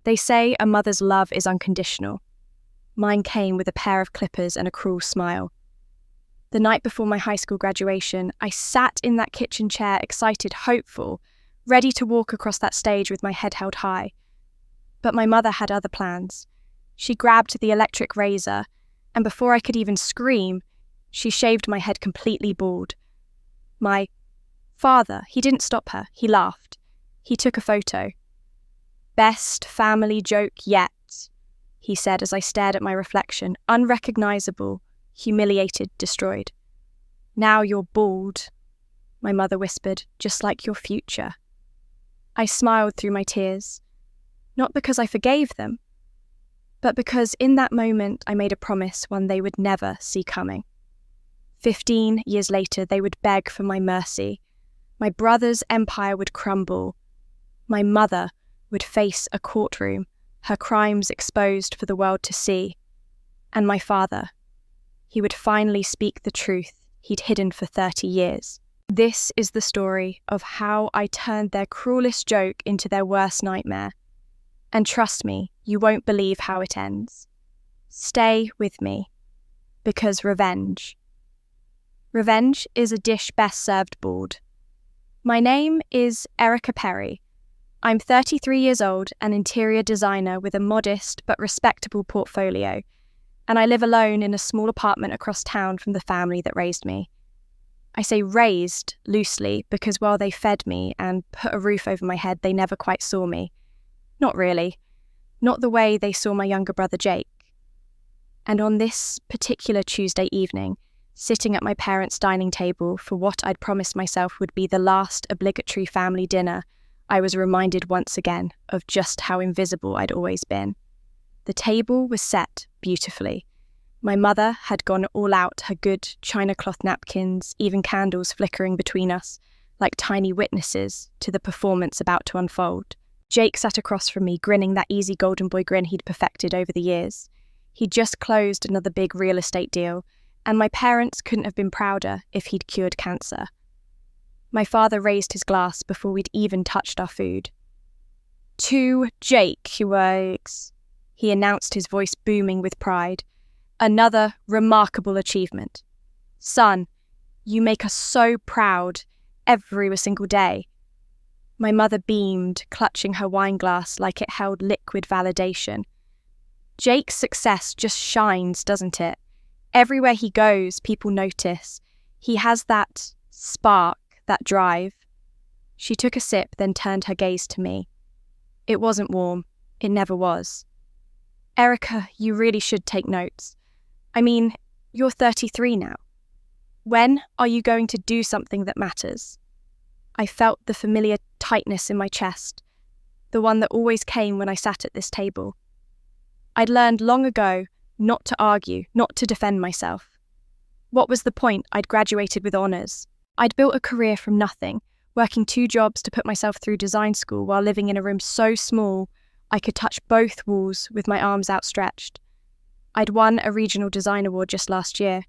They say a mother's love is unconditional. Mine came with a pair of clippers and a cruel smile. The night before my high school graduation, I sat in that kitchen chair, excited, hopeful, ready to walk across that stage with my head held high. But my mother had other plans. She grabbed the electric razor, and before I could even scream, she shaved my head completely bald. My father, he didn't stop her. He laughed. He took a photo. "Best family joke yet," he said as I stared at my reflection, unrecognizable, humiliated, destroyed. "Now you're bald," my mother whispered, "just like your future." I smiled through my tears, not because I forgave them, but because in that moment I made a promise one they would never see coming. 15 years later, they would beg for my mercy. My brother's empire would crumble. My mother would face a courtroom, her crimes exposed for the world to see. And my father, he would finally speak the truth he'd hidden for 30 years. This is the story of how I turned their cruelest joke into their worst nightmare. And trust me, you won't believe how it ends. Stay with me, because revenge is a dish best served bald. My name is Erica Perry. I'm 33 years old, an interior designer with a modest but respectable portfolio, and I live alone in a small apartment across town from the family that raised me. I say raised loosely because while they fed me and put a roof over my head, they never quite saw me. Not really. Not the way they saw my younger brother Jake. And on this particular Tuesday evening, sitting at my parents' dining table for what I'd promised myself would be the last obligatory family dinner, I was reminded once again of just how invisible I'd always been. The table was set beautifully. My mother had gone all out, her good china cloth napkins, even candles flickering between us, like tiny witnesses to the performance about to unfold. Jake sat across from me, grinning that easy golden boy grin he'd perfected over the years. He'd just closed another big real estate deal, and my parents couldn't have been prouder if he'd cured cancer. My father raised his glass before we'd even touched our food. "To Jake, he announced, his voice booming with pride. "Another remarkable achievement. Son, you make us so proud every single day." My mother beamed, clutching her wine glass like it held liquid validation. Jake's success just shines, doesn't it? Everywhere he goes, people notice. He has that spark, that drive. She took a sip, then turned her gaze to me. It wasn't warm. It never was. "Erica, you really should take notes. I mean, you're 33 now. When are you going to do something that matters?" I felt the familiar tightness in my chest, the one that always came when I sat at this table. I'd learned long ago not to argue, not to defend myself. What was the point? I'd graduated with honours. I'd built a career from nothing, working 2 jobs to put myself through design school while living in a room so small I could touch both walls with my arms outstretched. I'd won a regional design award just last year,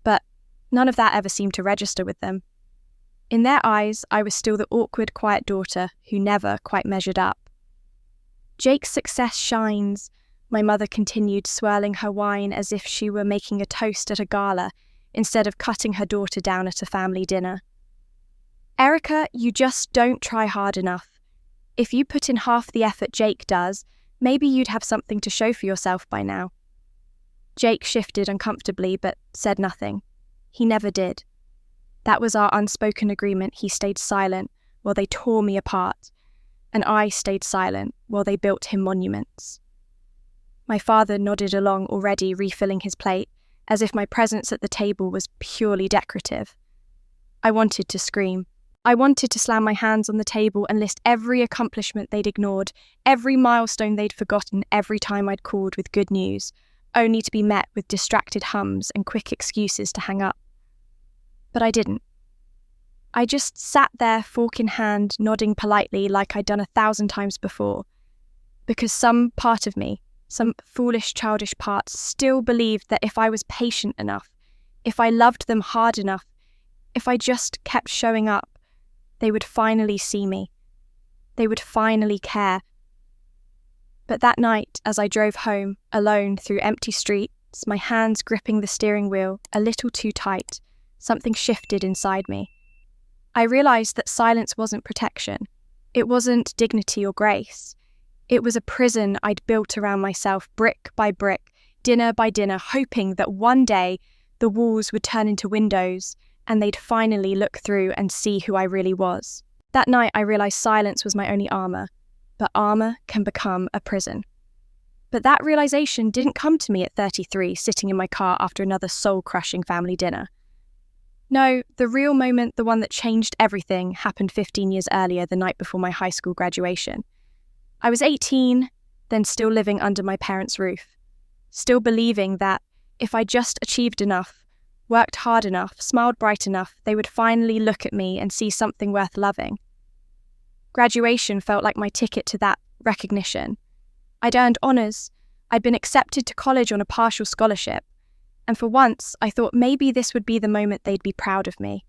but none of that ever seemed to register with them. In their eyes, I was still the awkward, quiet daughter who never quite measured up. "Jake's success shines," my mother continued, swirling her wine as if she were making a toast at a gala instead of cutting her daughter down at a family dinner. "Erica, you just don't try hard enough. If you put in half the effort Jake does, maybe you'd have something to show for yourself by now." Jake shifted uncomfortably but said nothing. He never did. That was our unspoken agreement. He stayed silent while they tore me apart, and I stayed silent while they built him monuments. My father nodded along, already refilling his plate, as if my presence at the table was purely decorative. I wanted to scream. I wanted to slam my hands on the table and list every accomplishment they'd ignored, every milestone they'd forgotten every time I'd called with good news, only to be met with distracted hums and quick excuses to hang up. But I didn't. I just sat there, fork in hand, nodding politely like I'd done 1,000 times before, because some part of me, some foolish, childish part, still believed that if I was patient enough, if I loved them hard enough, if I just kept showing up, they would finally see me. They would finally care. But that night, as I drove home, alone through empty streets, my hands gripping the steering wheel a little too tight, something shifted inside me. I realised that silence wasn't protection. It wasn't dignity or grace. It was a prison I'd built around myself, brick by brick, dinner by dinner, hoping that one day the walls would turn into windows and they'd finally look through and see who I really was. That night I realised silence was my only armour, but armour can become a prison. But that realisation didn't come to me at 33, sitting in my car after another soul-crushing family dinner. No, the real moment, the one that changed everything, happened 15 years earlier, the night before my high school graduation. I was 18, then still living under my parents' roof, still believing that if I just achieved enough, worked hard enough, smiled bright enough, they would finally look at me and see something worth loving. Graduation felt like my ticket to that recognition. I'd earned honours, I'd been accepted to college on a partial scholarship, and for once I thought maybe this would be the moment they'd be proud of me.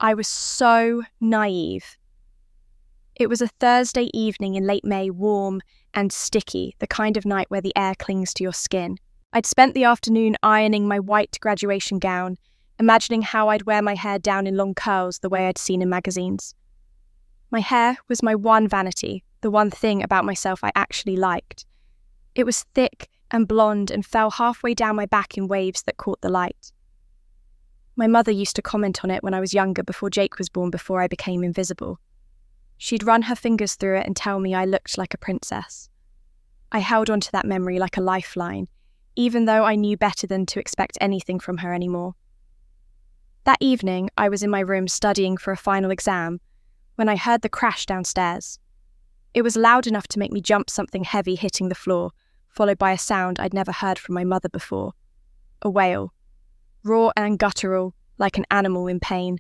I was so naive. It was a Thursday evening in late May, warm and sticky, the kind of night where the air clings to your skin. I'd spent the afternoon ironing my white graduation gown, imagining how I'd wear my hair down in long curls the way I'd seen in magazines. My hair was my one vanity, the one thing about myself I actually liked. It was thick and blonde and fell halfway down my back in waves that caught the light. My mother used to comment on it when I was younger, before Jake was born, before I became invisible. She'd run her fingers through it and tell me I looked like a princess. I held onto that memory like a lifeline, even though I knew better than to expect anything from her anymore. That evening, I was in my room studying for a final exam when I heard the crash downstairs. It was loud enough to make me jump, something heavy hitting the floor, followed by a sound I'd never heard from my mother before. A wail, raw and guttural, like an animal in pain.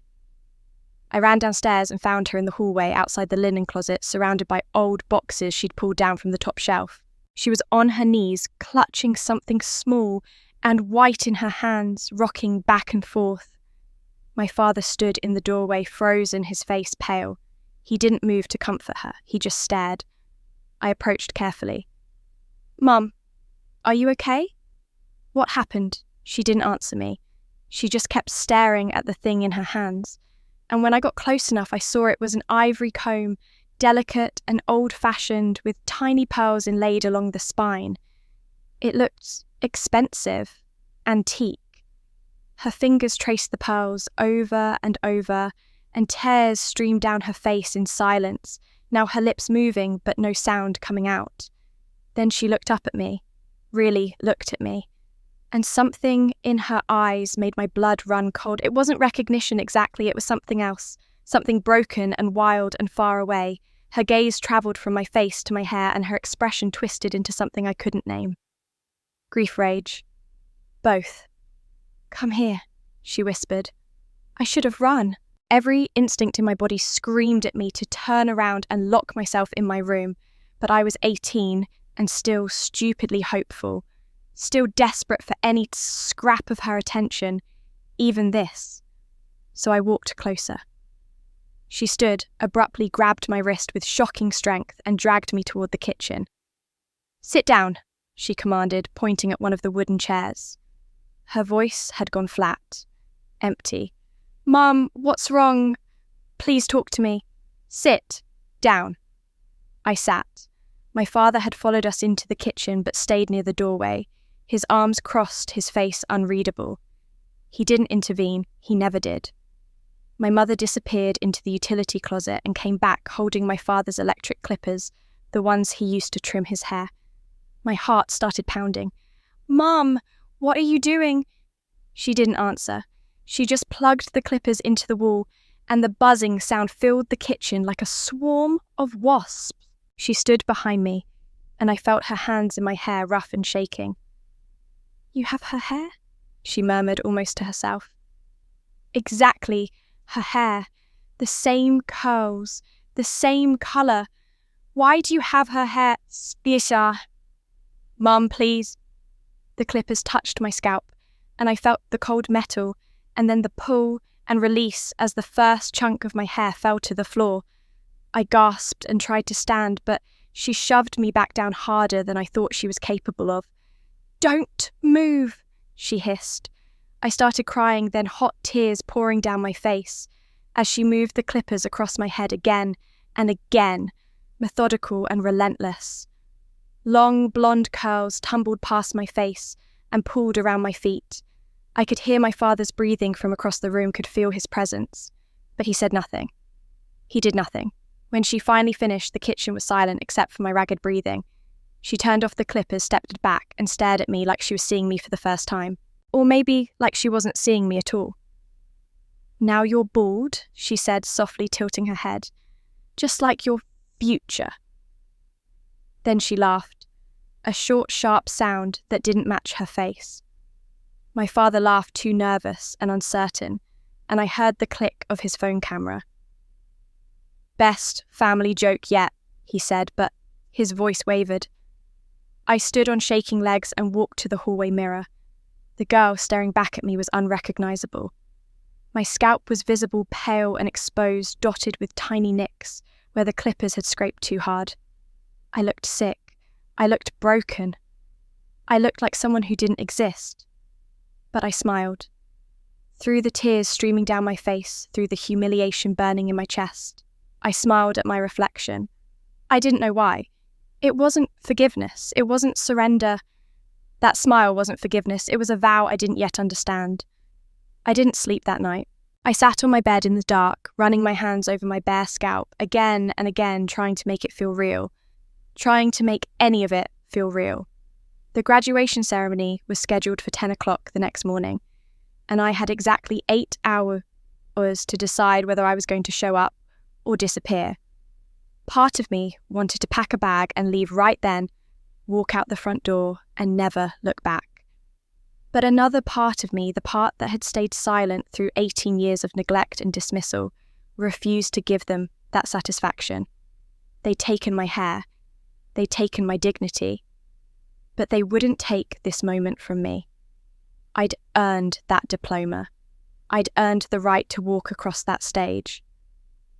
I ran downstairs and found her in the hallway outside the linen closet, surrounded by old boxes she'd pulled down from the top shelf. She was on her knees, clutching something small and white in her hands, rocking back and forth. My father stood in the doorway, frozen, his face pale. He didn't move to comfort her, he just stared. I approached carefully. "Mum, are you okay?" "What happened?" She didn't answer me. She just kept staring at the thing in her hands. And when I got close enough, I saw it was an ivory comb, delicate and old-fashioned, with tiny pearls inlaid along the spine. It looked expensive, antique. Her fingers traced the pearls over and over, and tears streamed down her face in silence, now her lips moving but no sound coming out. Then she looked up at me, really looked at me, and something in her eyes made my blood run cold. It wasn't recognition exactly, it was something else, something broken and wild and far away. Her gaze travelled from my face to my hair, and her expression twisted into something I couldn't name. Grief, rage. Both. "Come here," she whispered. I should have run. Every instinct in my body screamed at me to turn around and lock myself in my room, but I was 18 and still stupidly hopeful, still desperate for any scrap of her attention, even this. So I walked closer. She stood, abruptly grabbed my wrist with shocking strength and dragged me toward the kitchen. "Sit down," she commanded, pointing at one of the wooden chairs. Her voice had gone flat, empty. "Mum, what's wrong? Please talk to me. Sit down." I sat. My father had followed us into the kitchen but stayed near the doorway, his arms crossed, his face unreadable. He didn't intervene, he never did. My mother disappeared into the utility closet and came back holding my father's electric clippers, the ones he used to trim his hair. My heart started pounding. "Mum, what are you doing?" She didn't answer. She just plugged the clippers into the wall, and the buzzing sound filled the kitchen like a swarm of wasps. She stood behind me, and I felt her hands in my hair, rough and shaking. "You have her hair?" she murmured almost to herself. Exactly, her hair. The same curls, the same colour. "Why do you have her hair?" "Spisha." "Mum, please." The clippers touched my scalp, and I felt the cold metal, and then the pull and release as the first chunk of my hair fell to the floor. I gasped and tried to stand, but She shoved me back down harder than I thought she was capable of. "Don't move," she hissed. I started crying, then hot tears pouring down my face, as she moved the clippers across my head again and again, methodical and relentless. Long blonde curls tumbled past my face and pulled around my feet. I could hear my father's breathing from across the room, could feel his presence, but he said nothing. He did nothing. When she finally finished, the kitchen was silent except for my ragged breathing. She turned off the clippers, stepped back, and stared at me like she was seeing me for the first time. Or maybe like she wasn't seeing me at all. "Now you're bald," she said, softly tilting her head. "Just like your future." Then she laughed, a short, sharp sound that didn't match her face. My father laughed, too nervous and uncertain, and I heard the click of his phone camera. "Best family joke yet," he said, but his voice wavered. I stood on shaking legs and walked to the hallway mirror. The girl staring back at me was unrecognizable. My scalp was visible, pale and exposed, dotted with tiny nicks where the clippers had scraped too hard. I looked sick. I looked broken. I looked like someone who didn't exist. But I smiled. Through the tears streaming down my face, through the humiliation burning in my chest, I smiled at my reflection. I didn't know why. It wasn't forgiveness. It wasn't surrender. That smile wasn't forgiveness. It was a vow I didn't yet understand. I didn't sleep that night. I sat on my bed in the dark, running my hands over my bare scalp, again and again, trying to make it feel real. Trying to make any of it feel real. The graduation ceremony was scheduled for 10 o'clock the next morning, and I had exactly 8 hours to decide whether I was going to show up or disappear. Part of me wanted to pack a bag and leave right then, walk out the front door and never look back. But another part of me, the part that had stayed silent through 18 years of neglect and dismissal, refused to give them that satisfaction. They'd taken my hair. They'd taken my dignity. But they wouldn't take this moment from me. I'd earned that diploma. I'd earned the right to walk across that stage.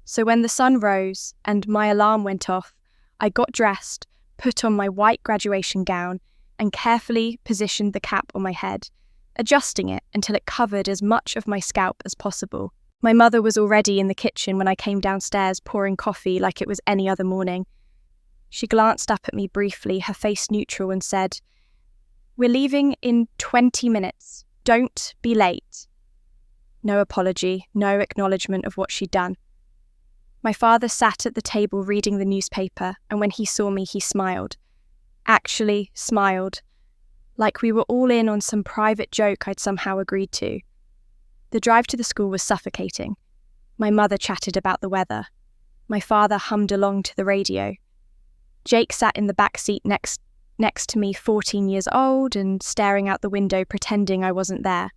So when the sun rose and my alarm went off, I got dressed, put on my white graduation gown, and carefully positioned the cap on my head, adjusting it until it covered as much of my scalp as possible. My mother was already in the kitchen when I came downstairs, pouring coffee like it was any other morning. She glanced up at me briefly, her face neutral, and said, "We're leaving in 20 minutes. Don't be late." No apology, no acknowledgement of what she'd done. My father sat at the table reading the newspaper, and when he saw me, he smiled. Actually smiled, like we were all in on some private joke I'd somehow agreed to. The drive to the school was suffocating. My mother chatted about the weather. My father hummed along to the radio. Jake sat in the back seat next to me, 14 years old, and staring out the window, pretending I wasn't there.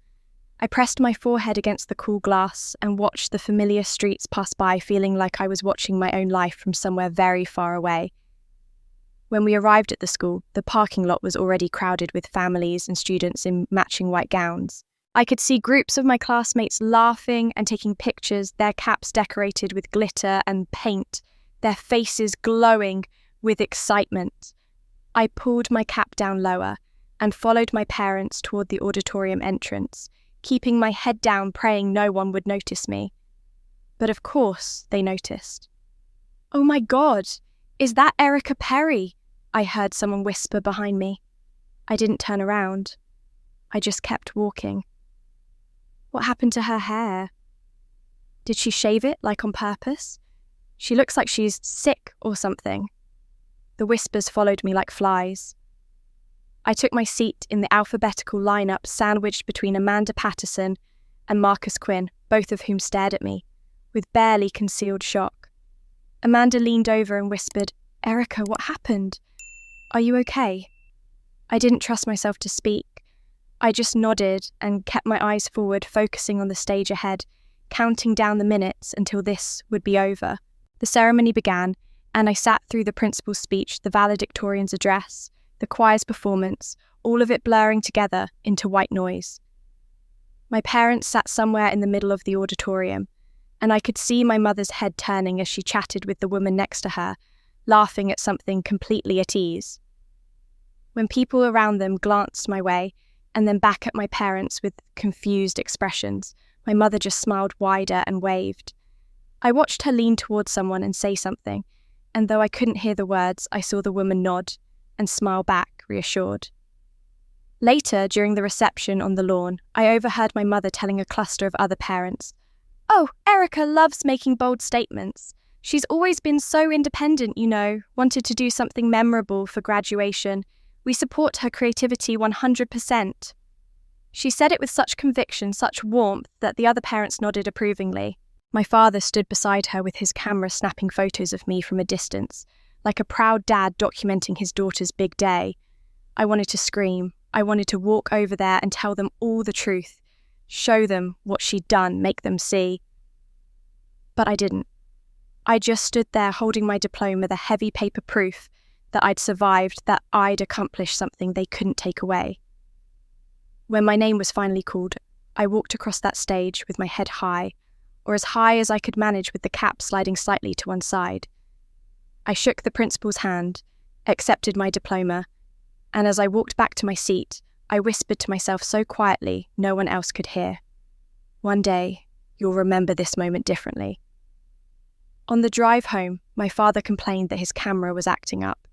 I pressed my forehead against the cool glass and watched the familiar streets pass by, feeling like I was watching my own life from somewhere very far away. When we arrived at the school, the parking lot was already crowded with families and students in matching white gowns. I could see groups of my classmates laughing and taking pictures, their caps decorated with glitter and paint, their faces glowing with excitement. I pulled my cap down lower and followed my parents toward the auditorium entrance, keeping my head down, praying no one would notice me. But of course they noticed. "Oh my God, is that Erica Perry?" I heard someone whisper behind me. I didn't turn around. I just kept walking. What happened to her hair? Did she shave it, like on purpose? She looks like she's sick or something. The whispers followed me like flies. I took my seat in the alphabetical lineup sandwiched between Amanda Patterson and Marcus Quinn, both of whom stared at me, with barely concealed shock. Amanda leaned over and whispered, "Erica, what happened? Are you okay?" I didn't trust myself to speak. I just nodded and kept my eyes forward, focusing on the stage ahead, counting down the minutes until this would be over. The ceremony began, and I sat through the principal's speech, the valedictorian's address, the choir's performance, all of it blurring together into white noise. My parents sat somewhere in the middle of the auditorium, and I could see my mother's head turning as she chatted with the woman next to her, laughing at something completely at ease. When people around them glanced my way and then back at my parents with confused expressions, my mother just smiled wider and waved. I watched her lean towards someone and say something, and though I couldn't hear the words, I saw the woman nod and smile back, reassured. Later, during the reception on the lawn, I overheard my mother telling a cluster of other parents, "Oh, Erica loves making bold statements. She's always been so independent, wanted to do something memorable for graduation. We support her creativity 100%. She said it with such conviction, such warmth, that the other parents nodded approvingly. My father stood beside her with his camera snapping photos of me from a distance, like a proud dad documenting his daughter's big day. I wanted to scream. I wanted to walk over there and tell them all the truth, show them what she'd done, make them see. But I didn't. I just stood there holding my diploma, the heavy paper proof that I'd survived, that I'd accomplished something they couldn't take away. When my name was finally called, I walked across that stage with my head high, or as high as I could manage with the cap sliding slightly to one side. I shook the principal's hand, accepted my diploma, and as I walked back to my seat, I whispered to myself so quietly no one else could hear, "One day, you'll remember this moment differently." On the drive home, my father complained that his camera was acting up.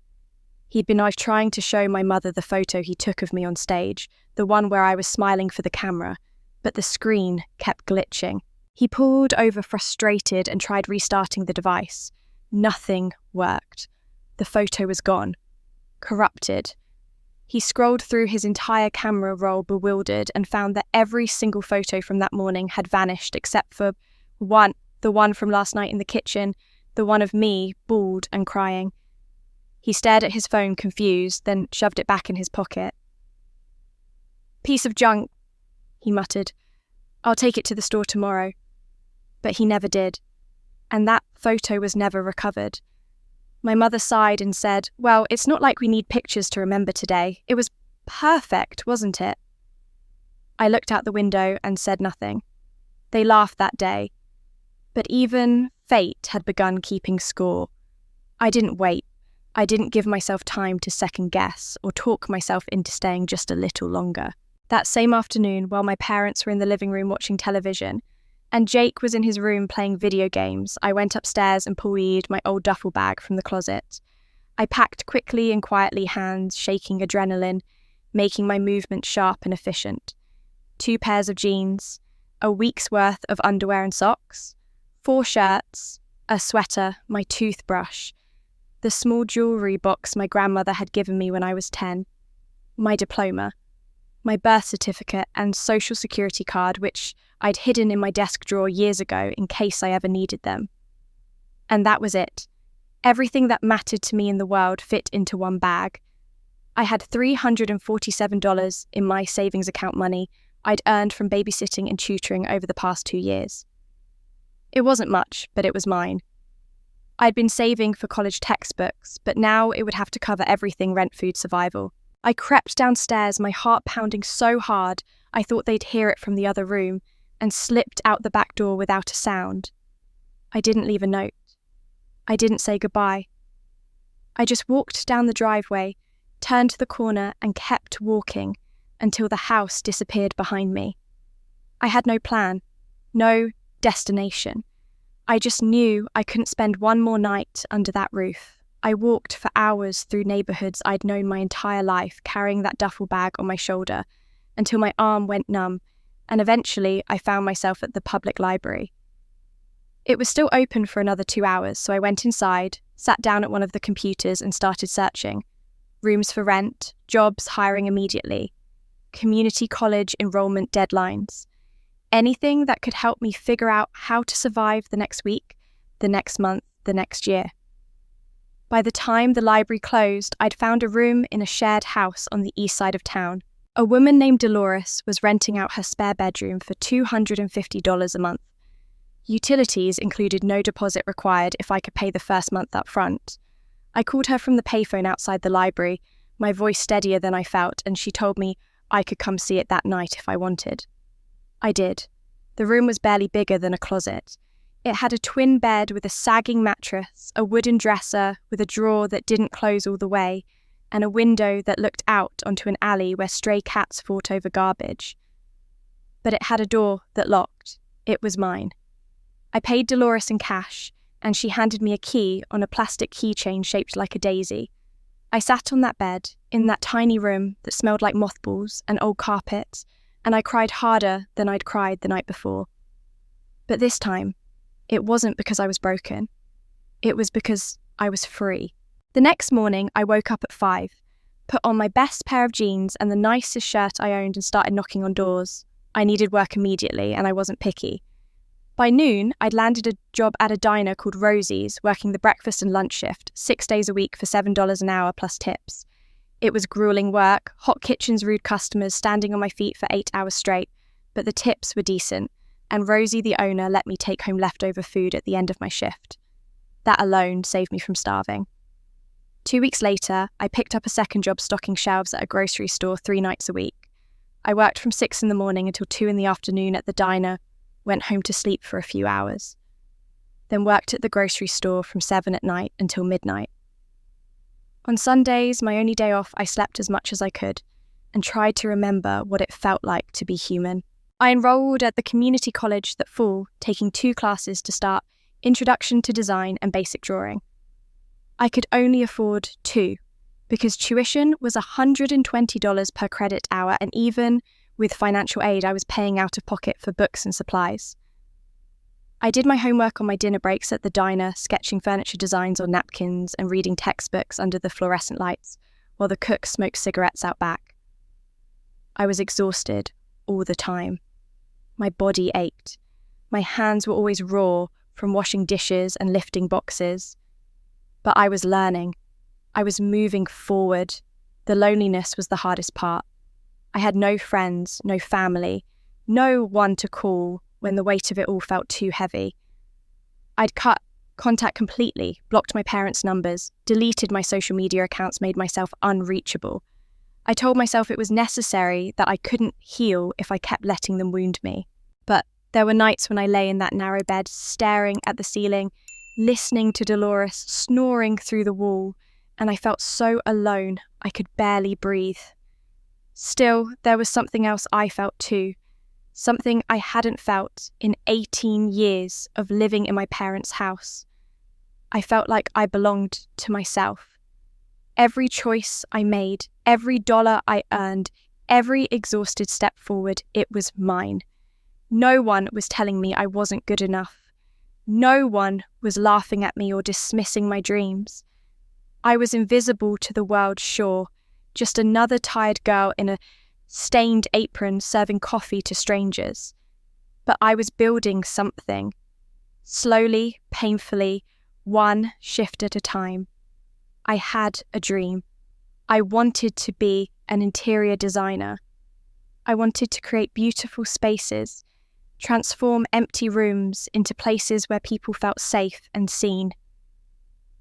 He'd been trying to show my mother the photo he took of me on stage, the one where I was smiling for the camera, but the screen kept glitching. He pulled over frustrated and tried restarting the device. Nothing worked. The photo was gone. Corrupted. He scrolled through his entire camera roll bewildered and found that every single photo from that morning had vanished except for one, the one from last night in the kitchen, the one of me, bald and crying. He stared at his phone confused, then shoved it back in his pocket. "Piece of junk," he muttered. "I'll take it to the store tomorrow." But he never did, and that photo was never recovered. My mother sighed and said, "Well, it's not like we need pictures to remember today. It was perfect, wasn't it?" I looked out the window and said nothing. They laughed that day. But even fate had begun keeping score. I didn't wait. I didn't give myself time to second guess or talk myself into staying just a little longer. That same afternoon, while my parents were in the living room watching television, and Jake was in his room playing video games, I went upstairs and pulled my old duffel bag from the closet. I packed quickly and quietly, hands shaking adrenaline, making my movements sharp and efficient. 2 pairs of jeans, a week's worth of underwear and socks, 4 shirts, a sweater, my toothbrush, the small jewellery box my grandmother had given me when I was 10, my diploma, my birth certificate and social security card, which I'd hidden in my desk drawer years ago in case I ever needed them. And that was it. Everything that mattered to me in the world fit into one bag. I had $347 in my savings account money I'd earned from babysitting and tutoring over the past 2 years. It wasn't much, but it was mine. I'd been saving for college textbooks, but now it would have to cover everything rent, food, survival. I crept downstairs, my heart pounding so hard I thought they'd hear it from the other room, and slipped out the back door without a sound. I didn't leave a note. I didn't say goodbye. I just walked down the driveway, turned the corner and kept walking until the house disappeared behind me. I had no plan, no destination. I just knew I couldn't spend one more night under that roof. I walked for hours through neighbourhoods I'd known my entire life, carrying that duffel bag on my shoulder, until my arm went numb, and eventually I found myself at the public library. It was still open for another 2 hours, so I went inside, sat down at one of the computers and started searching. Rooms for rent, jobs hiring immediately, community college enrollment deadlines. Anything that could help me figure out how to survive the next week, the next month, the next year. By the time the library closed, I'd found a room in a shared house on the east side of town. A woman named Dolores was renting out her spare bedroom for $250 a month. Utilities included no deposit required if I could pay the first month up front. I called her from the payphone outside the library, my voice steadier than I felt, and she told me I could come see it that night if I wanted. I did. The room was barely bigger than a closet. It had a twin bed with a sagging mattress, a wooden dresser with a drawer that didn't close all the way, and a window that looked out onto an alley where stray cats fought over garbage. But it had a door that locked. It was mine. I paid Dolores in cash, and she handed me a key on a plastic keychain shaped like a daisy. I sat on that bed, in that tiny room that smelled like mothballs and old carpet, and I cried harder than I'd cried the night before. But this time, it wasn't because I was broken. It was because I was free. The next morning, I woke up at 5, put on my best pair of jeans and the nicest shirt I owned and started knocking on doors. I needed work immediately, and I wasn't picky. By noon, I'd landed a job at a diner called Rosie's, working the breakfast and lunch shift, 6 days a week for $7 an hour plus tips. It was grueling work, hot kitchens, rude customers, standing on my feet for 8 hours straight, but the tips were decent, and Rosie, the owner, let me take home leftover food at the end of my shift. That alone saved me from starving. 2 weeks later, I picked up a second job stocking shelves at a grocery store 3 nights a week. I worked from 6 in the morning until 2 in the afternoon at the diner, went home to sleep for a few hours, then worked at the grocery store from 7 at night until midnight. On Sundays, my only day off, I slept as much as I could and tried to remember what it felt like to be human. I enrolled at the community college that fall, taking 2 classes to start, Introduction to Design and Basic Drawing. I could only afford 2, because tuition was $120 per credit hour, and even with financial aid, I was paying out of pocket for books and supplies. I did my homework on my dinner breaks at the diner, sketching furniture designs on napkins and reading textbooks under the fluorescent lights, while the cook smoked cigarettes out back. I was exhausted all the time. My body ached. My hands were always raw from washing dishes and lifting boxes. But I was learning. I was moving forward. The loneliness was the hardest part. I had no friends, no family, no one to call when the weight of it all felt too heavy. I'd cut contact completely, blocked my parents' numbers, deleted my social media accounts, made myself unreachable. I told myself it was necessary, that I couldn't heal if I kept letting them wound me. But there were nights when I lay in that narrow bed, staring at the ceiling, listening to Dolores snoring through the wall, and I felt so alone I could barely breathe. Still, there was something else I felt too, something I hadn't felt in 18 years of living in my parents' house. I felt like I belonged to myself. Every choice I made, every dollar I earned, every exhausted step forward, it was mine. No one was telling me I wasn't good enough. No one was laughing at me or dismissing my dreams. I was invisible to the world, sure, just another tired girl in a stained apron serving coffee to strangers. But I was building something. Slowly, painfully, one shift at a time. I had a dream. I wanted to be an interior designer. I wanted to create beautiful spaces, transform empty rooms into places where people felt safe and seen.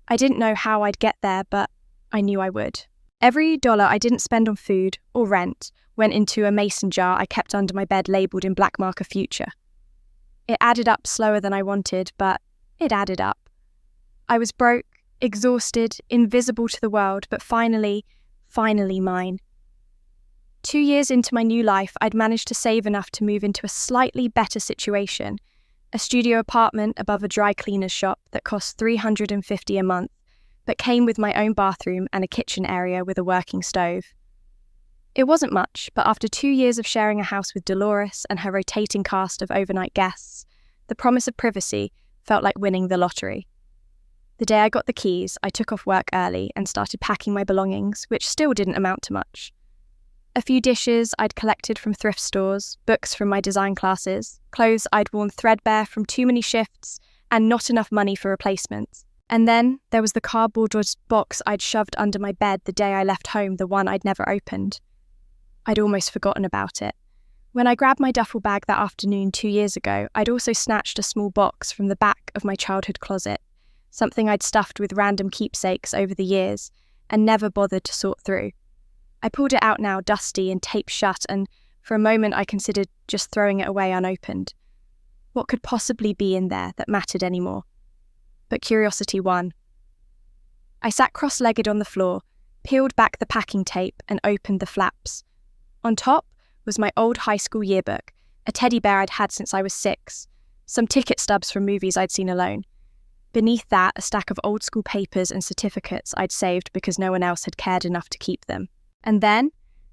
I didn't know how I'd get there, but I knew I would. Every dollar I didn't spend on food or rent went into a mason jar I kept under my bed labelled in black marker future. It added up slower than I wanted, but it added up. I was broke, exhausted, invisible to the world, but finally mine. 2 years into my new life, I'd managed to save enough to move into a slightly better situation, a studio apartment above a dry cleaner's shop that cost $350 a month, but came with my own bathroom and a kitchen area with a working stove. It wasn't much, but after 2 years of sharing a house with Dolores and her rotating cast of overnight guests, the promise of privacy felt like winning the lottery. The day I got the keys, I took off work early and started packing my belongings, which still didn't amount to much. A few dishes I'd collected from thrift stores, books from my design classes, clothes I'd worn threadbare from too many shifts, and not enough money for replacements. And then there was the cardboard box I'd shoved under my bed the day I left home, the one I'd never opened. I'd almost forgotten about it. When I grabbed my duffel bag that afternoon 2 years ago, I'd also snatched a small box from the back of my childhood closet, something I'd stuffed with random keepsakes over the years and never bothered to sort through. I pulled it out now, dusty and taped shut, and for a moment I considered just throwing it away unopened. What could possibly be in there that mattered anymore? But curiosity won. I sat cross-legged on the floor, peeled back the packing tape and opened the flaps. On top was my old high school yearbook, a teddy bear I'd had since I was 6, some ticket stubs from movies I'd seen alone. Beneath that, a stack of old school papers and certificates I'd saved because no one else had cared enough to keep them. And then,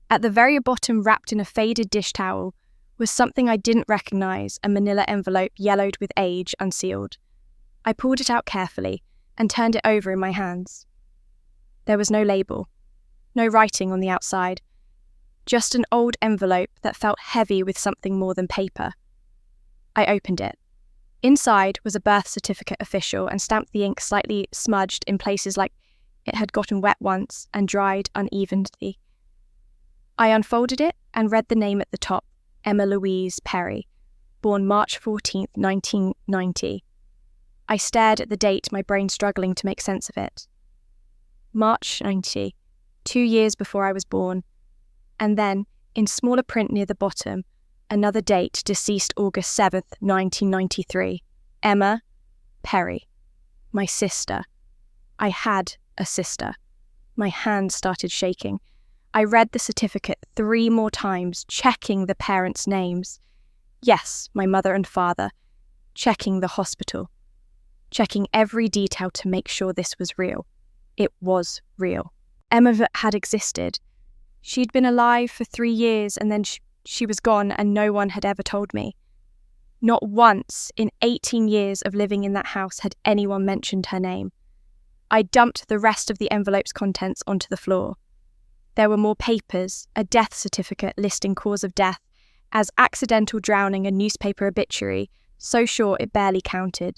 at the very bottom, wrapped in a faded dish towel, was something I didn't recognise, a manila envelope yellowed with age, unsealed. I pulled it out carefully and turned it over in my hands. There was no label, no writing on the outside, just an old envelope that felt heavy with something more than paper. I opened it. Inside was a birth certificate official and stamped the ink slightly smudged in places like it had gotten wet once and dried unevenly. I unfolded it and read the name at the top, Emma Louise Perry, born March 14th, 1990. I stared at the date, my brain struggling to make sense of it. March 90, 2 years before I was born, and then, in smaller print near the bottom, another date, deceased August 7th, 1993. Emma Perry. My sister. I had a sister. My hands started shaking. I read the certificate 3 more times, checking the parents' names. Yes, my mother and father. Checking the hospital. Checking every detail to make sure this was real. It was real. Emma had existed. She'd been alive for 3 years and then she was gone and no one had ever told me. Not once in 18 years of living in that house had anyone mentioned her name. I dumped the rest of the envelope's contents onto the floor. There were more papers, a death certificate listing cause of death as accidental drowning, a newspaper obituary, so short it barely counted,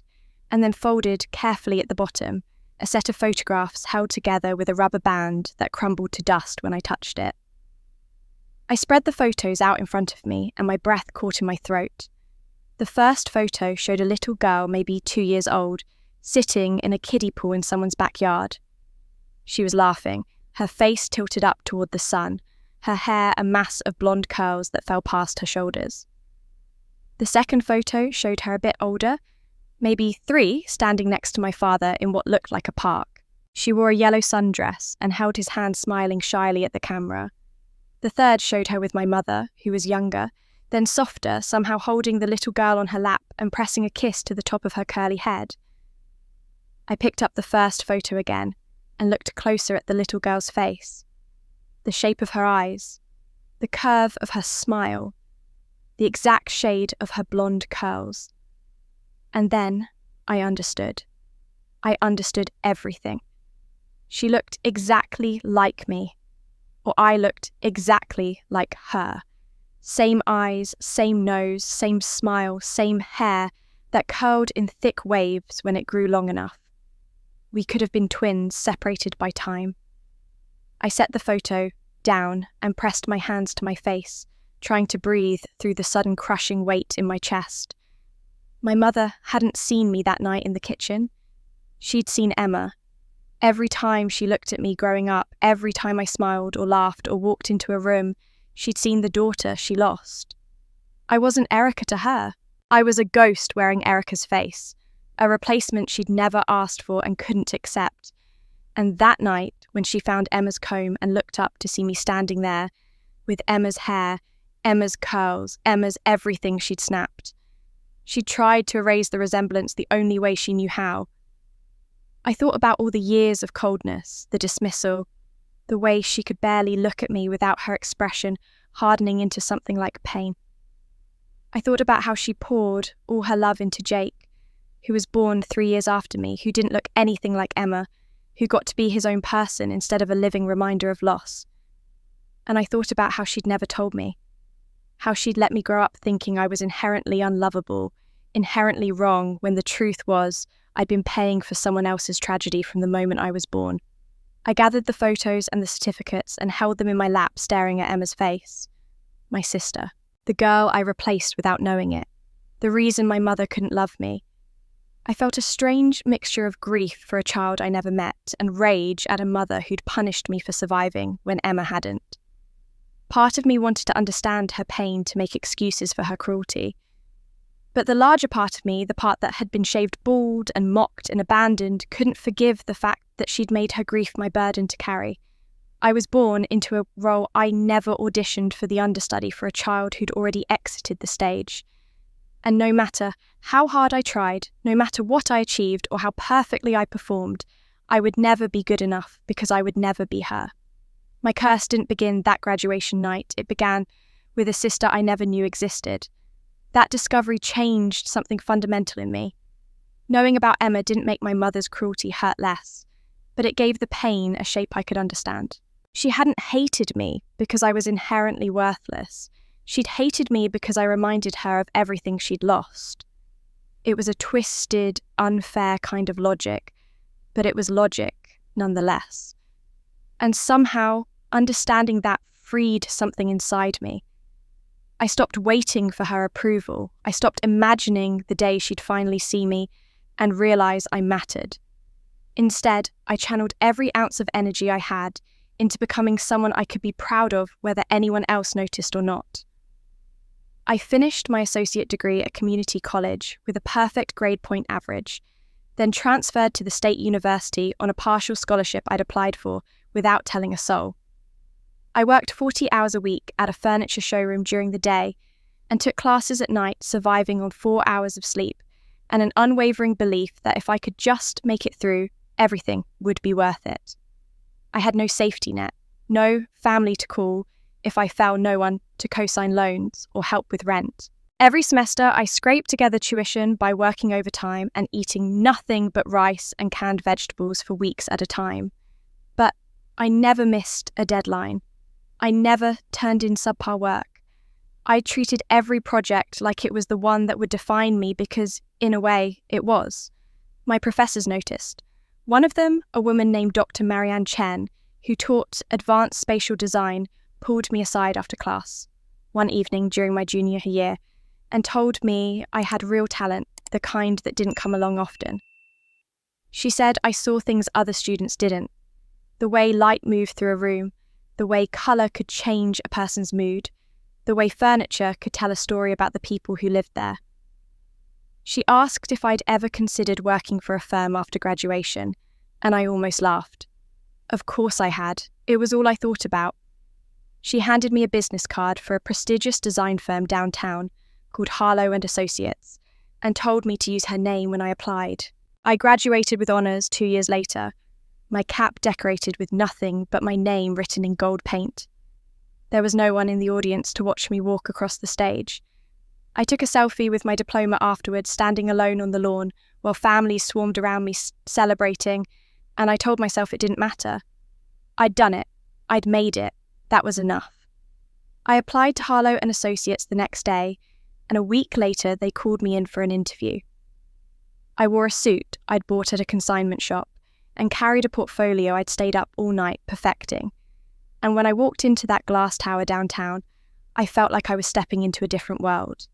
and then folded carefully at the bottom, a set of photographs held together with a rubber band that crumbled to dust when I touched it. I spread the photos out in front of me and my breath caught in my throat. The first photo showed a little girl, maybe 2 years old, sitting in a kiddie pool in someone's backyard. She was laughing, her face tilted up toward the sun, her hair a mass of blonde curls that fell past her shoulders. The second photo showed her a bit older, maybe 3, standing next to my father in what looked like a park. She wore a yellow sundress and held his hand smiling shyly at the camera. The third showed her with my mother, who was younger, then softer, somehow holding the little girl on her lap and pressing a kiss to the top of her curly head. I picked up the first photo again and looked closer at the little girl's face, the shape of her eyes, the curve of her smile, the exact shade of her blonde curls. And then I understood. I understood everything. She looked exactly like me, or I looked exactly like her. Same eyes, same nose, same smile, same hair that curled in thick waves when it grew long enough. We could have been twins separated by time. I set the photo down and pressed my hands to my face, trying to breathe through the sudden crushing weight in my chest. My mother hadn't seen me that night in the kitchen. She'd seen Emma. Every time she looked at me growing up, every time I smiled or laughed or walked into a room, she'd seen the daughter she lost. I wasn't Erica to her. I was a ghost wearing Erica's face, a replacement she'd never asked for and couldn't accept. And that night, when she found Emma's comb and looked up to see me standing there, with Emma's hair, Emma's curls, Emma's everything she'd snapped. She tried to erase the resemblance the only way she knew how. I thought about all the years of coldness, the dismissal, the way she could barely look at me without her expression hardening into something like pain. I thought about how she poured all her love into Jake, who was born 3 years after me, who didn't look anything like Emma, who got to be his own person instead of a living reminder of loss. And I thought about how she'd never told me, how she'd let me grow up thinking I was inherently unlovable, inherently wrong, when the truth was I'd been paying for someone else's tragedy from the moment I was born. I gathered the photos and the certificates and held them in my lap, staring at Emma's face. My sister. The girl I replaced without knowing it. The reason my mother couldn't love me. I felt a strange mixture of grief for a child I never met and rage at a mother who'd punished me for surviving when Emma hadn't. Part of me wanted to understand her pain to make excuses for her cruelty. But the larger part of me, the part that had been shaved bald and mocked and abandoned, couldn't forgive the fact that she'd made her grief my burden to carry. I was born into a role I never auditioned for, the understudy for a child who'd already exited the stage. And no matter how hard I tried, no matter what I achieved or how perfectly I performed, I would never be good enough because I would never be her. My curse didn't begin that graduation night. It began with a sister I never knew existed. That discovery changed something fundamental in me. Knowing about Emma didn't make my mother's cruelty hurt less, but it gave the pain a shape I could understand. She hadn't hated me because I was inherently worthless. She'd hated me because I reminded her of everything she'd lost. It was a twisted, unfair kind of logic, but it was logic nonetheless. And somehow, understanding that freed something inside me. I stopped waiting for her approval. I stopped imagining the day she'd finally see me and realize I mattered. Instead, I channeled every ounce of energy I had into becoming someone I could be proud of, whether anyone else noticed or not. I finished my associate degree at community college with a perfect grade point average, then transferred to the state university on a partial scholarship I'd applied for without telling a soul. I worked 40 hours a week at a furniture showroom during the day and took classes at night, surviving on 4 hours of sleep and an unwavering belief that if I could just make it through, everything would be worth it. I had no safety net, no family to call if I fell, no one to co-sign loans or help with rent. Every semester, I scraped together tuition by working overtime and eating nothing but rice and canned vegetables for weeks at a time. But I never missed a deadline. I never turned in subpar work. I treated every project like it was the one that would define me because, in a way, it was. My professors noticed. One of them, a woman named Dr. Marianne Chen, who taught advanced spatial design, pulled me aside after class one evening during my junior year and told me I had real talent, the kind that didn't come along often. She said I saw things other students didn't. The way light moved through a room, the way colour could change a person's mood, the way furniture could tell a story about the people who lived there. She asked if I'd ever considered working for a firm after graduation, and I almost laughed. Of course I had. It was all I thought about. She handed me a business card for a prestigious design firm downtown called Harlow & Associates and told me to use her name when I applied. I graduated with honours 2 years later, my cap decorated with nothing but my name written in gold paint. There was no one in the audience to watch me walk across the stage. I took a selfie with my diploma afterwards, standing alone on the lawn, while families swarmed around me celebrating, and I told myself it didn't matter. I'd done it. I'd made it. That was enough. I applied to Harlow & Associates the next day, and a week later they called me in for an interview. I wore a suit I'd bought at a consignment shop and carried a portfolio I'd stayed up all night perfecting. And when I walked into that glass tower downtown, I felt like I was stepping into a different world.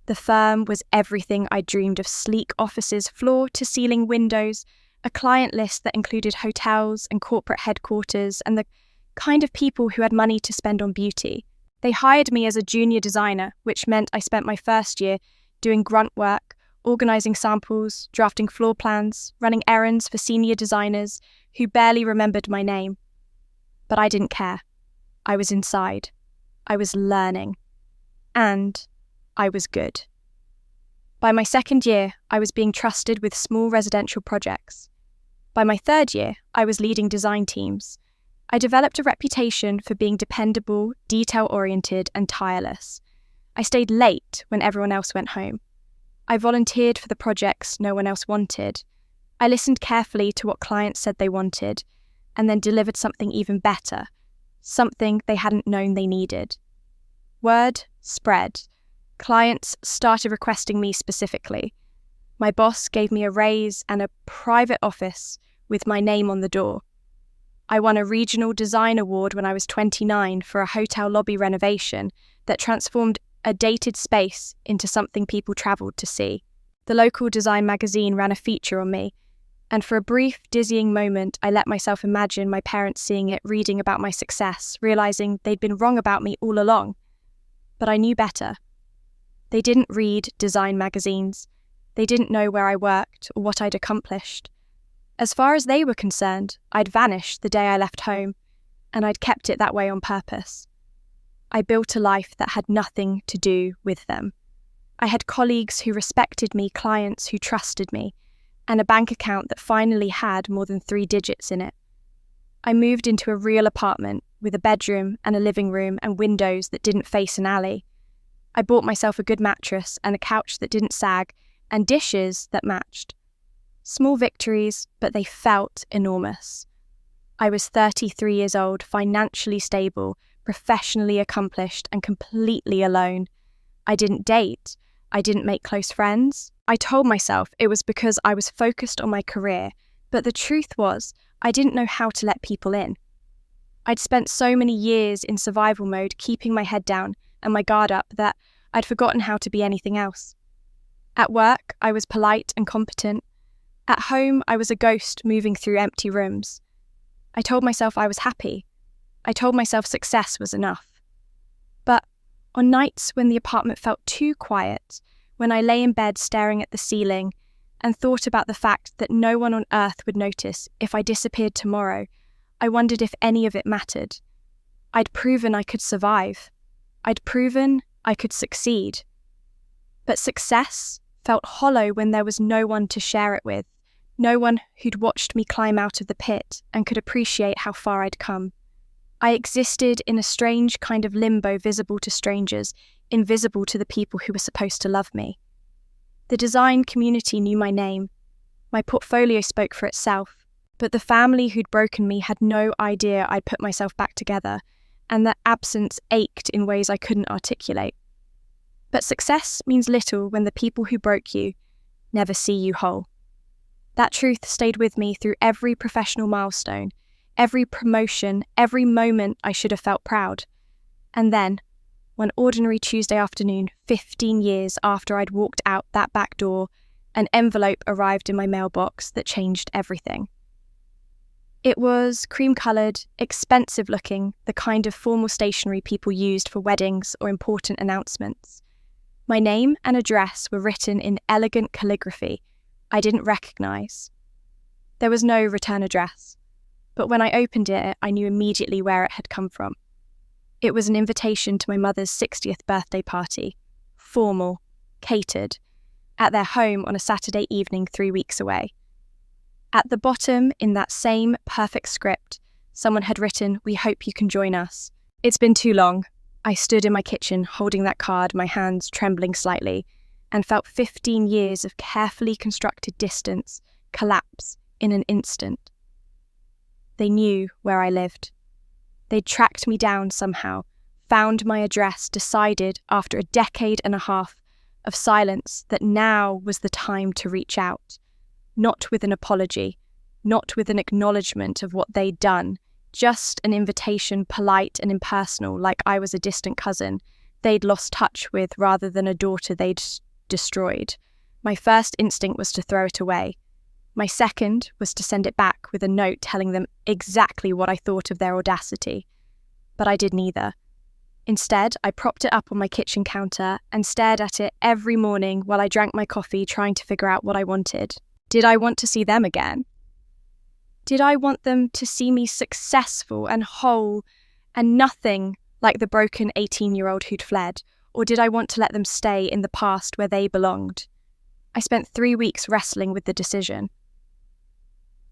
The firm was everything I dreamed of: sleek offices, floor-to-ceiling windows, a client list that included hotels and corporate headquarters, and the kind of people who had money to spend on beauty. They hired me as a junior designer, which meant I spent my first year doing grunt work, organising samples, drafting floor plans, running errands for senior designers who barely remembered my name. But I didn't care. I was inside. I was learning. And I was good. By my second year, I was being trusted with small residential projects. By my third year, I was leading design teams. I developed a reputation for being dependable, detail-oriented, and tireless. I stayed late when everyone else went home. I volunteered for the projects no one else wanted. I listened carefully to what clients said they wanted, and then delivered something even better, something they hadn't known they needed. Word spread. Clients started requesting me specifically. My boss gave me a raise and a private office with my name on the door. I won a regional design award when I was 29 for a hotel lobby renovation that transformed a dated space into something people travelled to see. The local design magazine ran a feature on me, and for a brief, dizzying moment, I let myself imagine my parents seeing it, reading about my success, realising they'd been wrong about me all along. But I knew better. They didn't read design magazines. They didn't know where I worked or what I'd accomplished. As far as they were concerned, I'd vanished the day I left home, and I'd kept it that way on purpose. I built a life that had nothing to do with them. I had colleagues who respected me, clients who trusted me, and a bank account that finally had more than 3 digits in it. I moved into a real apartment with a bedroom and a living room and windows that didn't face an alley. I bought myself a good mattress and a couch that didn't sag and dishes that matched. Small victories, but they felt enormous. I was 33 years old, financially stable, professionally accomplished, and completely alone. I didn't date. I didn't make close friends. I told myself it was because I was focused on my career, but the truth was, I didn't know how to let people in. I'd spent so many years in survival mode, keeping my head down and my guard up, that I'd forgotten how to be anything else. At work, I was polite and competent. At home, I was a ghost moving through empty rooms. I told myself I was happy. I told myself success was enough. But on nights when the apartment felt too quiet, when I lay in bed staring at the ceiling and thought about the fact that no one on earth would notice if I disappeared tomorrow, I wondered if any of it mattered. I'd proven I could survive. I'd proven I could succeed. But success felt hollow when there was no one to share it with. No one who'd watched me climb out of the pit and could appreciate how far I'd come. I existed in a strange kind of limbo, visible to strangers, invisible to the people who were supposed to love me. The design community knew my name. My portfolio spoke for itself, but the family who'd broken me had no idea I'd put myself back together, and that absence ached in ways I couldn't articulate. But success means little when the people who broke you never see you whole. That truth stayed with me through every professional milestone, every promotion, every moment I should have felt proud. And then, one ordinary Tuesday afternoon, 15 years after I'd walked out that back door, an envelope arrived in my mailbox that changed everything. It was cream-coloured, expensive-looking, the kind of formal stationery people used for weddings or important announcements. My name and address were written in elegant calligraphy I didn't recognise. There was no return address, but when I opened it, I knew immediately where it had come from. It was an invitation to my mother's 60th birthday party, formal, catered, at their home on a Saturday evening 3 weeks away. At the bottom, in that same perfect script, someone had written, "We hope you can join us." It's been too long. I stood in my kitchen holding that card, my hands trembling slightly, and felt 15 years of carefully constructed distance collapse in an instant. They knew where I lived. They'd tracked me down somehow, found my address, decided after a decade and a half of silence that now was the time to reach out. Not with an apology, not with an acknowledgement of what they'd done, just an invitation, polite and impersonal, like I was a distant cousin they'd lost touch with rather than a daughter they'd destroyed. My first instinct was to throw it away. My second was to send it back with a note telling them exactly what I thought of their audacity. But I did neither. Instead, I propped it up on my kitchen counter and stared at it every morning while I drank my coffee, trying to figure out what I wanted. Did I want to see them again? Did I want them to see me successful and whole and nothing like the broken 18-year-old who'd fled? Or did I want to let them stay in the past where they belonged? I spent 3 weeks wrestling with the decision.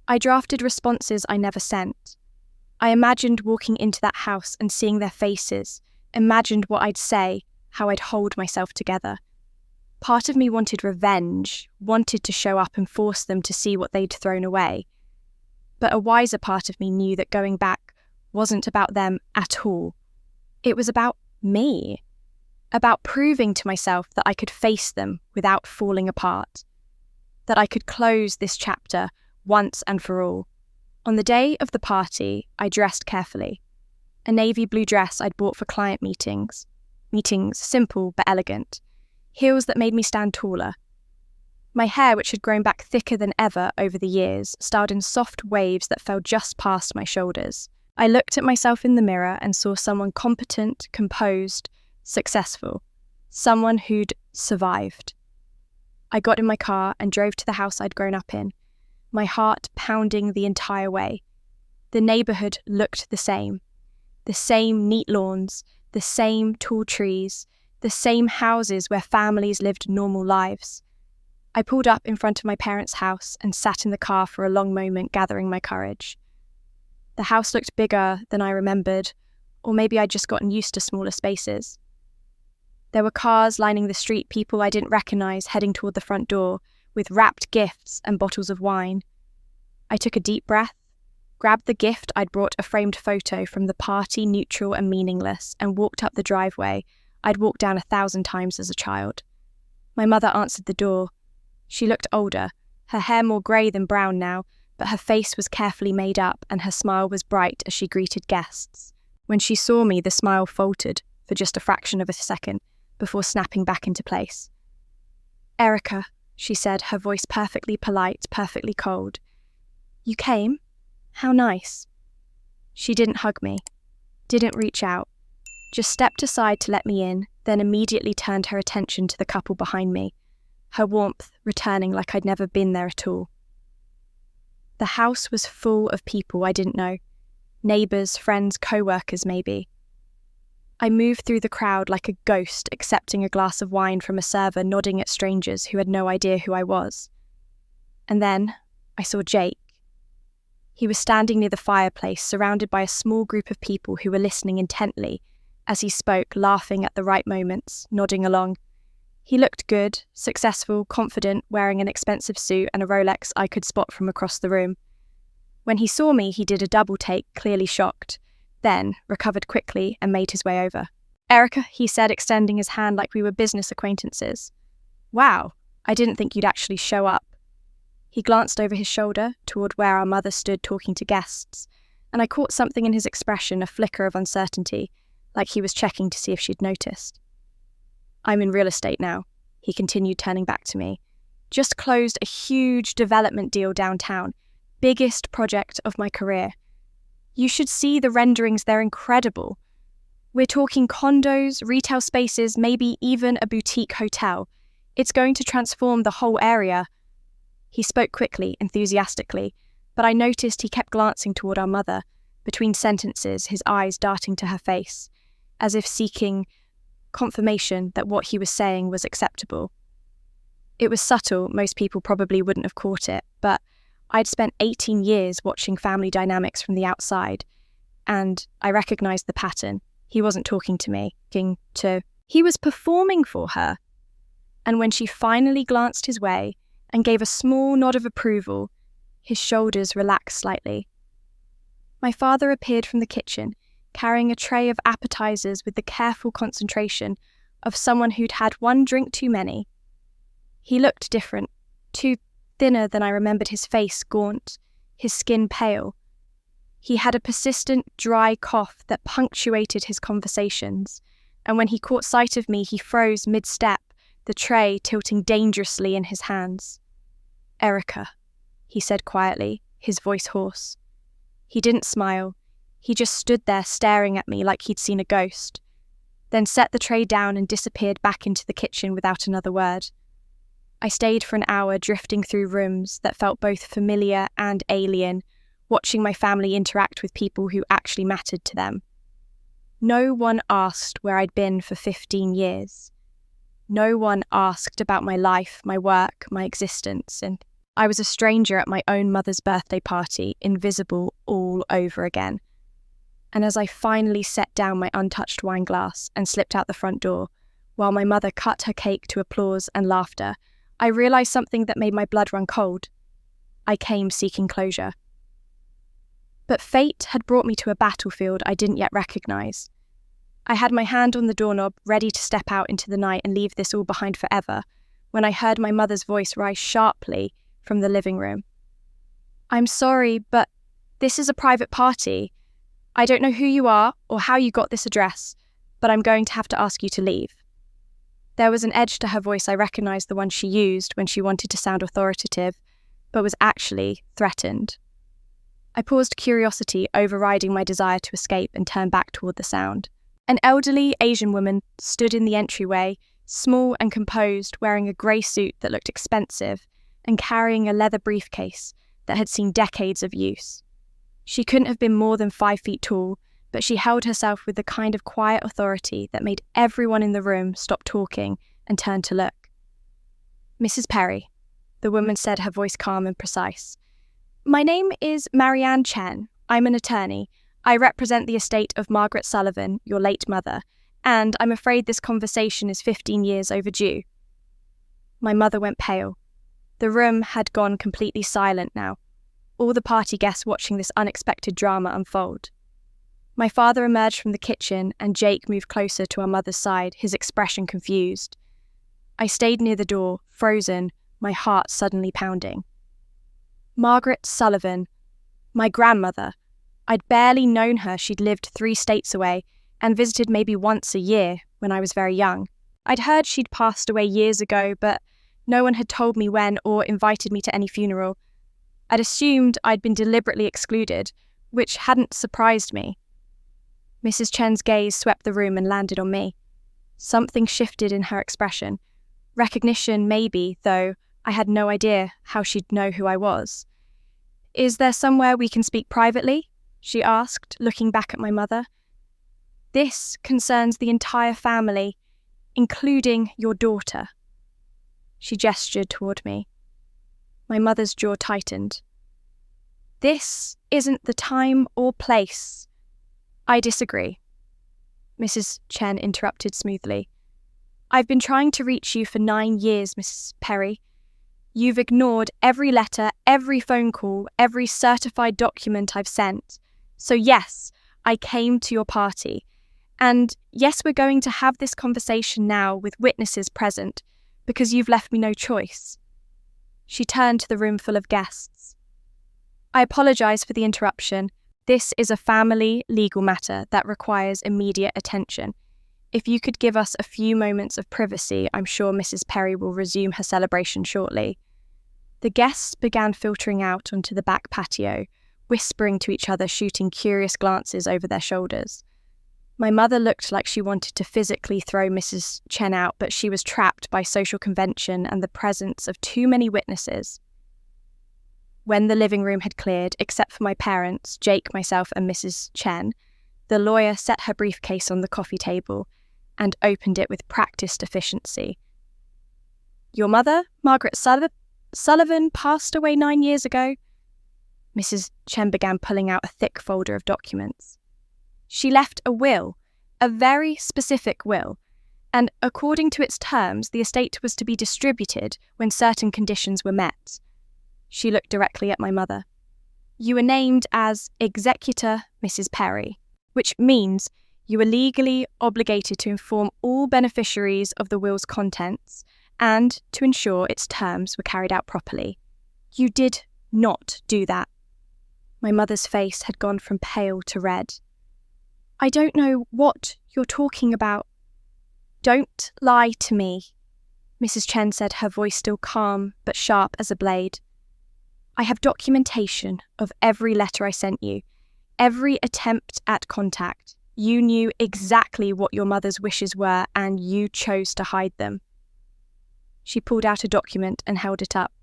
I drafted responses I never sent. I imagined walking into that house and seeing their faces, imagined what I'd say, how I'd hold myself together. Part of me wanted revenge, wanted to show up and force them to see what they'd thrown away. But a wiser part of me knew that going back wasn't about them at all. It was about me. About proving to myself that I could face them without falling apart. That I could close this chapter once and for all. On the day of the party, I dressed carefully. A navy blue dress I'd bought for client meetings. Meetings simple but elegant. Heels that made me stand taller. My hair, which had grown back thicker than ever over the years, styled in soft waves that fell just past my shoulders. I looked at myself in the mirror and saw someone competent, composed, successful. someone who'd survived. I got in my car and drove to the house I'd grown up in, my heart pounding the entire way. The neighbourhood looked the same neat lawns, the same tall trees, the same houses where families lived normal lives. I pulled up in front of my parents' house and sat in the car for a long moment, gathering my courage. The house looked bigger than I remembered, or maybe I'd just gotten used to smaller spaces. There were cars lining the street, people I didn't recognise heading toward the front door, with wrapped gifts and bottles of wine. I took a deep breath, grabbed the gift I'd brought, a framed photo from the party, neutral and meaningless, and walked up the driveway I'd walked down 1,000 times as a child. My mother answered the door. She looked older, her hair more grey than brown now, but her face was carefully made up and her smile was bright as she greeted guests. When she saw me, the smile faltered for just a fraction of a second before snapping back into place. "Erica," she said, her voice perfectly polite, perfectly cold. "You came? How nice." She didn't hug me, didn't reach out, just stepped aside to let me in, then immediately turned her attention to the couple behind me, her warmth returning like I'd never been there at all. The house was full of people I didn't know, neighbours, friends, co-workers maybe. I moved through the crowd like a ghost, accepting a glass of wine from a server, nodding at strangers who had no idea who I was. And then I saw Jake. He was standing near the fireplace, surrounded by a small group of people who were listening intently as he spoke, laughing at the right moments, nodding along. He looked good, successful, confident, wearing an expensive suit and a Rolex I could spot from across the room. When he saw me, he did a double take, clearly shocked, then recovered quickly and made his way over. "Erica," he said, extending his hand like we were business acquaintances. "Wow, I didn't think you'd actually show up." He glanced over his shoulder toward where our mother stood talking to guests, and I caught something in his expression, a flicker of uncertainty, like he was checking to see if she'd noticed. "I'm in real estate now," he continued, turning back to me. "Just closed a huge development deal downtown. Biggest project of my career. You should see the renderings, they're incredible. We're talking condos, retail spaces, maybe even a boutique hotel. It's going to transform the whole area." He spoke quickly, enthusiastically, but I noticed he kept glancing toward our mother, between sentences, his eyes darting to her face, as if seeking confirmation that what he was saying was acceptable. It was subtle, most people probably wouldn't have caught it, but I'd spent 18 years watching family dynamics from the outside, and I recognized the pattern. He wasn't talking to me, he was performing for her. And when she finally glanced his way and gave a small nod of approval, his shoulders relaxed slightly. My father appeared from the kitchen, carrying a tray of appetizers with the careful concentration of someone who'd had one drink too many. He looked different, thinner than I remembered his face, gaunt, his skin pale. He had a persistent, dry cough that punctuated his conversations, and when he caught sight of me, he froze mid-step, the tray tilting dangerously in his hands. "Erica," he said quietly, his voice hoarse. He didn't smile. He just stood there staring at me like he'd seen a ghost, then set the tray down and disappeared back into the kitchen without another word. I stayed for an hour, drifting through rooms that felt both familiar and alien, watching my family interact with people who actually mattered to them. No one asked where I'd been for 15 years. No one asked about my life, my work, my existence, and I was a stranger at my own mother's birthday party, invisible all over again. And as I finally set down my untouched wine glass and slipped out the front door, while my mother cut her cake to applause and laughter, I realised something that made my blood run cold. I came seeking closure. But fate had brought me to a battlefield I didn't yet recognise. I had my hand on the doorknob, ready to step out into the night and leave this all behind forever, when I heard my mother's voice rise sharply from the living room. "I'm sorry, but this is a private party. I don't know who you are or how you got this address, but I'm going to have to ask you to leave." There was an edge to her voice I recognised, the one she used when she wanted to sound authoritative, but was actually threatened. I paused, curiosity overriding my desire to escape, and turned back toward the sound. An elderly Asian woman stood in the entryway, small and composed, wearing a grey suit that looked expensive and carrying a leather briefcase that had seen decades of use. She couldn't have been more than 5 feet tall, but she held herself with the kind of quiet authority that made everyone in the room stop talking and turn to look. "Mrs. Perry," the woman said, her voice calm and precise. "My name is Marianne Chen. I'm an attorney. I represent the estate of Margaret Sullivan, your late mother, and I'm afraid this conversation is 15 years overdue." My mother went pale. The room had gone completely silent now, all the party guests watching this unexpected drama unfold. My father emerged from the kitchen and Jake moved closer to our mother's side, his expression confused. I stayed near the door, frozen, my heart suddenly pounding. Margaret Sullivan, my grandmother. I'd barely known her. She'd lived 3 states away and visited maybe once a year when I was very young. I'd heard she'd passed away years ago, but no one had told me when or invited me to any funeral. I'd assumed I'd been deliberately excluded, which hadn't surprised me. Mrs. Chen's gaze swept the room and landed on me. Something shifted in her expression. Recognition, maybe, though I had no idea how she'd know who I was. "Is there somewhere we can speak privately?" she asked, looking back at my mother. "This concerns the entire family, including your daughter." She gestured toward me. My mother's jaw tightened. "This isn't the time or place." "I disagree," Mrs. Chen interrupted smoothly. "I've been trying to reach you for 9 years, Mrs. Perry. You've ignored every letter, every phone call, every certified document I've sent. So yes, I came to your party. And yes, we're going to have this conversation now with witnesses present, because you've left me no choice." She turned to the room full of guests. "I apologise for the interruption. This is a family legal matter that requires immediate attention. If you could give us a few moments of privacy, I'm sure Mrs. Perry will resume her celebration shortly." The guests began filtering out onto the back patio, whispering to each other, shooting curious glances over their shoulders. My mother looked like she wanted to physically throw Mrs. Chen out, but she was trapped by social convention and the presence of too many witnesses. When the living room had cleared, except for my parents, Jake, myself, and Mrs. Chen, the lawyer set her briefcase on the coffee table and opened it with practiced efficiency. "Your mother, Margaret Sullivan, passed away 9 years ago." Mrs. Chen began pulling out a thick folder of documents. "She left a will, a very specific will, and according to its terms, the estate was to be distributed when certain conditions were met." She looked directly at my mother. "You were named as executor, Mrs. Perry, which means you were legally obligated to inform all beneficiaries of the will's contents and to ensure its terms were carried out properly. You did not do that." My mother's face had gone from pale to red. "I don't know what you're talking about." "Don't lie to me," Mrs. Chen said, her voice still calm but sharp as a blade. "I have documentation of every letter I sent you, every attempt at contact. You knew exactly what your mother's wishes were and you chose to hide them." She pulled out a document and held it up.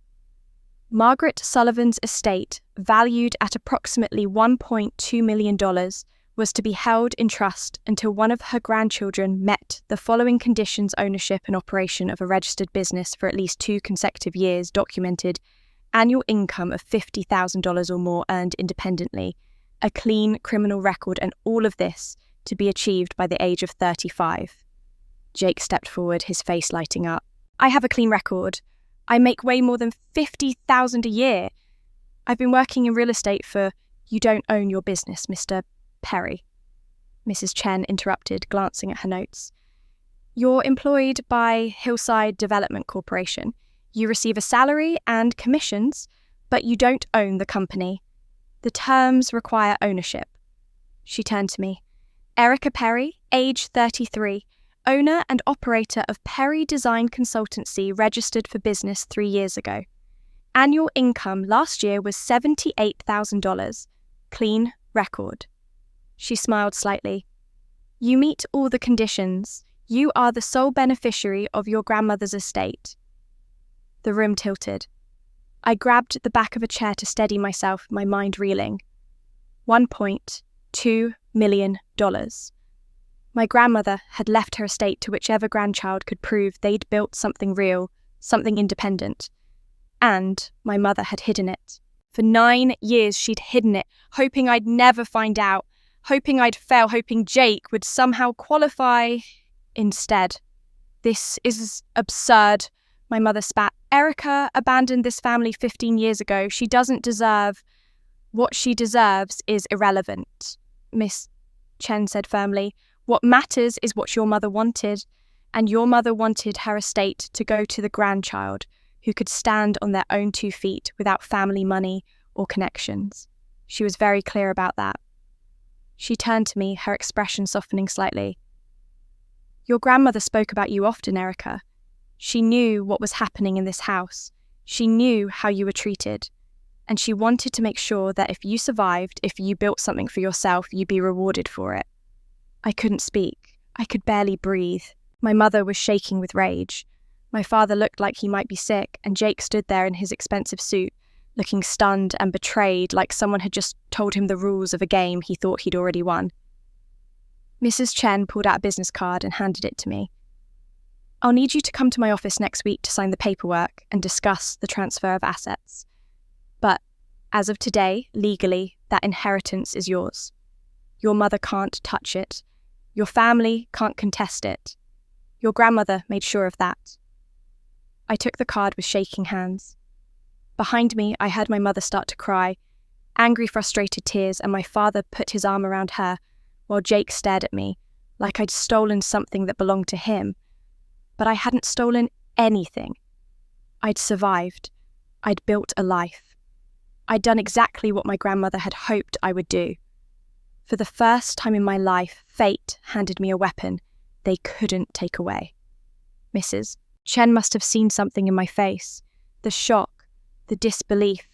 Margaret Sullivan's estate, valued at approximately $1.2 million, was to be held in trust until one of her grandchildren met the following conditions: ownership and operation of a registered business for at least 2 consecutive years, documented annual income of $50,000 or more earned independently, a clean criminal record, and all of this to be achieved by the age of 35. Jake stepped forward, his face lighting up. "I have a clean record. I make way more than $50,000 a year. I've been working in real estate for—" "You don't own your business, Mr. Perry," Mrs. Chen interrupted, glancing at her notes. "You're employed by Hillside Development Corporation. You receive a salary and commissions, but you don't own the company. The terms require ownership." She turned to me. "Erica Perry, age 33, owner and operator of Perry Design Consultancy, registered for business 3 years ago. Annual income last year was $78,000. Clean record." She smiled slightly. "You meet all the conditions. You are the sole beneficiary of your grandmother's estate. The room tilted. I grabbed the back of a chair to steady myself, my mind reeling. $1.2 million. My grandmother had left her estate to whichever grandchild could prove they'd built something real, something independent. And my mother had hidden it. For 9 years she'd hidden it, hoping I'd never find out, hoping I'd fail, hoping Jake would somehow qualify. Instead, this is absurd, my mother spat. Erica abandoned this family 15 years ago. She doesn't deserve. What she deserves is irrelevant, Miss Chen said firmly. What matters is what your mother wanted, and your mother wanted her estate to go to the grandchild who could stand on their own 2 feet without family money or connections. She was very clear about that. She turned to me, her expression softening slightly. Your grandmother spoke about you often, Erica. She knew what was happening in this house. She knew how you were treated. And she wanted to make sure that if you survived, if you built something for yourself, you'd be rewarded for it. I couldn't speak. I could barely breathe. My mother was shaking with rage. My father looked like he might be sick, and Jake stood there in his expensive suit, looking stunned and betrayed, like someone had just told him the rules of a game he thought he'd already won. Mrs. Chen pulled out a business card and handed it to me. I'll need you to come to my office next week to sign the paperwork and discuss the transfer of assets. But as of today, legally, that inheritance is yours. Your mother can't touch it. Your family can't contest it. Your grandmother made sure of that. I took the card with shaking hands. Behind me, I heard my mother start to cry, angry, frustrated tears, and my father put his arm around her, while Jake stared at me, like I'd stolen something that belonged to him. But I hadn't stolen anything. I'd survived. I'd built a life. I'd done exactly what my grandmother had hoped I would do. For the first time in my life, fate handed me a weapon they couldn't take away. Mrs. Chen must have seen something in my face. The shock, the disbelief,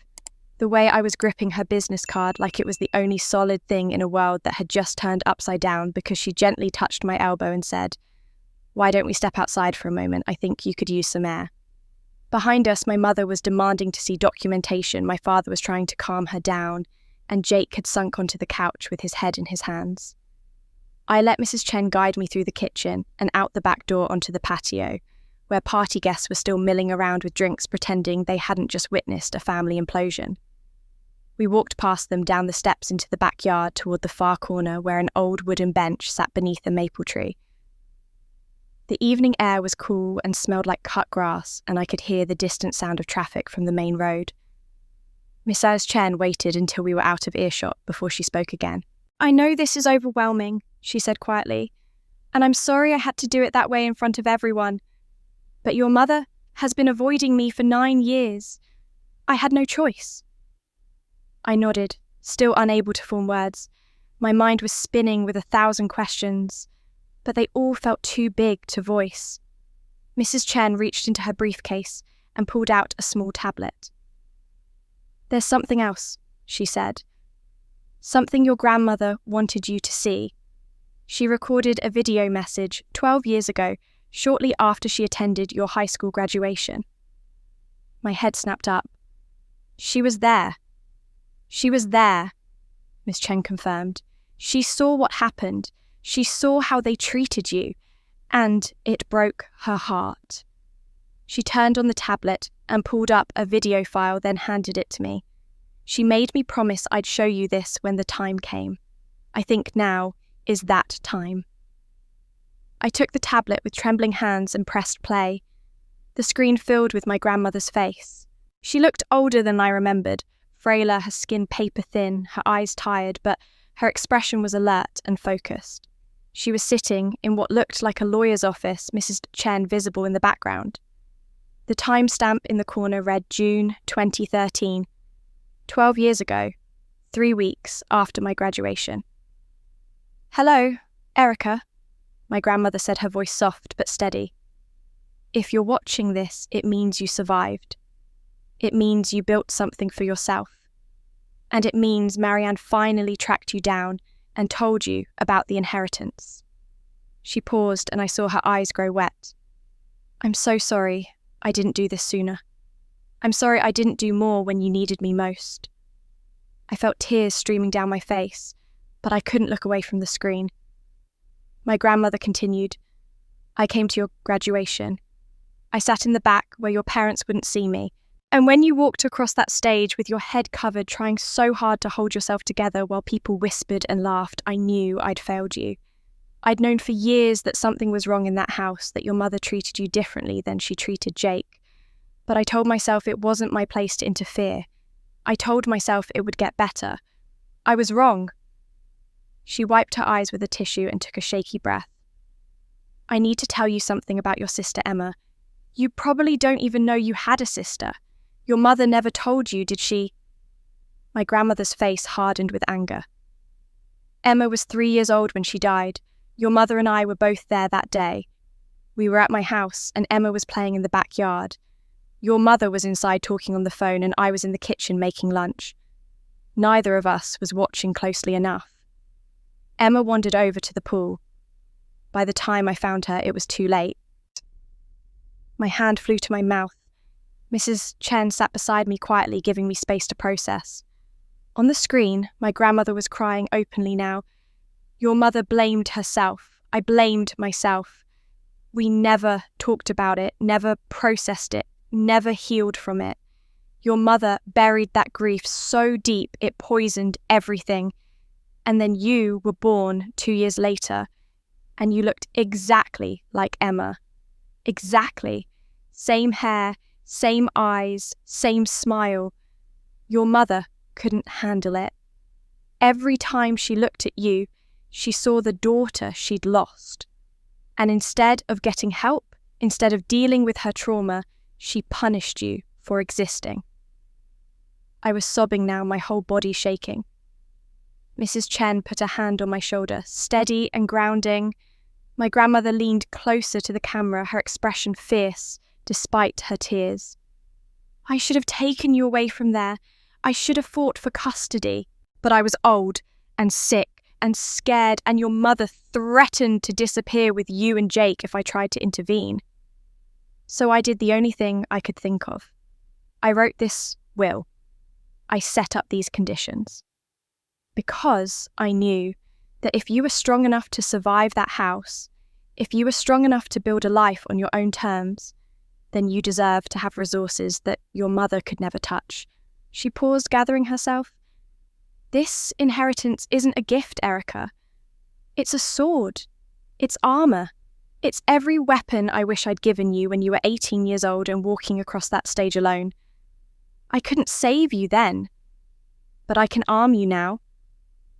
the way I was gripping her business card like it was the only solid thing in a world that had just turned upside down, because she gently touched my elbow and said, "Why don't we step outside for a moment? I think you could use some air." Behind us, my mother was demanding to see documentation. My father was trying to calm her down, and Jake had sunk onto the couch with his head in his hands. I let Mrs. Chen guide me through the kitchen and out the back door onto the patio, where party guests were still milling around with drinks, pretending they hadn't just witnessed a family implosion. We walked past them down the steps into the backyard toward the far corner where an old wooden bench sat beneath a maple tree. The evening air was cool and smelled like cut grass, and I could hear the distant sound of traffic from the main road. Mrs. Chen waited until we were out of earshot before she spoke again. "I know this is overwhelming," she said quietly, "and I'm sorry I had to do it that way in front of everyone. But your mother has been avoiding me for 9 years. I had no choice." I nodded, still unable to form words. My mind was spinning with 1,000 questions, but they all felt too big to voice. Mrs. Chen reached into her briefcase and pulled out a small tablet. "There's something else," she said. "Something your grandmother wanted you to see. She recorded a video message 12 years ago, shortly after she attended your high school graduation." My head snapped up. "She was there. She was there," Miss Chen confirmed. "She saw what happened. She saw how they treated you, and it broke her heart." She turned on the tablet and pulled up a video file, then handed it to me. "She made me promise I'd show you this when the time came. I think now is that time." I took the tablet with trembling hands and pressed play. The screen filled with my grandmother's face. She looked older than I remembered, frailer, her skin paper-thin, her eyes tired, but her expression was alert and focused. She was sitting in what looked like a lawyer's office, Mrs. Chen visible in the background. The timestamp in the corner read June 2013, 12 years ago, 3 weeks after my graduation. "Hello, Erica," my grandmother said, her voice soft but steady. "If you're watching this, it means you survived. It means you built something for yourself. And it means Marianne finally tracked you down and told you about the inheritance." She paused and I saw her eyes grow wet. I'm so sorry I didn't do this sooner. I'm sorry I didn't do more when you needed me most. I felt tears streaming down my face, but I couldn't look away from the screen. My grandmother continued, I came to your graduation. I sat in the back where your parents wouldn't see me. And when you walked across that stage with your head covered, trying so hard to hold yourself together while people whispered and laughed, I knew I'd failed you. I'd known for years that something was wrong in that house, that your mother treated you differently than she treated Jake. But I told myself it wasn't my place to interfere. I told myself it would get better. I was wrong. She wiped her eyes with a tissue and took a shaky breath. I need to tell you something about your sister Emma. You probably don't even know you had a sister. Your mother never told you, did she? My grandmother's face hardened with anger. Emma was 3 years old when she died. Your mother and I were both there that day. We were at my house and Emma was playing in the backyard. Your mother was inside talking on the phone and I was in the kitchen making lunch. Neither of us was watching closely enough. Emma wandered over to the pool. By the time I found her, it was too late. My hand flew to my mouth. Mrs. Chen sat beside me quietly, giving me space to process. On the screen, my grandmother was crying openly now. Your mother blamed herself. I blamed myself. We never talked about it, never processed it, never healed from it. Your mother buried that grief so deep it poisoned everything. And then you were born 2 years later, and you looked exactly like Emma. Exactly. Same hair, same eyes, same smile. Your mother couldn't handle it. Every time she looked at you, she saw the daughter she'd lost. And instead of getting help, instead of dealing with her trauma, she punished you for existing. I was sobbing now, my whole body shaking. Mrs. Chen put a hand on my shoulder, steady and grounding. My grandmother leaned closer to the camera, her expression fierce, despite her tears. I should have taken you away from there. I should have fought for custody. But I was old and sick and scared, and your mother threatened to disappear with you and Jake if I tried to intervene. So I did the only thing I could think of. I wrote this will. I set up these conditions. Because I knew that if you were strong enough to survive that house, if you were strong enough to build a life on your own terms, then you deserve to have resources that your mother could never touch. She paused, gathering herself. This inheritance isn't a gift, Erica. It's a sword. It's armor. It's every weapon I wish I'd given you when you were 18 years old and walking across that stage alone. I couldn't save you then, but I can arm you now.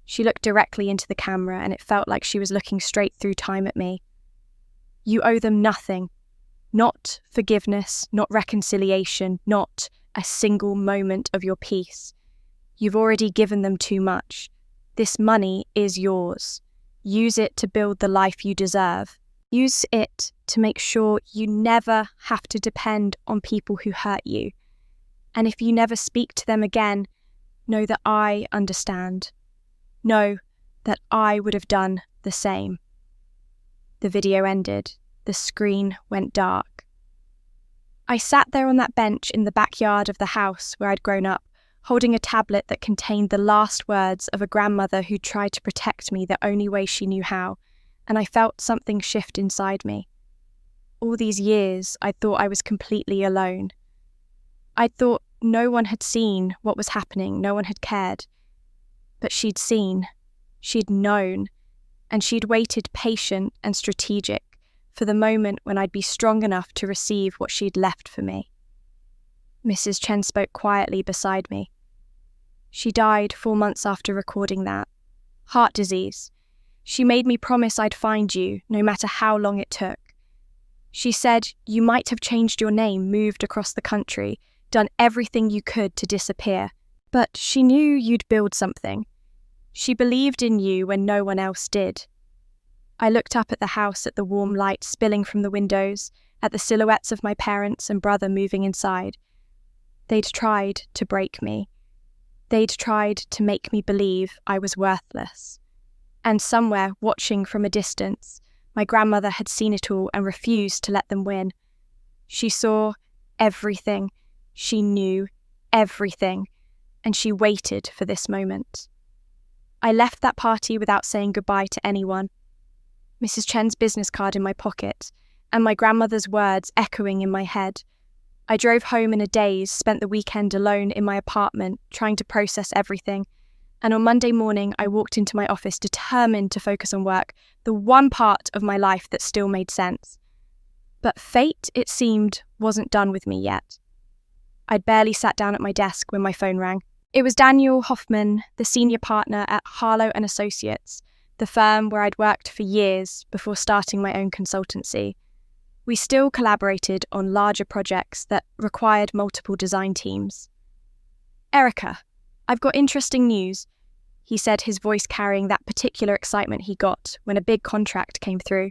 She looked directly into the camera and it felt like she was looking straight through time at me. You owe them nothing. Not forgiveness, not reconciliation, not a single moment of your peace. You've already given them too much. This money is yours. Use it to build the life you deserve. Use it to make sure you never have to depend on people who hurt you. And if you never speak to them again, know that I understand. Know that I would have done the same. The video ended. The screen went dark. I sat there on that bench in the backyard of the house where I'd grown up, holding a tablet that contained the last words of a grandmother who tried to protect me the only way she knew how, and I felt something shift inside me. All these years, I thought I was completely alone. I thought no one had seen what was happening, no one had cared. But she'd seen, she'd known, and she'd waited patient and strategic for the moment when I'd be strong enough to receive what she'd left for me. Mrs. Chen spoke quietly beside me. She died 4 months after recording that. Heart disease. She made me promise I'd find you, no matter how long it took. She said you might have changed your name, moved across the country, done everything you could to disappear. But she knew you'd build something. She believed in you when no one else did. I looked up at the house, at the warm light spilling from the windows, at the silhouettes of my parents and brother moving inside. They'd tried to break me. They'd tried to make me believe I was worthless. And somewhere, watching from a distance, My grandmother had seen it all and refused to let them win. She saw everything. She knew everything. And she waited for this moment. I left that party without saying goodbye to anyone. Mrs. Chen's business card in my pocket, and my grandmother's words echoing in my head. I drove home in a daze, spent the weekend alone in my apartment, trying to process everything. And on Monday morning, I walked into my office determined to focus on work, the one part of my life that still made sense. But fate, it seemed, wasn't done with me yet. I'd barely sat down at my desk when my phone rang. It was Daniel Hoffman, the senior partner at Harlow & Associates, the firm where I'd worked for years before starting my own consultancy. We still collaborated on larger projects that required multiple design teams. "Erica, I've got interesting news," he said, his voice carrying that particular excitement he got when a big contract came through.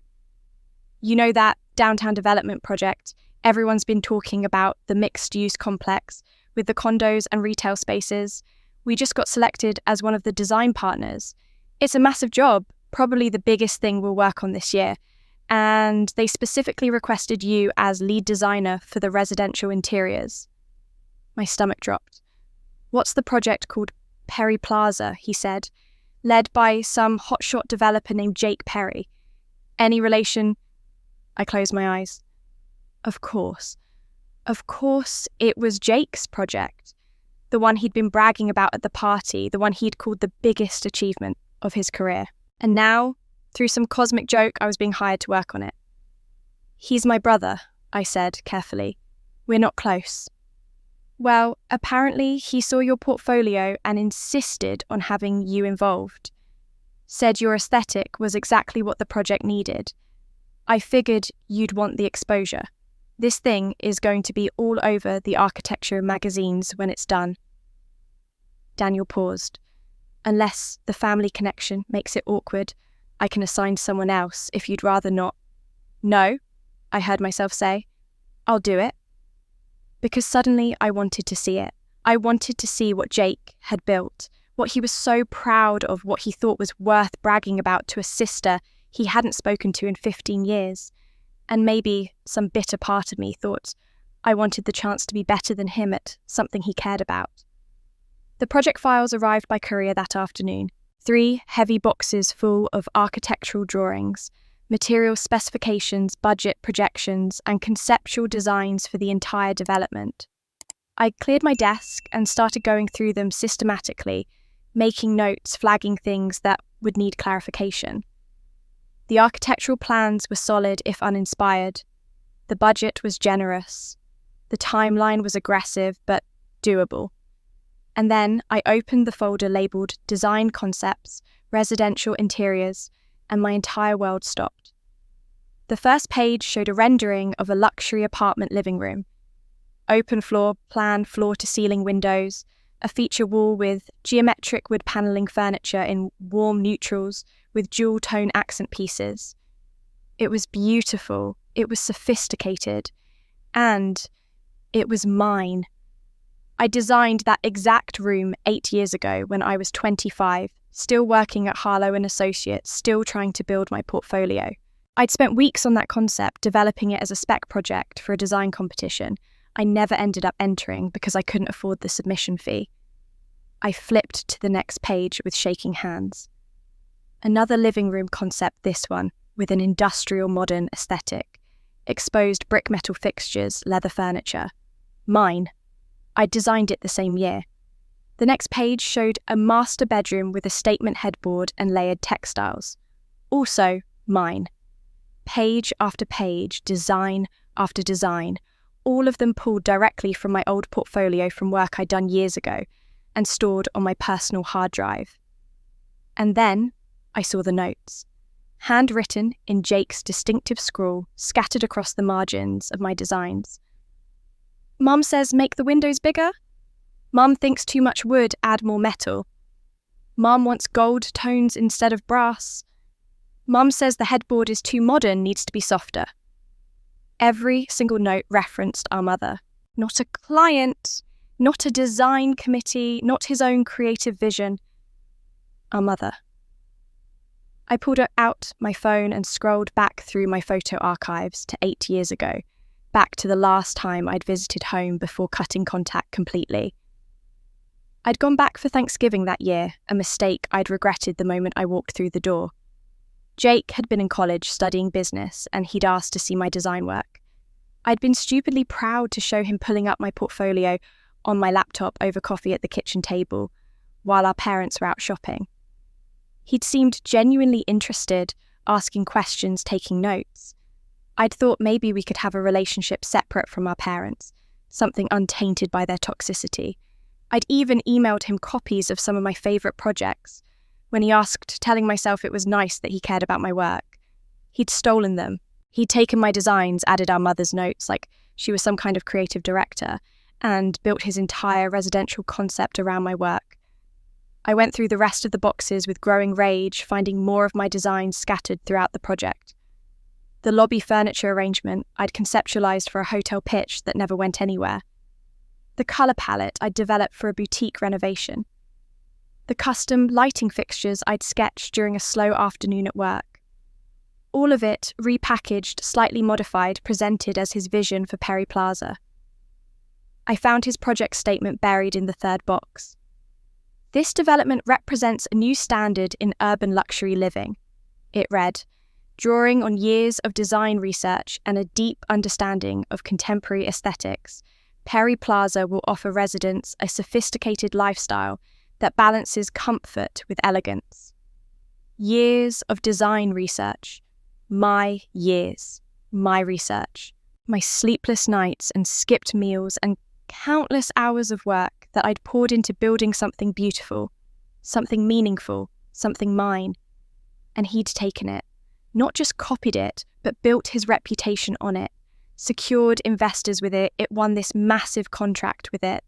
"You know that downtown development project everyone's been talking about, the mixed-use complex with the condos and retail spaces? We just got selected as one of the design partners. It's a massive job, probably the biggest thing we'll work on this year. And they specifically requested you as lead designer for the residential interiors." My stomach dropped. "What's the project called?" "Perry Plaza," he said, "led by some hotshot developer named Jake Perry. Any relation?" I closed my eyes. Of course. Of course, it was Jake's project. The one he'd been bragging about at the party, the one he'd called the biggest achievement of his career. And now, through some cosmic joke, I was being hired to work on it. "He's my brother," I said carefully. "We're not close." "Well, apparently he saw your portfolio and insisted on having you involved. Said your aesthetic was exactly what the project needed. I figured you'd want the exposure. This thing is going to be all over the architecture magazines when it's done." Daniel paused. "Unless the family connection makes it awkward, I can assign someone else if you'd rather not." "No," I heard myself say. "I'll do it." Because suddenly I wanted to see it. I wanted to see what Jake had built, what he was so proud of, what he thought was worth bragging about to a sister he hadn't spoken to in 15 years. And maybe some bitter part of me thought I wanted the chance to be better than him at something he cared about. The project files arrived by courier that afternoon. 3 heavy boxes full of architectural drawings, material specifications, budget projections, and conceptual designs for the entire development. I cleared my desk and started going through them systematically, making notes, flagging things that would need clarification. The architectural plans were solid if uninspired. The budget was generous. The timeline was aggressive but doable. And then I opened the folder labelled Design Concepts, Residential Interiors, and my entire world stopped. The first page showed a rendering of a luxury apartment living room. Open floor plan, floor-to-ceiling windows, a feature wall with geometric wood panelling furniture in warm neutrals with dual-tone accent pieces. It was beautiful, it was sophisticated, and it was mine. I designed that exact room 8 years ago when I was 25, still working at Harlow & Associates, still trying to build my portfolio. I'd spent weeks on that concept, developing it as a spec project for a design competition I never ended up entering because I couldn't afford the submission fee. I flipped to the next page with shaking hands. Another living room concept, this one, with an industrial modern aesthetic. Exposed brick metal fixtures, leather furniture. Mine. I designed it the same year. The next page showed a master bedroom with a statement headboard and layered textiles. Also mine. Page after page, design after design, all of them pulled directly from my old portfolio from work I'd done years ago and stored on my personal hard drive. And then I saw the notes, handwritten in Jake's distinctive scrawl scattered across the margins of my designs. Mum says make the windows bigger. Mum thinks too much wood, add more metal. Mum wants gold tones instead of brass. Mum says the headboard is too modern, needs to be softer. Every single note referenced our mother. Not a client, not a design committee, not his own creative vision. Our mother. I pulled out my phone and scrolled back through my photo archives to 8 years ago, back to the last time I'd visited home before cutting contact completely. I'd gone back for Thanksgiving that year, a mistake I'd regretted the moment I walked through the door. Jake had been in college studying business, and he'd asked to see my design work. I'd been stupidly proud to show him pulling up my portfolio on my laptop over coffee at the kitchen table, while our parents were out shopping. He'd seemed genuinely interested, asking questions, taking notes. I'd thought maybe we could have a relationship separate from our parents, something untainted by their toxicity. I'd even emailed him copies of some of my favourite projects. When he asked, telling myself it was nice that he cared about my work. He'd stolen them. He'd taken my designs, added our mother's notes like she was some kind of creative director, and built his entire residential concept around my work. I went through the rest of the boxes with growing rage, finding more of my designs scattered throughout the project. The lobby furniture arrangement I'd conceptualised for a hotel pitch that never went anywhere. The colour palette I'd developed for a boutique renovation. The custom lighting fixtures I'd sketched during a slow afternoon at work. All of it repackaged, slightly modified, presented as his vision for Perry Plaza. I found his project statement buried in the third box. This development represents a new standard in urban luxury living. It read, drawing on years of design research and a deep understanding of contemporary aesthetics, Perry Plaza will offer residents a sophisticated lifestyle that balances comfort with elegance. Years of design research. My years. My research. My sleepless nights and skipped meals and countless hours of work that I'd poured into building something beautiful, something meaningful, something mine. And he'd taken it, not just copied it, but built his reputation on it, secured investors with it, it won this massive contract with it.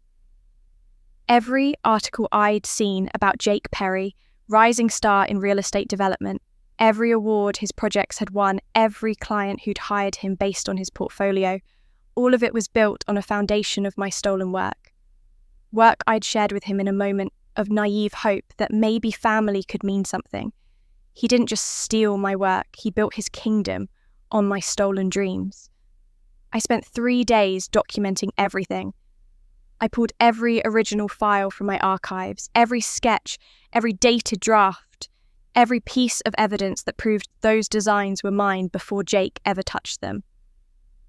Every article I'd seen about Jake Perry, rising star in real estate development, every award his projects had won, every client who'd hired him based on his portfolio, all of it was built on a foundation of my stolen work. Work I'd shared with him in a moment of naive hope that maybe family could mean something. He didn't just steal my work, he built his kingdom on my stolen dreams. I spent 3 days documenting everything. I pulled every original file from my archives, every sketch, every dated draft, every piece of evidence that proved those designs were mine before Jake ever touched them.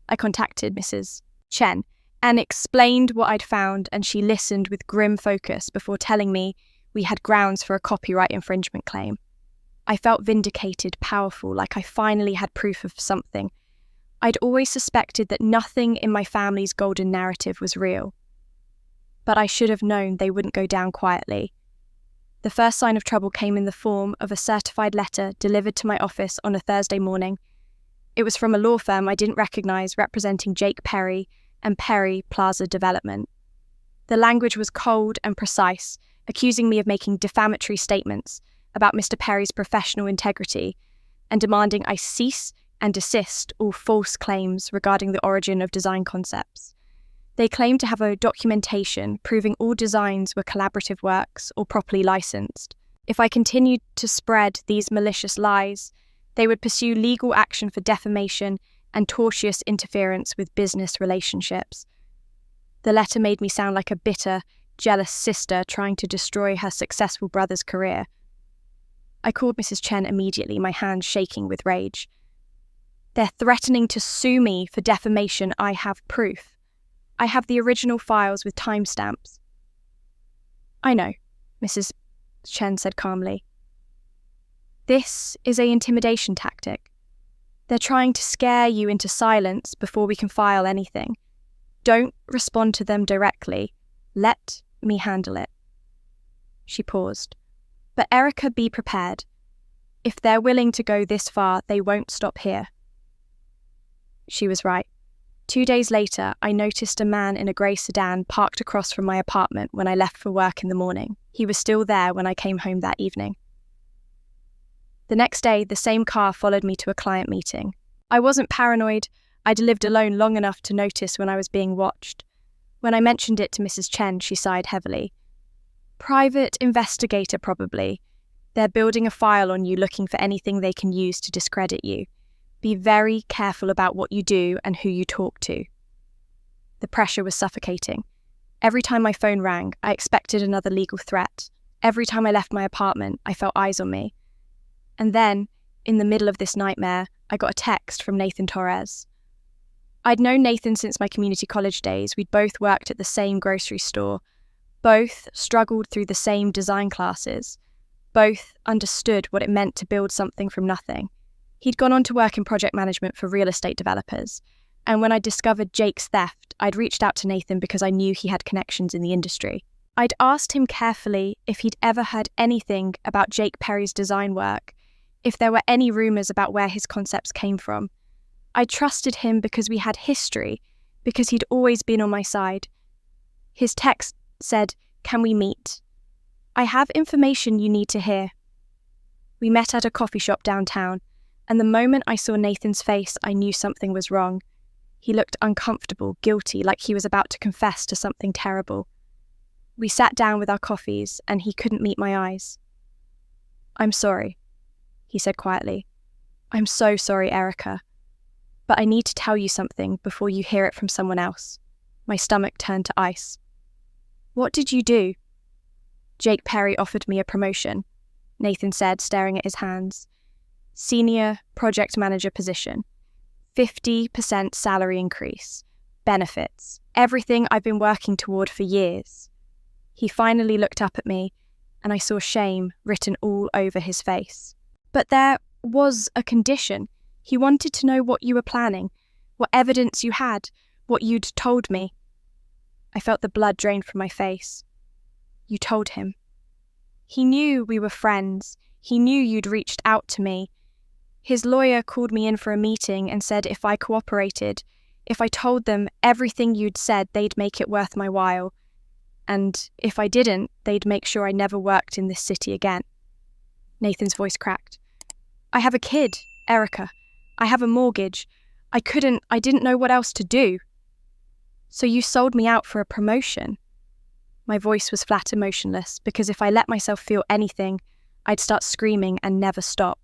I contacted Mrs. Chen and explained what I'd found, and she listened with grim focus before telling me we had grounds for a copyright infringement claim. I felt vindicated, powerful, like I finally had proof of something. I'd always suspected that nothing in my family's golden narrative was real. But I should have known they wouldn't go down quietly. The first sign of trouble came in the form of a certified letter delivered to my office on a Thursday morning. It was from a law firm I didn't recognise representing Jake Perry and Perry Plaza Development. The language was cold and precise, accusing me of making defamatory statements about Mr. Perry's professional integrity and demanding I cease and desist all false claims regarding the origin of design concepts. They claimed to have a documentation proving all designs were collaborative works or properly licensed. If I continued to spread these malicious lies, they would pursue legal action for defamation and tortious interference with business relationships. The letter made me sound like a bitter, jealous sister trying to destroy her successful brother's career. I called Mrs. Chen immediately, my hands shaking with rage. They're threatening to sue me for defamation. I have proof. I have the original files with timestamps. I know, Mrs. Chen said calmly. This is an intimidation tactic. They're trying to scare you into silence before we can file anything. Don't respond to them directly. Let me handle it. She paused. But Erica, be prepared. If they're willing to go this far, they won't stop here. She was right. 2 days later, I noticed a man in a grey sedan parked across from my apartment when I left for work in the morning. He was still there when I came home that evening. The next day, the same car followed me to a client meeting. I wasn't paranoid. I'd lived alone long enough to notice when I was being watched. When I mentioned it to Mrs. Chen, she sighed heavily. Private investigator, probably. They're building a file on you looking for anything they can use to discredit you. Be very careful about what you do and who you talk to. The pressure was suffocating. Every time my phone rang, I expected another legal threat. Every time I left my apartment, I felt eyes on me. And then, in the middle of this nightmare, I got a text from Nathan Torres. I'd known Nathan since my community college days. We'd both worked at the same grocery store. Both struggled through the same design classes. Both understood what it meant to build something from nothing. He'd gone on to work in project management for real estate developers. And when I discovered Jake's theft, I'd reached out to Nathan because I knew he had connections in the industry. I'd asked him carefully if he'd ever heard anything about Jake Perry's design work, if there were any rumours about where his concepts came from. I trusted him because we had history, because he'd always been on my side. His text said, "Can we meet? I have information you need to hear." We met at a coffee shop downtown, and the moment I saw Nathan's face, I knew something was wrong. He looked uncomfortable, guilty, like he was about to confess to something terrible. We sat down with our coffees, and he couldn't meet my eyes. "I'm sorry," he said quietly. "I'm so sorry, Erica. But I need to tell you something before you hear it from someone else." My stomach turned to ice. "What did you do?" "Jake Perry offered me a promotion," Nathan said, staring at his hands. "Senior project manager position. 50% salary increase. Benefits. Everything I've been working toward for years." He finally looked up at me, and I saw shame written all over his face. "But there was a condition. He wanted to know what you were planning, what evidence you had, what you'd told me." I felt the blood drain from my face. "You told him?" "He knew we were friends. He knew you'd reached out to me. His lawyer called me in for a meeting and said if I cooperated, if I told them everything you'd said, they'd make it worth my while. And if I didn't, they'd make sure I never worked in this city again." Nathan's voice cracked. "I have a kid, Erica. I have a mortgage. I didn't know what else to do." "So you sold me out for a promotion?" My voice was flat and motionless, because if I let myself feel anything, I'd start screaming and never stop.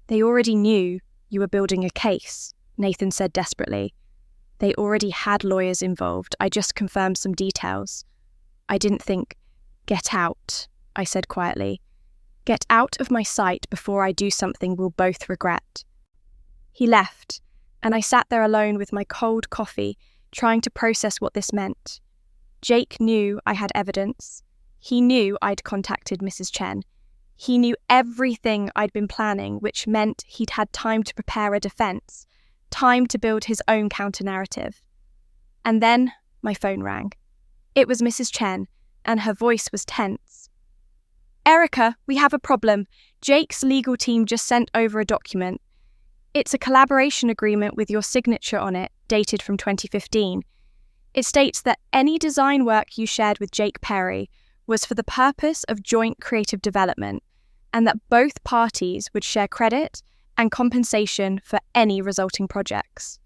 "They already knew you were building a case," Nathan said desperately. "They already had lawyers involved. I just confirmed some details. I didn't think." "Get out," I said quietly. "Get out of my sight before I do something we'll both regret." He left, and I sat there alone with my cold coffee, trying to process what this meant. Jake knew I had evidence. He knew I'd contacted Mrs. Chen. He knew everything I'd been planning, which meant he'd had time to prepare a defense, time to build his own counter-narrative. And then my phone rang. It was Mrs. Chen, and her voice was tense. "Erica, we have a problem. Jake's legal team just sent over a document. It's a collaboration agreement with your signature on it, dated from 2015. It states that any design work you shared with Jake Perry was for the purpose of joint creative development, and that both parties would share credit and compensation for any resulting projects."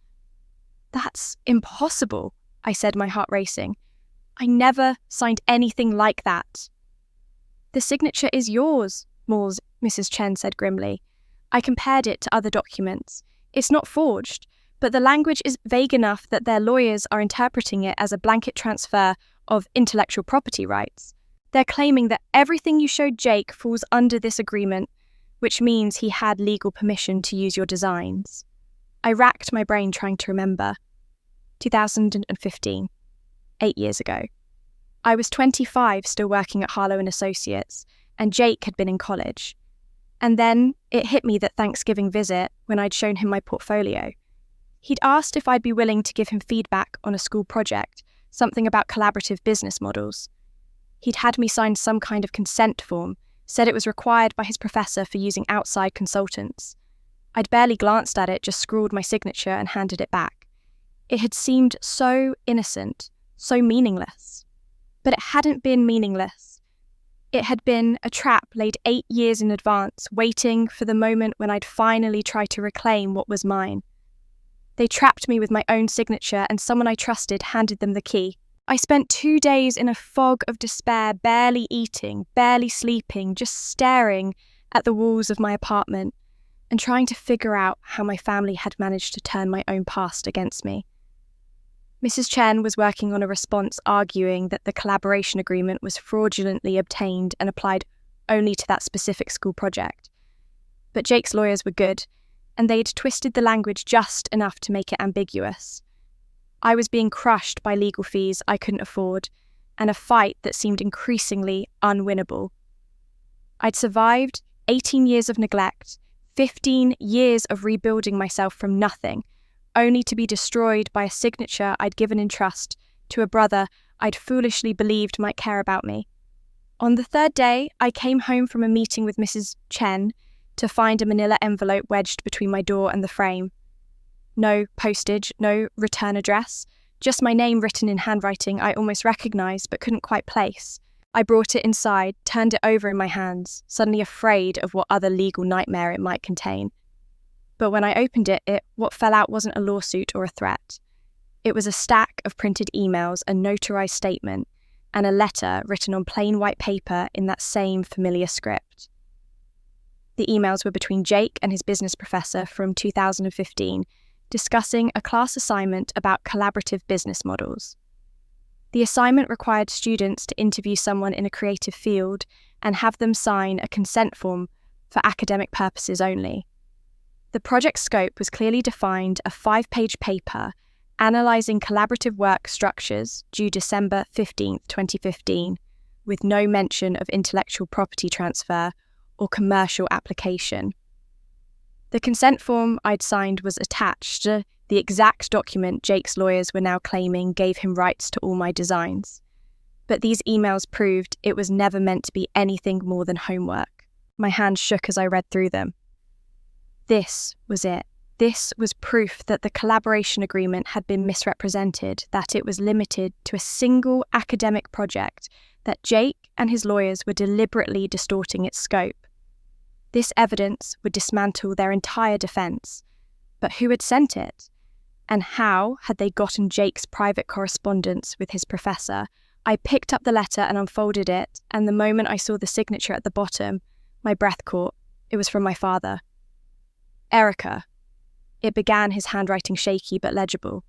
"That's impossible," I said, my heart racing. "I never signed anything like that." "The signature is yours, Moores," Mrs. Chen said grimly. "I compared it to other documents. It's not forged, but the language is vague enough that their lawyers are interpreting it as a blanket transfer of intellectual property rights. They're claiming that everything you showed Jake falls under this agreement, which means he had legal permission to use your designs." I racked my brain trying to remember. 2015, 8 years ago. I was 25, still working at Harlow & Associates, and Jake had been in college. And then it hit me that Thanksgiving visit when I'd shown him my portfolio. He'd asked if I'd be willing to give him feedback on a school project, something about collaborative business models. He'd had me sign some kind of consent form, said it was required by his professor for using outside consultants. I'd barely glanced at it, just scrawled my signature and handed it back. It had seemed so innocent, so meaningless. But it hadn't been meaningless. It had been a trap laid 8 years in advance, waiting for the moment when I'd finally try to reclaim what was mine. They trapped me with my own signature, and someone I trusted handed them the key. I spent 2 days in a fog of despair, barely eating, barely sleeping, just staring at the walls of my apartment and trying to figure out how my family had managed to turn my own past against me. Mrs. Chen was working on a response arguing that the collaboration agreement was fraudulently obtained and applied only to that specific school project. But Jake's lawyers were good, and they'd twisted the language just enough to make it ambiguous. I was being crushed by legal fees I couldn't afford, and a fight that seemed increasingly unwinnable. I'd survived 18 years of neglect, 15 years of rebuilding myself from nothing, only to be destroyed by a signature I'd given in trust to a brother I'd foolishly believed might care about me. On the third day, I came home from a meeting with Mrs. Chen to find a manila envelope wedged between my door and the frame. No postage, no return address, just my name written in handwriting I almost recognised but couldn't quite place. I brought it inside, turned it over in my hands, suddenly afraid of what other legal nightmare it might contain. But when I opened it, what fell out wasn't a lawsuit or a threat. It was a stack of printed emails, a notarized statement, and a letter written on plain white paper in that same familiar script. The emails were between Jake and his business professor from 2015, discussing a class assignment about collaborative business models. The assignment required students to interview someone in a creative field and have them sign a consent form for academic purposes only. The project scope was clearly defined, a 5-page paper analysing collaborative work structures due December 15, 2015, with no mention of intellectual property transfer or commercial application. The consent form I'd signed was attached, the exact document Jake's lawyers were now claiming gave him rights to all my designs. But these emails proved it was never meant to be anything more than homework. My hands shook as I read through them. This was it. This was proof that the collaboration agreement had been misrepresented, that it was limited to a single academic project, that Jake and his lawyers were deliberately distorting its scope. This evidence would dismantle their entire defence. But who had sent it? And how had they gotten Jake's private correspondence with his professor? I picked up the letter and unfolded it, and the moment I saw the signature at the bottom, my breath caught. It was from my father. Erica. It began, his handwriting shaky but legible.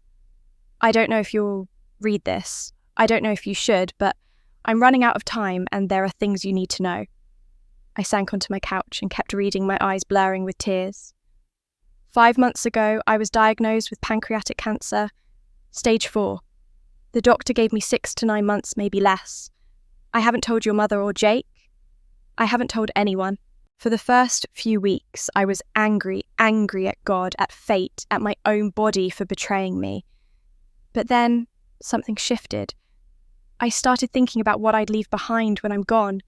I don't know if you'll read this. I don't know if you should, but I'm running out of time and there are things you need to know. I sank onto my couch and kept reading, my eyes blurring with tears. 5 months ago, I was diagnosed with pancreatic cancer, stage 4. The doctor gave me 6 to 9 months, maybe less. I haven't told your mother or Jake. I haven't told anyone. For the first few weeks, I was angry at God, at fate, at my own body for betraying me. But then something shifted. I started thinking about what I'd leave behind when I'm gone,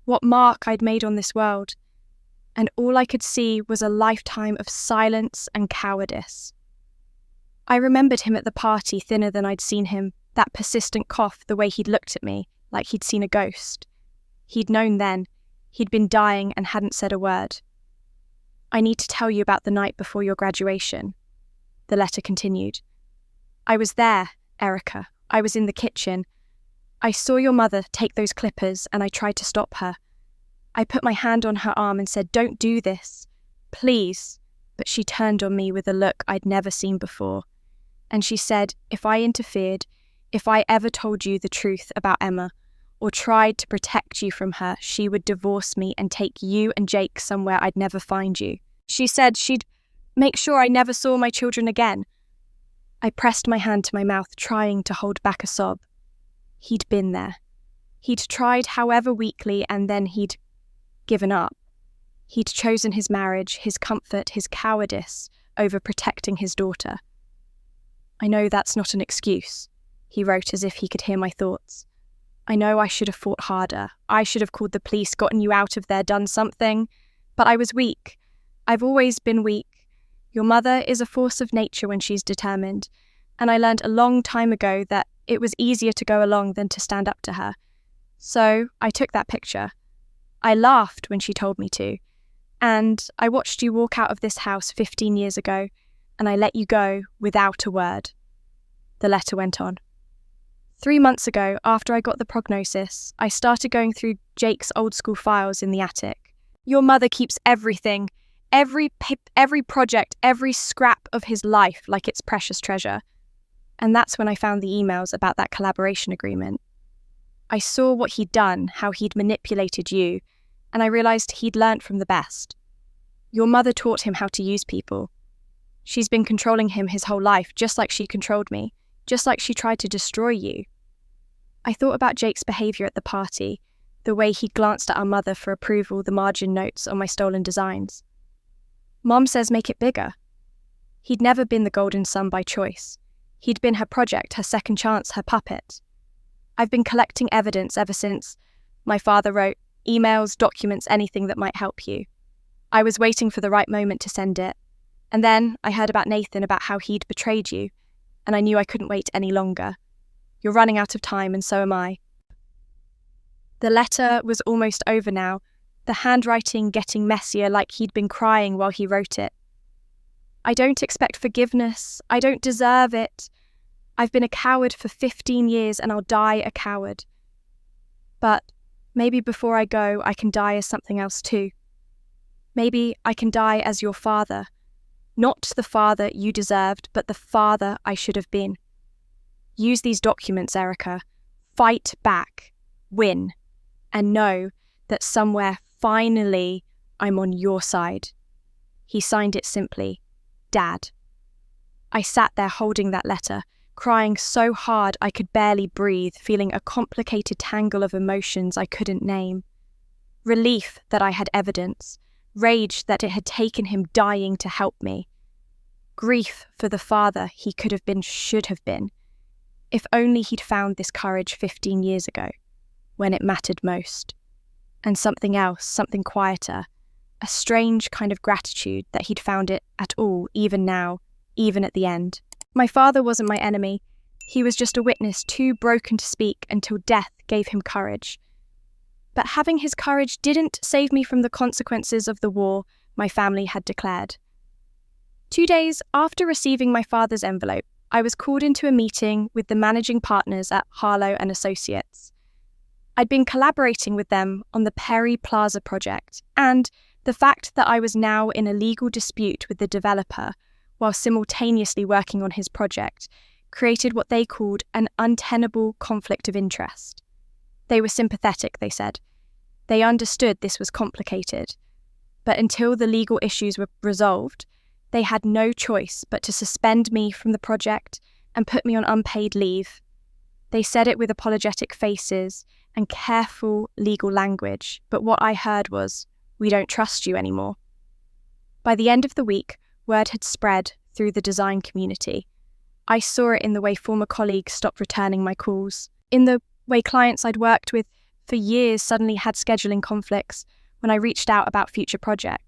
what mark I'd made on this world, and all I could see was a lifetime of silence and cowardice. I remembered him at the party, thinner than I'd seen him, that persistent cough, the way he'd looked at me, like he'd seen a ghost. He'd known then. He'd been dying and hadn't said a word. I need to tell you about the night before your graduation. The letter continued. I was there, Erica. I was in the kitchen. I saw your mother take those clippers and I tried to stop her. I put my hand on her arm and said, "Don't do this, please." But she turned on me with a look I'd never seen before. And she said, if I interfered, if I ever told you the truth about Emma, or tried to protect you from her, she would divorce me and take you and Jake somewhere I'd never find you. She said she'd make sure I never saw my children again. I pressed my hand to my mouth, trying to hold back a sob. He'd been there. He'd tried however weakly, and then he'd given up. He'd chosen his marriage, his comfort, his cowardice over protecting his daughter. I know that's not an excuse, he wrote as if he could hear my thoughts. I know I should have fought harder. I should have called the police, gotten you out of there, done something. But I was weak. I've always been weak. Your mother is a force of nature when she's determined, and I learned a long time ago that it was easier to go along than to stand up to her. So I took that picture. I laughed when she told me to, and I watched you walk out of this house 15 years ago, and I let you go without a word. The letter went on. 3 months ago, after I got the prognosis, I started going through Jake's old school files in the attic. Your mother keeps everything, every project, every scrap of his life like it's precious treasure. And that's when I found the emails about that collaboration agreement. I saw what he'd done, how he'd manipulated you, and I realized he'd learnt from the best. Your mother taught him how to use people. She's been controlling him his whole life, just like she controlled me, just like she tried to destroy you. I thought about Jake's behaviour at the party, the way he glanced at our mother for approval, the margin notes on my stolen designs. Mom says make it bigger. He'd never been the golden son by choice. He'd been her project, her second chance, her puppet. I've been collecting evidence ever since. My father wrote emails, documents, anything that might help you. I was waiting for the right moment to send it. And then I heard about Nathan, about how he'd betrayed you, and I knew I couldn't wait any longer. You're running out of time, and so am I. The letter was almost over now, the handwriting getting messier, like he'd been crying while he wrote it. I don't expect forgiveness. I don't deserve it. I've been a coward for 15 years and I'll die a coward. But maybe before I go, I can die as something else too. Maybe I can die as your father. Not the father you deserved, but the father I should have been. Use these documents, Erica. Fight back. Win. And know that somewhere, finally, I'm on your side. He signed it simply, Dad. I sat there holding that letter, crying so hard I could barely breathe, feeling a complicated tangle of emotions I couldn't name. Relief that I had evidence, rage that it had taken him dying to help me. Grief for the father he could have been, should have been. If only he'd found this courage 15 years ago, when it mattered most. And something else, something quieter, a strange kind of gratitude that he'd found it at all, even now, even at the end. My father wasn't my enemy. He was just a witness too broken to speak until death gave him courage. But having his courage didn't save me from the consequences of the war my family had declared. 2 days after receiving my father's envelope, I was called into a meeting with the managing partners at Harlow and Associates. I'd been collaborating with them on the Perry Plaza project, and the fact that I was now in a legal dispute with the developer while simultaneously working on his project created what they called an untenable conflict of interest. They were sympathetic, they said. They understood this was complicated, but until the legal issues were resolved, they had no choice but to suspend me from the project and put me on unpaid leave. They said it with apologetic faces and careful legal language, but what I heard was, "We don't trust you anymore." By the end of the week, word had spread through the design community. I saw it in the way former colleagues stopped returning my calls, in the way clients I'd worked with for years suddenly had scheduling conflicts when I reached out about future projects,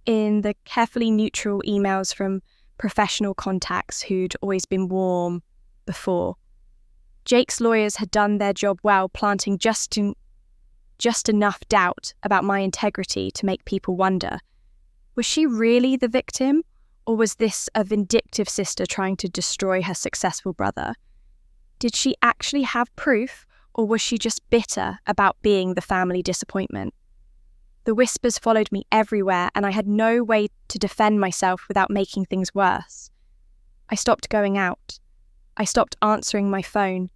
in the carefully neutral emails from professional contacts who'd always been warm before. Jake's lawyers had done their job well, planting just enough doubt about my integrity to make people wonder, was she really the victim, or was this a vindictive sister trying to destroy her successful brother? Did she actually have proof, or was she just bitter about being the family disappointment? The whispers followed me everywhere, and I had no way to defend myself without making things worse. I stopped going out. I stopped answering my phone.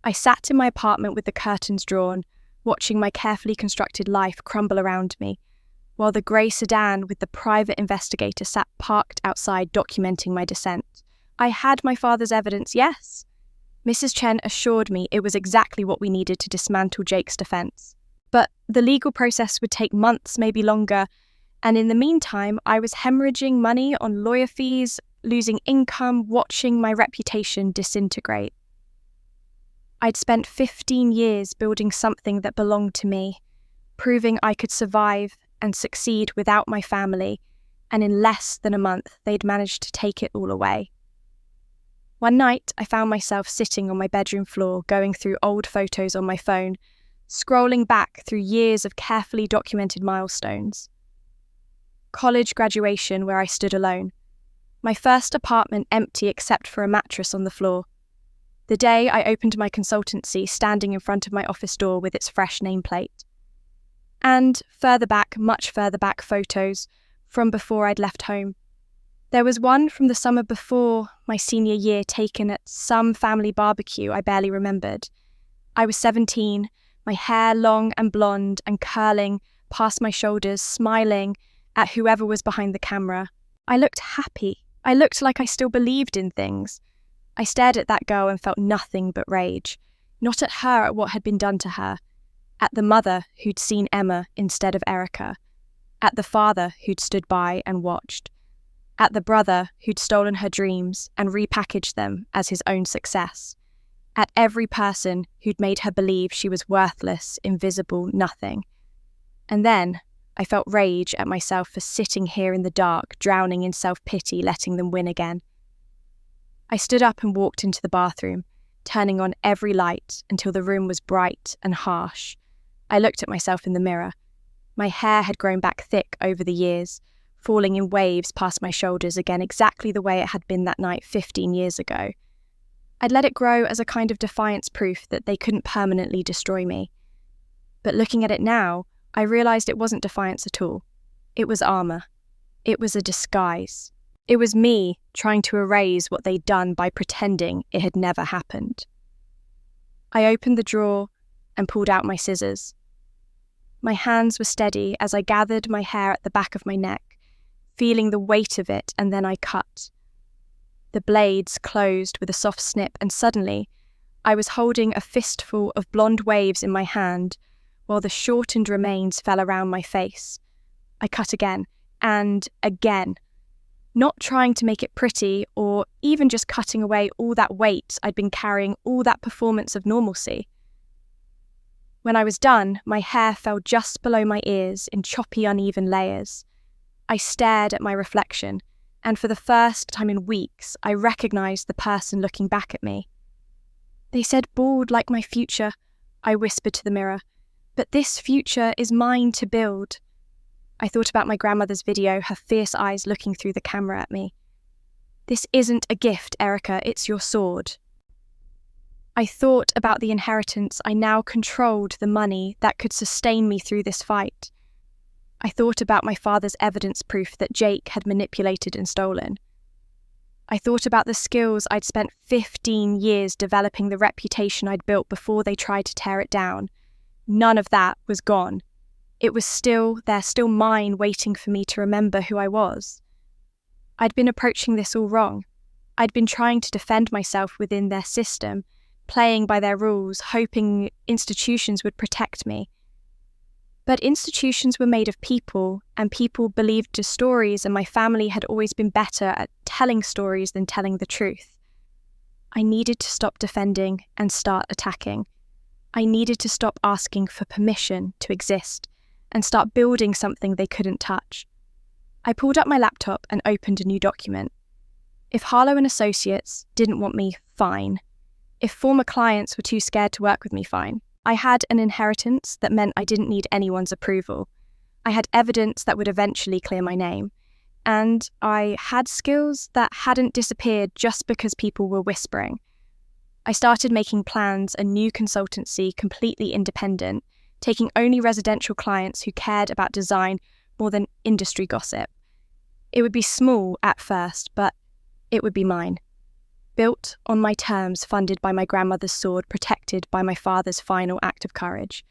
I sat in my apartment with the curtains drawn, watching my carefully constructed life crumble around me, while the grey sedan with the private investigator sat parked outside documenting my descent. I had my father's evidence, yes. Mrs. Chen assured me it was exactly what we needed to dismantle Jake's defence. But the legal process would take months, maybe longer, and in the meantime, I was hemorrhaging money on lawyer fees, losing income, watching my reputation disintegrate. I'd spent 15 years building something that belonged to me, proving I could survive and succeed without my family, and in less than a month, they'd managed to take it all away. One night, I found myself sitting on my bedroom floor, going through old photos on my phone, scrolling back through years of carefully documented milestones. College graduation, where I stood alone. My first apartment empty except for a mattress on the floor. The day I opened my consultancy standing in front of my office door with its fresh nameplate. And further back, much further back photos from before I'd left home. There was one from the summer before my senior year taken at some family barbecue I barely remembered. I was 17, my hair long and blonde and curling past my shoulders, smiling at whoever was behind the camera. I looked happy. I looked like I still believed in things. I stared at that girl and felt nothing but rage. Not at her, at what had been done to her. At the mother who'd seen Emma instead of Erica. At the father who'd stood by and watched. At the brother who'd stolen her dreams and repackaged them as his own success. At every person who'd made her believe she was worthless, invisible, nothing. And then I felt rage at myself for sitting here in the dark, drowning in self-pity, letting them win again. I stood up and walked into the bathroom, turning on every light until the room was bright and harsh. I looked at myself in the mirror. My hair had grown back thick over the years, falling in waves past my shoulders again, exactly the way it had been that night 15 years ago. I'd let it grow as a kind of defiance proof that they couldn't permanently destroy me. But looking at it now, I realised it wasn't defiance at all. It was armour. It was a disguise. It was me trying to erase what they'd done by pretending it had never happened. I opened the drawer and pulled out my scissors. My hands were steady as I gathered my hair at the back of my neck, feeling the weight of it, and then I cut. The blades closed with a soft snip, and suddenly I was holding a fistful of blonde waves in my hand while the shortened remains fell around my face. I cut again, and again, not trying to make it pretty or even just cutting away all that weight I'd been carrying, all that performance of normalcy. When I was done, my hair fell just below my ears in choppy, uneven layers. I stared at my reflection, and for the first time in weeks, I recognised the person looking back at me. "They said bald like my future," I whispered to the mirror, "but this future is mine to build." I thought about my grandmother's video, her fierce eyes looking through the camera at me. "This isn't a gift, Erica, it's your sword." I thought about the inheritance. I now controlled the money that could sustain me through this fight. I thought about my father's evidence proof that Jake had manipulated and stolen. I thought about the skills I'd spent 15 years developing, the reputation I'd built before they tried to tear it down. None of that was gone. It was still mine, waiting for me to remember who I was. I'd been approaching this all wrong. I'd been trying to defend myself within their system, playing by their rules, hoping institutions would protect me. But institutions were made of people, and people believed the stories, and my family had always been better at telling stories than telling the truth. I needed to stop defending and start attacking. I needed to stop asking for permission to exist and start building something they couldn't touch. I pulled up my laptop and opened a new document. If Harlow and Associates didn't want me, fine. If former clients were too scared to work with me, fine. I had an inheritance that meant I didn't need anyone's approval. I had evidence that would eventually clear my name. And I had skills that hadn't disappeared just because people were whispering. I started making plans, a new consultancy, completely independent, taking only residential clients who cared about design more than industry gossip. It would be small at first, but it would be mine. Built on my terms, funded by my grandmother's sword, protected by my father's final act of courage.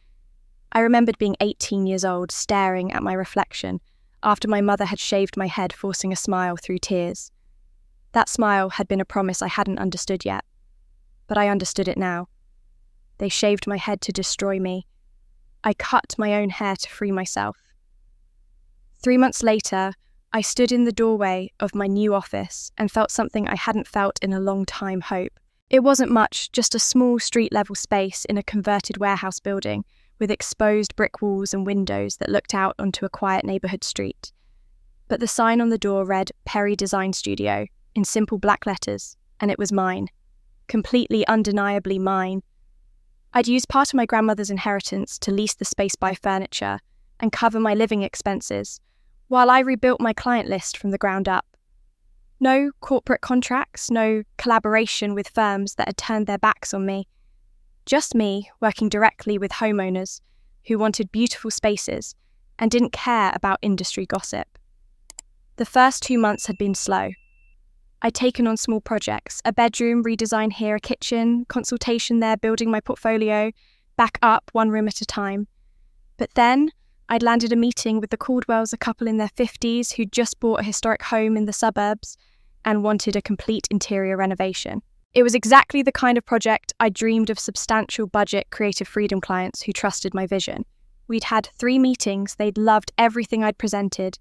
I remembered being 18 years old, staring at my reflection after my mother had shaved my head, forcing a smile through tears. That smile had been a promise I hadn't understood yet, but I understood it now. They shaved my head to destroy me. I cut my own hair to free myself. 3 months later, I stood in the doorway of my new office and felt something I hadn't felt in a long time: hope. It wasn't much, just a small street-level space in a converted warehouse building with exposed brick walls and windows that looked out onto a quiet neighbourhood street. But the sign on the door read Perry Design Studio in simple black letters, and it was mine. Completely, undeniably mine. I'd used part of my grandmother's inheritance to lease the space, buy furniture, and cover my living expenses, while I rebuilt my client list from the ground up. No corporate contracts, no collaboration with firms that had turned their backs on me. Just me working directly with homeowners who wanted beautiful spaces and didn't care about industry gossip. The first 2 months had been slow. I'd taken on small projects, a bedroom redesign here, a kitchen, consultation there, building my portfolio, back up one room at a time. But then I'd landed a meeting with the Caldwells, a couple in their 50s who'd just bought a historic home in the suburbs and wanted a complete interior renovation. It was exactly the kind of project I dreamed of substantial budget creative freedom clients who trusted my vision. We'd had 3 meetings, they'd loved everything I'd presented,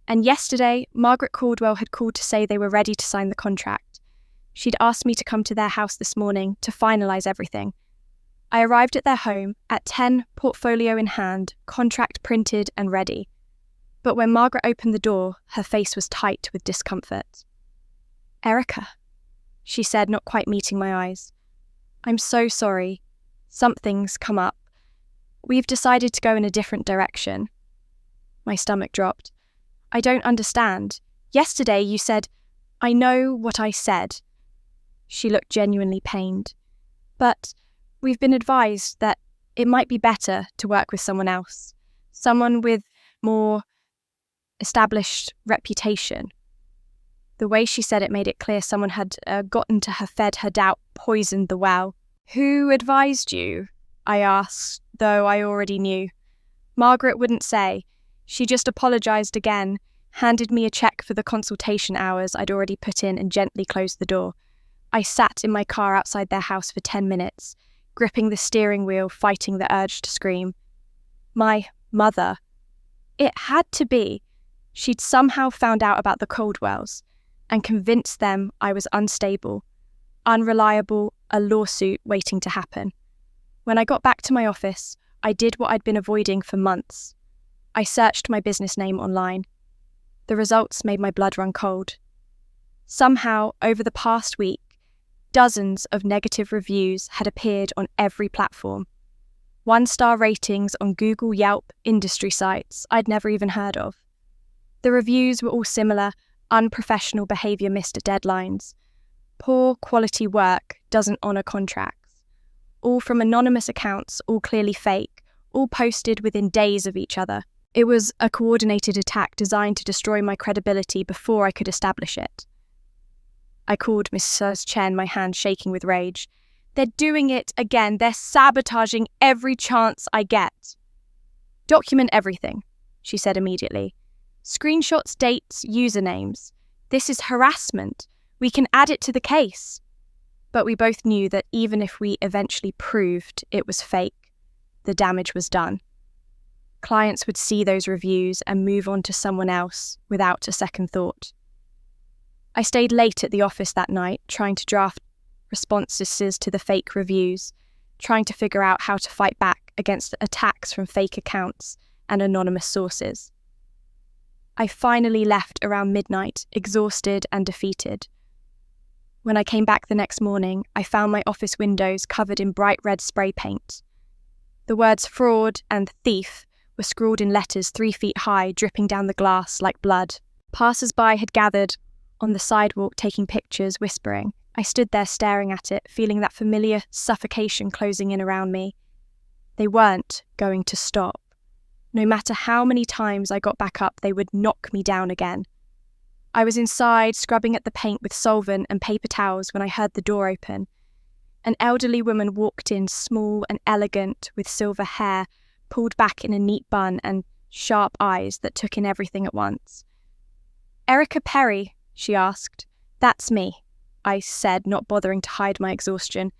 and yesterday, Margaret Caldwell had called to say they were ready to sign the contract. She'd asked me to come to their house this morning to finalise everything. I arrived at their home at 10, portfolio in hand, contract printed and ready. But when Margaret opened the door, her face was tight with discomfort. "Erica," she said, not quite meeting my eyes. "I'm so sorry. Something's come up. We've decided to go in a different direction." My stomach dropped. "I don't understand. Yesterday you said—" "I know what I said." She looked genuinely pained. "But we've been advised that it might be better to work with someone else. Someone with more established reputation." The way she said it made it clear someone had gotten to her, fed her doubt, poisoned the well. "Who advised you?" I asked, though I already knew. Margaret wouldn't say. She just apologised again, handed me a cheque for the consultation hours I'd already put in and gently closed the door. I sat in my car outside their house for 10 minutes, gripping the steering wheel, fighting the urge to scream. My mother. It had to be. She'd somehow found out about the Caldwells and convinced them I was unstable, unreliable, a lawsuit waiting to happen. When I got back to my office, I did what I'd been avoiding for months. I searched my business name online. The results made my blood run cold. Somehow, over the past week, dozens of negative reviews had appeared on every platform. 1-star ratings on Google, Yelp, industry sites I'd never even heard of. The reviews were all similar: unprofessional behaviour missed deadlines, poor quality work, doesn't honour contracts. All from anonymous accounts, all clearly fake, all posted within days of each other. It was a coordinated attack designed to destroy my credibility before I could establish it. I called Mrs. Chen, my hand shaking with rage. "They're doing it again. They're sabotaging every chance I get." "Document everything," she said immediately. "Screenshots, dates, usernames. This is harassment. We can add it to the case." But we both knew that even if we eventually proved it was fake, the damage was done. Clients would see those reviews and move on to someone else without a second thought. I stayed late at the office that night, trying to draft responses to the fake reviews, trying to figure out how to fight back against attacks from fake accounts and anonymous sources. I finally left around midnight, exhausted and defeated. When I came back the next morning, I found my office windows covered in bright red spray paint. The words fraud and thief were scrawled in letters 3 feet high, dripping down the glass like blood. Passers-by had gathered on the sidewalk taking pictures, whispering. I stood there staring at it, feeling that familiar suffocation closing in around me. They weren't going to stop. No matter how many times I got back up, they would knock me down again. I was inside, scrubbing at the paint with solvent and paper towels when I heard the door open. An elderly woman walked in, small and elegant, with silver hair, pulled back in a neat bun and sharp eyes that took in everything at once. "Erica Perry?" she asked. "That's me," I said, not bothering to hide my exhaustion.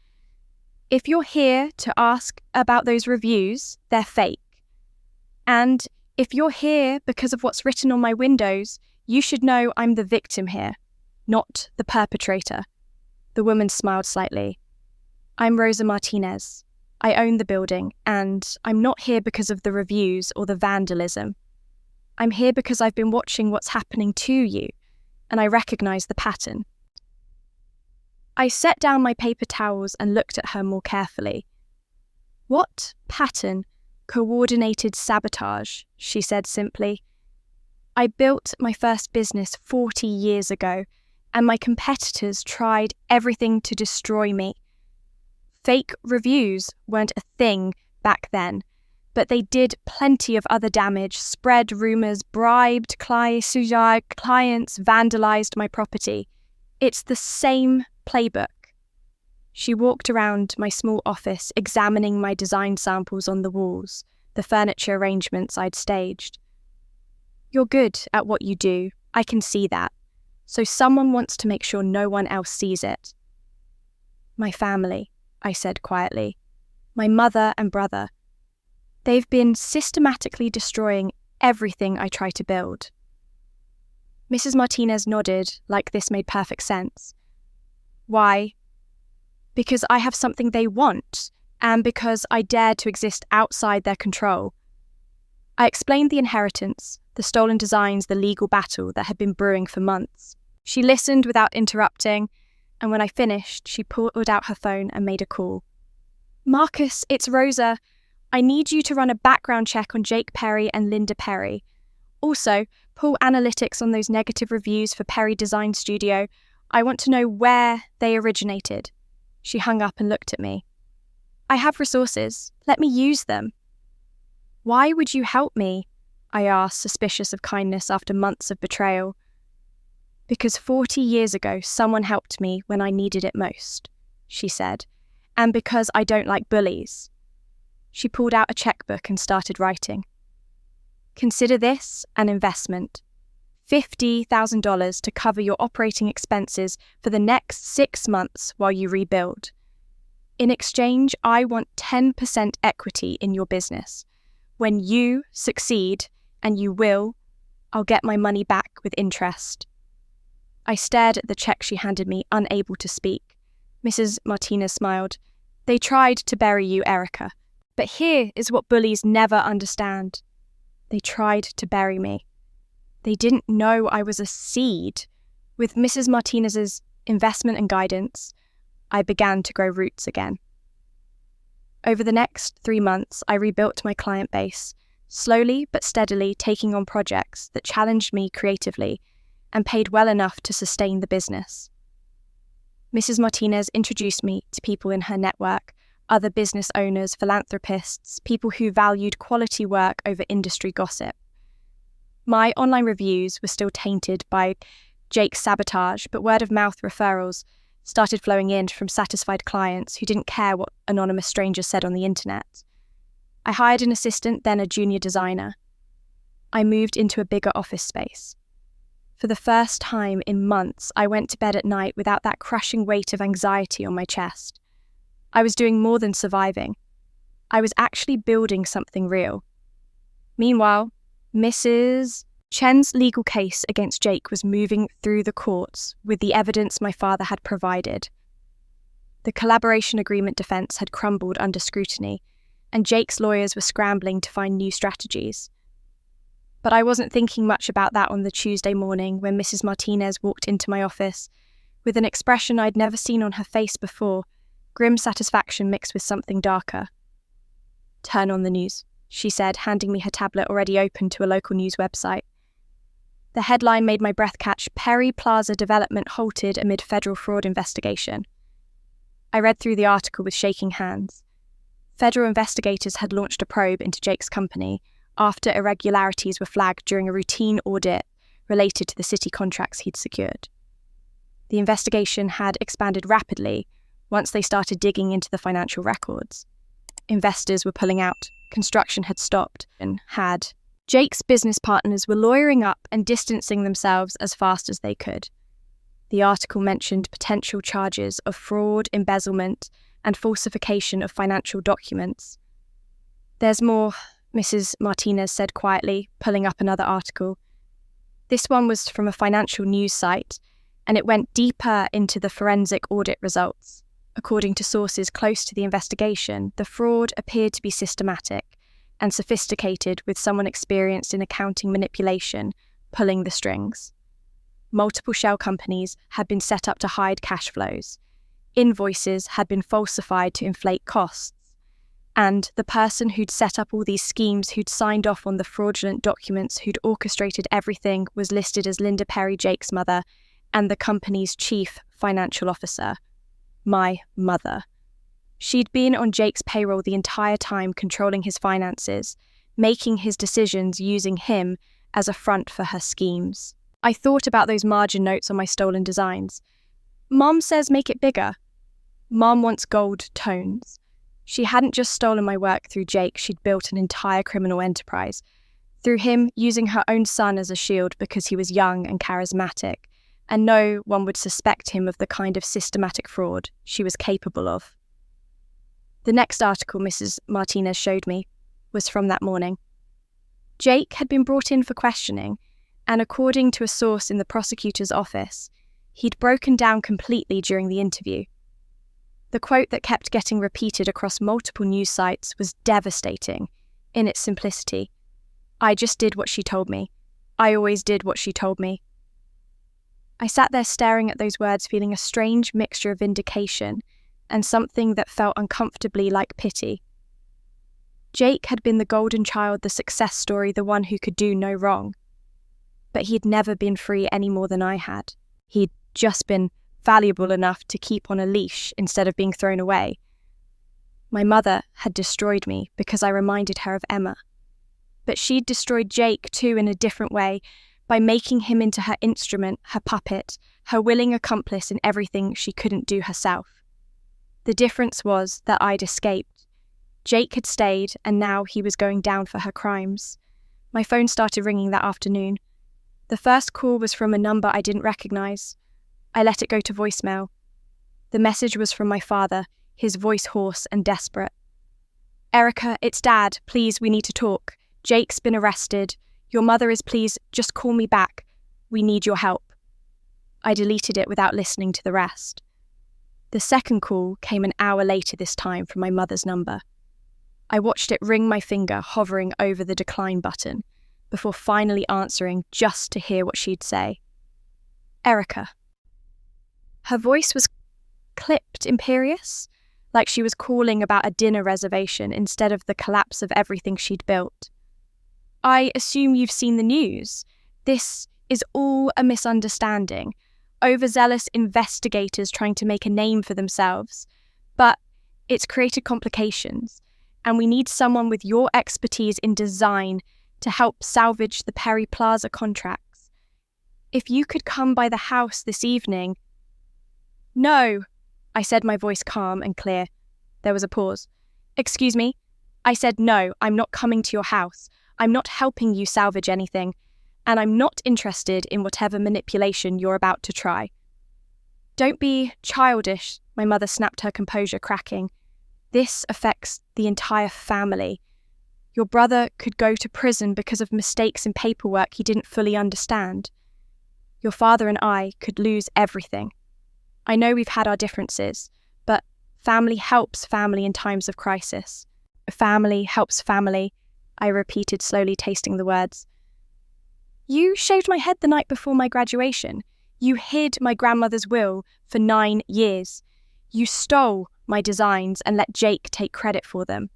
"If you're here to ask about those reviews, they're fake. And if you're here because of what's written on my windows, you should know I'm the victim here, not the perpetrator." The woman smiled slightly. "I'm Rosa Martinez. I own the building, and I'm not here because of the reviews or the vandalism. I'm here because I've been watching what's happening to you, and I recognise the pattern." I set down my paper towels and looked at her more carefully. "What pattern? Coordinated sabotage," she said simply. "I built my first business 40 years ago, and my competitors tried everything to destroy me. Fake reviews weren't a thing back then, but they did plenty of other damage, spread rumours, bribed clients, vandalised my property. It's the same playbook. She walked around my small office, examining my design samples on the walls, the furniture arrangements I'd staged. You're good at what you do, I can see that. So someone wants to make sure no one else sees it. My family, I said quietly. My mother and brother. They've been systematically destroying everything I try to build. Mrs. Martinez nodded like this made perfect sense. Why? Because I have something they want, and because I dare to exist outside their control. I explained the inheritance, the stolen designs, the legal battle that had been brewing for months. She listened without interrupting, and when I finished, she pulled out her phone and made a call. Marcus, it's Rosa. I need you to run a background check on Jake Perry and Linda Perry. Also, pull analytics on those negative reviews for Perry Design Studio. I want to know where they originated. She hung up and looked at me. I have resources. Let me use them. Why would you help me? I asked, suspicious of kindness after months of betrayal. Because 40 years ago, someone helped me when I needed it most, she said, and because I don't like bullies. She pulled out a checkbook and started writing. Consider this an investment. $50,000 to cover your operating expenses for the next 6 months while you rebuild. In exchange, I want 10% equity in your business. When you succeed, and you will, I'll get my money back with interest. I stared at the check she handed me, unable to speak. Mrs. Martinez smiled. They tried to bury you, Erica. But here is what bullies never understand. They tried to bury me. They didn't know I was a seed. With Mrs. Martinez's investment and guidance, I began to grow roots again. Over the next 3 months, I rebuilt my client base, slowly but steadily taking on projects that challenged me creatively and paid well enough to sustain the business. Mrs. Martinez introduced me to people in her network, other business owners, philanthropists, people who valued quality work over industry gossip. My online reviews were still tainted by Jake's sabotage, but word-of-mouth referrals started flowing in from satisfied clients who didn't care what anonymous strangers said on the internet. I hired an assistant, then a junior designer. I moved into a bigger office space. For the first time in months, I went to bed at night without that crushing weight of anxiety on my chest. I was doing more than surviving. I was actually building something real. Meanwhile, Mrs. Chen's legal case against Jake was moving through the courts with the evidence my father had provided. The collaboration agreement defense had crumbled under scrutiny, and Jake's lawyers were scrambling to find new strategies. But I wasn't thinking much about that on the Tuesday morning when Mrs. Martinez walked into my office with an expression I'd never seen on her face before, grim satisfaction mixed with something darker. "Turn on the news," she said, handing me her tablet already open to a local news website. The headline made my breath catch: Perry Plaza development halted amid federal fraud investigation. I read through the article with shaking hands. Federal investigators had launched a probe into Jake's company after irregularities were flagged during a routine audit related to the city contracts he'd secured. The investigation had expanded rapidly once they started digging into the financial records. Investors were pulling out, construction had stopped, and Jake's business partners were lawyering up and distancing themselves as fast as they could. The article mentioned potential charges of fraud, embezzlement, and falsification of financial documents. "There's more," Mrs. Martinez said quietly, pulling up another article. This one was from a financial news site, and it went deeper into the forensic audit results. According to sources close to the investigation, the fraud appeared to be systematic and sophisticated, with someone experienced in accounting manipulation pulling the strings. Multiple shell companies had been set up to hide cash flows. Invoices had been falsified to inflate costs. And the person who'd set up all these schemes, who'd signed off on the fraudulent documents, who'd orchestrated everything, was listed as Linda Perry, Jake's mother, and the company's chief financial officer, my mother. She'd been on Jake's payroll the entire time, controlling his finances, making his decisions using him as a front for her schemes. I thought about those margin notes on my stolen designs. Mom says make it bigger. Mom wants gold tones. She hadn't just stolen my work through Jake, she'd built an entire criminal enterprise. Through him using her own son as a shield because he was young and charismatic, and no one would suspect him of the kind of systematic fraud she was capable of. The next article Mrs. Martinez showed me was from that morning. Jake had been brought in for questioning, and according to a source in the prosecutor's office, he'd broken down completely during the interview. The quote that kept getting repeated across multiple news sites was devastating in its simplicity. I just did what she told me. I always did what she told me. I sat there staring at those words, feeling a strange mixture of vindication and something that felt uncomfortably like pity. Jake had been the golden child, the success story, the one who could do no wrong. But he'd never been free any more than I had. He'd just been valuable enough to keep on a leash instead of being thrown away. My mother had destroyed me because I reminded her of Emma. But she'd destroyed Jake too in a different way, by making him into her instrument, her puppet, her willing accomplice in everything she couldn't do herself. The difference was that I'd escaped. Jake had stayed, and now he was going down for her crimes. My phone started ringing that afternoon. The first call was from a number I didn't recognize. I let it go to voicemail. The message was from my father, his voice hoarse and desperate. "Erica, it's Dad. Please, we need to talk. Jake's been arrested. Your mother is, please, just call me back. We need your help." I deleted it without listening to the rest. The second call came an hour later this time from my mother's number. I watched it ring my finger, hovering over the decline button, before finally answering just to hear what she'd say. "Erica." Her voice was clipped, imperious, like she was calling about a dinner reservation instead of the collapse of everything she'd built. "I assume you've seen the news. This is all a misunderstanding. Overzealous investigators trying to make a name for themselves. But it's created complications, and we need someone with your expertise in design to help salvage the Perry Plaza contracts. If you could come by the house this evening..." "No," I said, my voice calm and clear. There was a pause. "Excuse me?" I said, "No, I'm not coming to your house. I'm not helping you salvage anything, and I'm not interested in whatever manipulation you're about to try." "Don't be childish," my mother snapped, her composure cracking. "This affects the entire family. Your brother could go to prison because of mistakes in paperwork he didn't fully understand. Your father and I could lose everything. I know we've had our differences, but family helps family in times of crisis. Family helps family," I repeated slowly, tasting the words. "You shaved my head the night before my graduation. You hid my grandmother's will for 9 years. You stole my designs and let Jake take credit for them.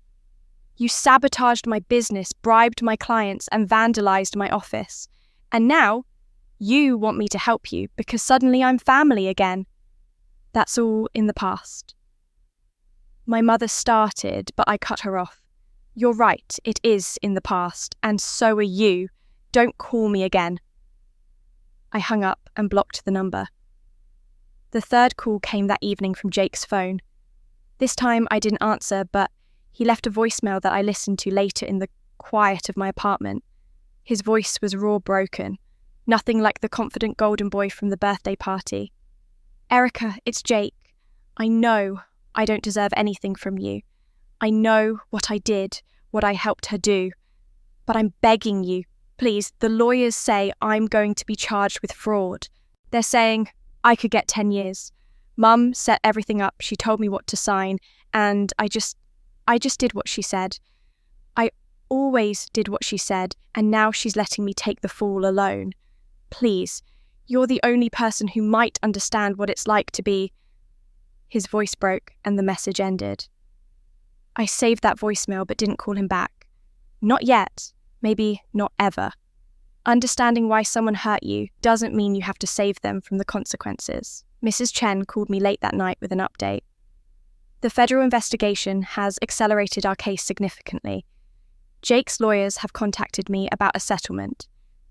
You sabotaged my business, bribed my clients, and vandalized my office. And now, you want me to help you because suddenly I'm family again. That's all in the past." My mother started, but I cut her off. "You're right, it is in the past, and so are you. Don't call me again." I hung up and blocked the number. The third call came that evening from Jake's phone. This time I didn't answer, but he left a voicemail that I listened to later in the quiet of my apartment. His voice was raw, broken, nothing like the confident golden boy from the birthday party. "Erica, it's Jake. I know I don't deserve anything from you. I know what I did, what I helped her do. But I'm begging you, please, the lawyers say I'm going to be charged with fraud. They're saying I could get 10 years. Mum set everything up, she told me what to sign, and I just did what she said. I always did what she said, and now she's letting me take the fall alone. Please, you're the only person who might understand what it's like to be..." His voice broke and the message ended. I saved that voicemail but didn't call him back. Not yet, maybe not ever. Understanding why someone hurt you doesn't mean you have to save them from the consequences. Mrs. Chen called me late that night with an update. The federal investigation has accelerated our case significantly. Jake's lawyers have contacted me about a settlement.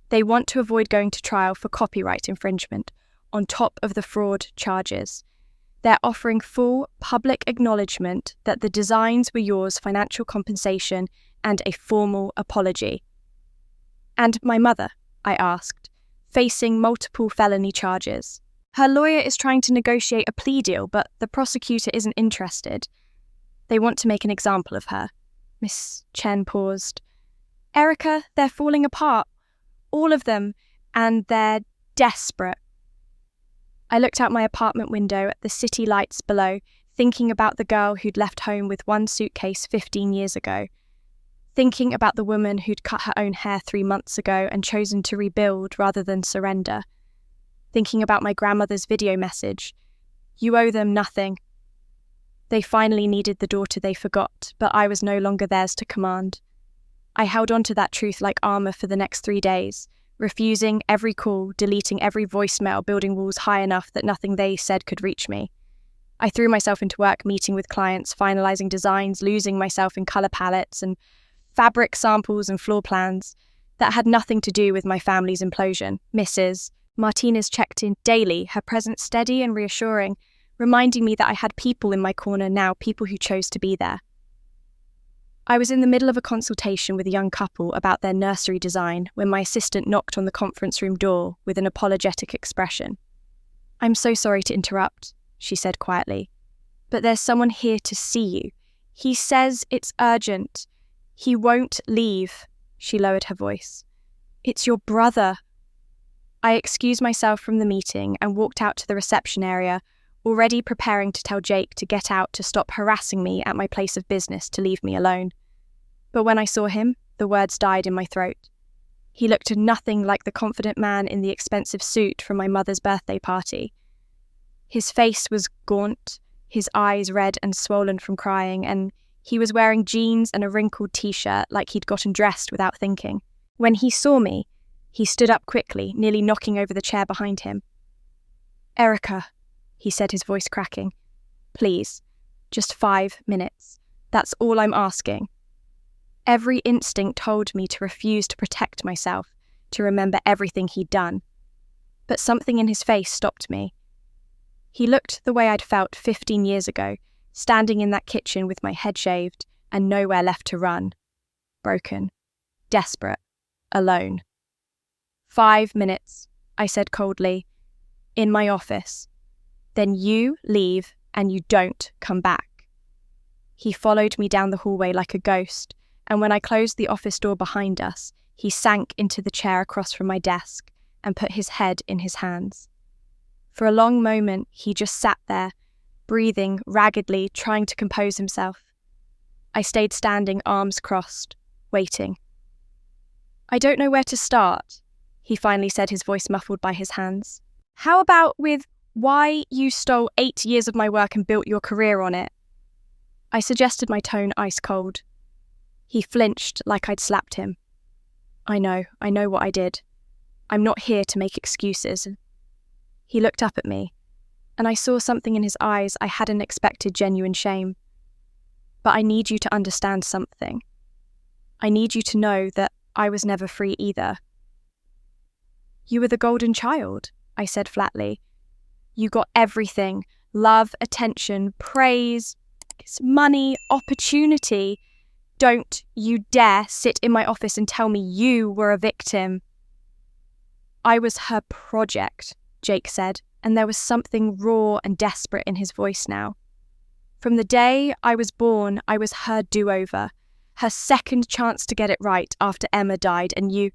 They want to avoid going to trial for copyright infringement on top of the fraud charges. They're offering full public acknowledgement that the designs were yours, financial compensation, and a formal apology. And my mother, I asked, facing multiple felony charges. Her lawyer is trying to negotiate a plea deal, but the prosecutor isn't interested. They want to make an example of her. Miss Chen paused. Erica, they're falling apart. All of them. And they're desperate. I looked out my apartment window at the city lights below, thinking about the girl who'd left home with one suitcase 15 years ago. Thinking about the woman who'd cut her own hair 3 months ago and chosen to rebuild rather than surrender. Thinking about my grandmother's video message. You owe them nothing. They finally needed the daughter they forgot, but I was no longer theirs to command. I held on to that truth like armor for the next 3 days, refusing every call, deleting every voicemail, building walls high enough that nothing they said could reach me. I threw myself into work, meeting with clients, finalizing designs, losing myself in color palettes and fabric samples and floor plans that had nothing to do with my family's implosion. Mrs. Martinez checked in daily, her presence steady and reassuring, reminding me that I had people in my corner now, people who chose to be there. I was in the middle of a consultation with a young couple about their nursery design when my assistant knocked on the conference room door with an apologetic expression. I'm so sorry to interrupt, she said quietly, but there's someone here to see you. He says it's urgent. He won't leave, she lowered her voice. It's your brother. I excused myself from the meeting and walked out to the reception area, already preparing to tell Jake to get out to stop harassing me at my place of business, to leave me alone. But when I saw him, the words died in my throat. He looked nothing like the confident man in the expensive suit from my mother's birthday party. His face was gaunt, his eyes red and swollen from crying, and he was wearing jeans and a wrinkled t-shirt like he'd gotten dressed without thinking. When he saw me, he stood up quickly, nearly knocking over the chair behind him. Erica, he said, his voice cracking. Please, just 5 minutes. That's all I'm asking. Every instinct told me to refuse to protect myself, to remember everything he'd done. But something in his face stopped me. He looked the way I'd felt 15 years ago, standing in that kitchen with my head shaved and nowhere left to run. Broken, desperate, alone. 5 minutes, I said coldly, in my office. Then you leave and you don't come back. He followed me down the hallway like a ghost, and when I closed the office door behind us, he sank into the chair across from my desk and put his head in his hands. For a long moment, he just sat there, breathing raggedly, trying to compose himself. I stayed standing, arms crossed, waiting. I don't know where to start, he finally said, his voice muffled by his hands. How about with why you stole 8 years of my work and built your career on it? I suggested, my tone ice cold. He flinched like I'd slapped him. I know what I did. I'm not here to make excuses. He looked up at me, and I saw something in his eyes I hadn't expected, genuine shame. But I need you to understand something. I need you to know that I was never free either. You were the golden child, I said flatly. You got everything: love, attention, praise, money, opportunity. Don't you dare sit in my office and tell me you were a victim. I was her project, Jake said, and there was something raw and desperate in his voice now. From the day I was born, I was her do-over, her second chance to get it right after Emma died, and you...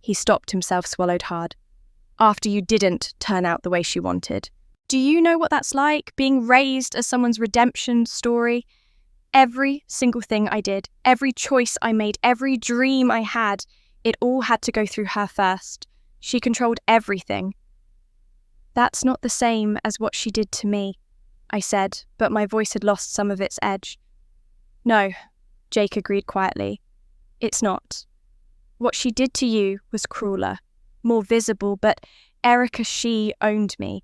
He stopped himself, swallowed hard. After you didn't turn out the way she wanted. Do you know what that's like, being raised as someone's redemption story? Every single thing I did, every choice I made, every dream I had, it all had to go through her first. She controlled everything. That's not the same as what she did to me, I said, but my voice had lost some of its edge. No, Jake agreed quietly. It's not. What she did to you was crueler, more visible, but Erica, she owned me.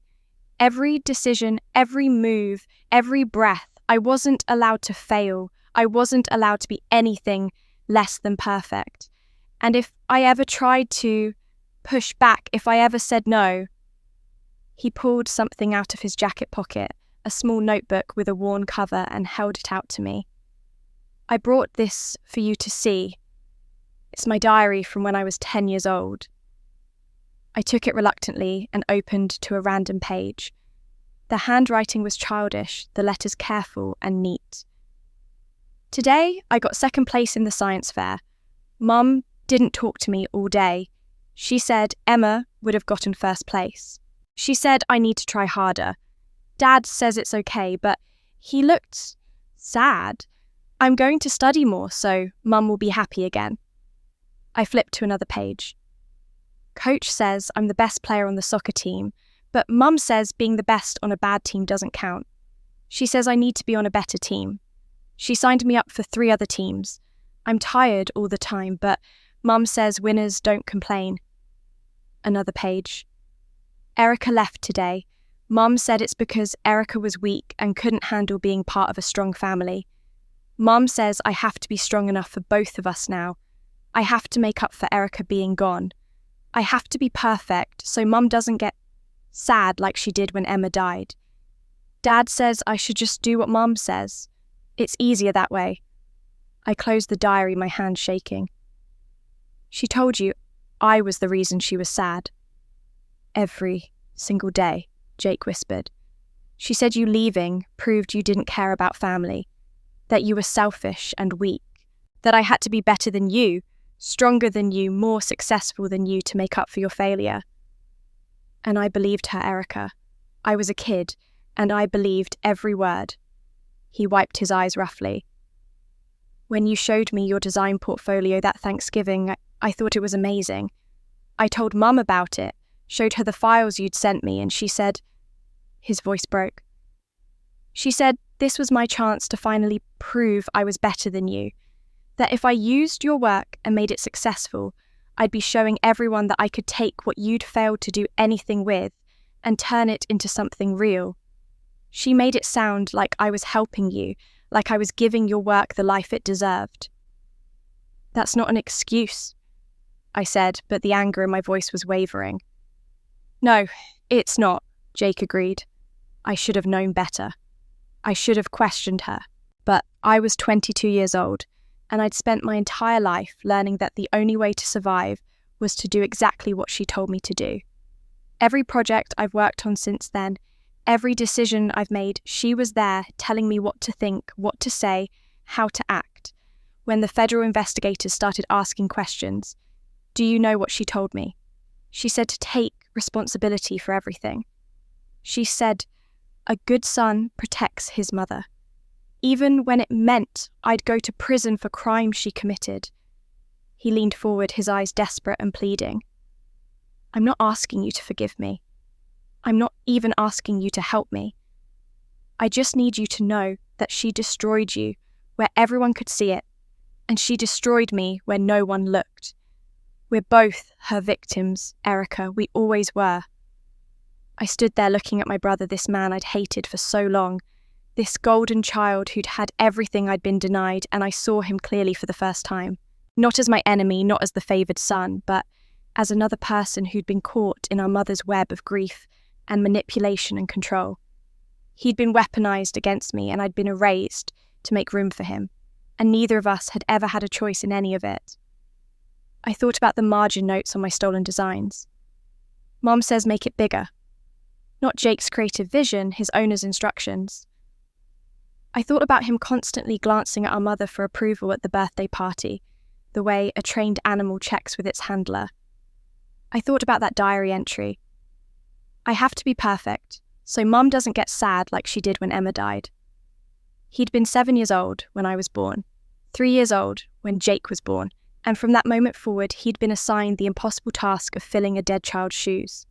Every decision, every move, every breath, I wasn't allowed to fail. I wasn't allowed to be anything less than perfect. And if I ever tried to push back, if I ever said no, he pulled something out of his jacket pocket, a small notebook with a worn cover, and held it out to me. I brought this for you to see. It's my diary from when I was 10 years old. I took it reluctantly and opened to a random page. The handwriting was childish, the letters careful and neat. Today, I got second place in the science fair. Mum didn't talk to me all day. She said Emma would have gotten first place. She said I need to try harder. Dad says it's okay, but he looked sad. I'm going to study more, so Mum will be happy again. I flipped to another page. Coach says I'm the best player on the soccer team, but Mum says being the best on a bad team doesn't count. She says I need to be on a better team. She signed me up for 3 other teams. I'm tired all the time, but Mum says winners don't complain. Another page. Erica left today. Mum said it's because Erica was weak and couldn't handle being part of a strong family. Mum says I have to be strong enough for both of us now. I have to make up for Erica being gone. I have to be perfect so Mum doesn't get sad like she did when Emma died. Dad says I should just do what Mum says. It's easier that way. I closed the diary, my hand shaking. She told you I was the reason she was sad. Every single day, Jake whispered. She said you leaving proved you didn't care about family, that you were selfish and weak, that I had to be better than you, stronger than you, more successful than you to make up for your failure. And I believed her, Erica. I was a kid, and I believed every word. He wiped his eyes roughly. When you showed me your design portfolio that Thanksgiving, I thought it was amazing. I told Mum about it, showed her the files you'd sent me, and she said... His voice broke. She said this was my chance to finally prove I was better than you, that if I used your work and made it successful, I'd be showing everyone that I could take what you'd failed to do anything with and turn it into something real. She made it sound like I was helping you, like I was giving your work the life it deserved. That's not an excuse, I said, but the anger in my voice was wavering. No, it's not, Jake agreed. I should have known better. I should have questioned her. But I was 22 years old, and I'd spent my entire life learning that the only way to survive was to do exactly what she told me to do. Every project I've worked on since then, every decision I've made, she was there telling me what to think, what to say, how to act. When the federal investigators started asking questions, do you know what she told me? She said to take responsibility for everything. She said, a good son protects his mother, even when it meant I'd go to prison for crimes she committed. He leaned forward, his eyes desperate and pleading. I'm not asking you to forgive me. I'm not even asking you to help me. I just need you to know that she destroyed you where everyone could see it, and she destroyed me where no one looked. We're both her victims, Erica. We always were. I stood there looking at my brother, this man I'd hated for so long, this golden child who'd had everything I'd been denied, and I saw him clearly for the first time. Not as my enemy, not as the favoured son, but as another person who'd been caught in our mother's web of grief and manipulation and control. He'd been weaponised against me, and I'd been erased to make room for him, and neither of us had ever had a choice in any of it. I thought about the margin notes on my stolen designs. Mom says make it bigger. Not Jake's creative vision, his owner's instructions. I thought about him constantly glancing at our mother for approval at the birthday party, the way a trained animal checks with its handler. I thought about that diary entry. I have to be perfect, so Mum doesn't get sad like she did when Emma died. He'd been 7 years old when I was born, 3 years old when Jake was born, and from that moment forward he'd been assigned the impossible task of filling a dead child's shoes.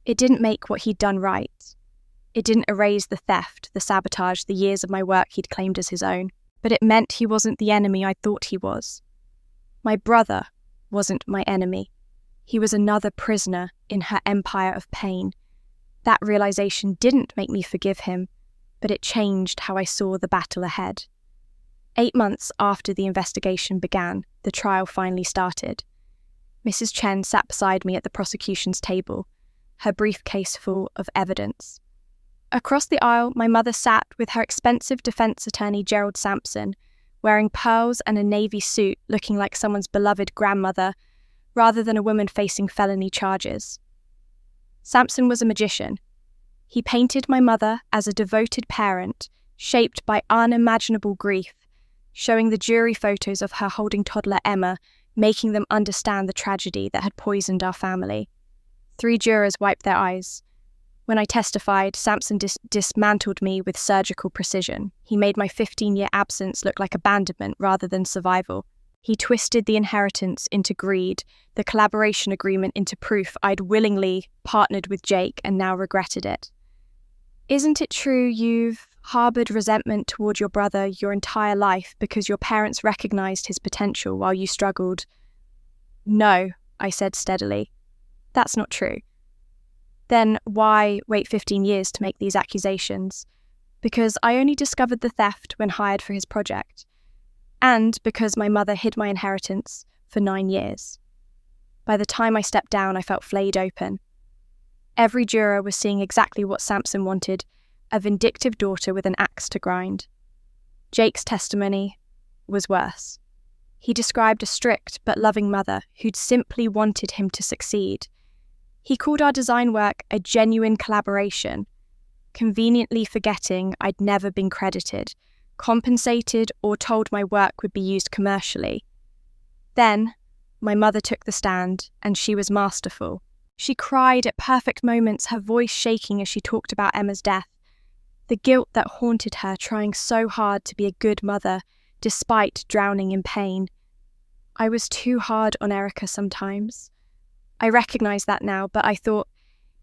It didn't make what he'd done right. It didn't erase the theft, the sabotage, the years of my work he'd claimed as his own, but it meant he wasn't the enemy I thought he was. My brother wasn't my enemy. He was another prisoner in her empire of pain. That realization didn't make me forgive him, but it changed how I saw the battle ahead. 8 months after the investigation began, the trial finally started. Mrs. Chen sat beside me at the prosecution's table, her briefcase full of evidence. Across the aisle, my mother sat with her expensive defense attorney Gerald Sampson, wearing pearls and a navy suit, looking like someone's beloved grandmother, rather than a woman facing felony charges. Sampson was a magician. He painted my mother as a devoted parent, shaped by unimaginable grief, showing the jury photos of her holding toddler Emma, making them understand the tragedy that had poisoned our family. 3 jurors wiped their eyes. When I testified, Sampson dismantled me with surgical precision. He made my 15-year absence look like abandonment rather than survival. He twisted the inheritance into greed, the collaboration agreement into proof I'd willingly partnered with Jake and now regretted it. Isn't it true you've harbored resentment toward your brother your entire life because your parents recognized his potential while you struggled? No, I said steadily. That's not true. Then why wait 15 years to make these accusations? Because I only discovered the theft when hired for his project. And because my mother hid my inheritance for 9 years. By the time I stepped down, I felt flayed open. Every juror was seeing exactly what Sampson wanted, a vindictive daughter with an axe to grind. Jake's testimony was worse. He described a strict but loving mother who'd simply wanted him to succeed. He called our design work a genuine collaboration, conveniently forgetting I'd never been credited, compensated, or told my work would be used commercially. Then, my mother took the stand, and she was masterful. She cried at perfect moments, her voice shaking as she talked about Emma's death. The guilt that haunted her, trying so hard to be a good mother, despite drowning in pain. I was too hard on Erica sometimes. I recognize that now, but I thought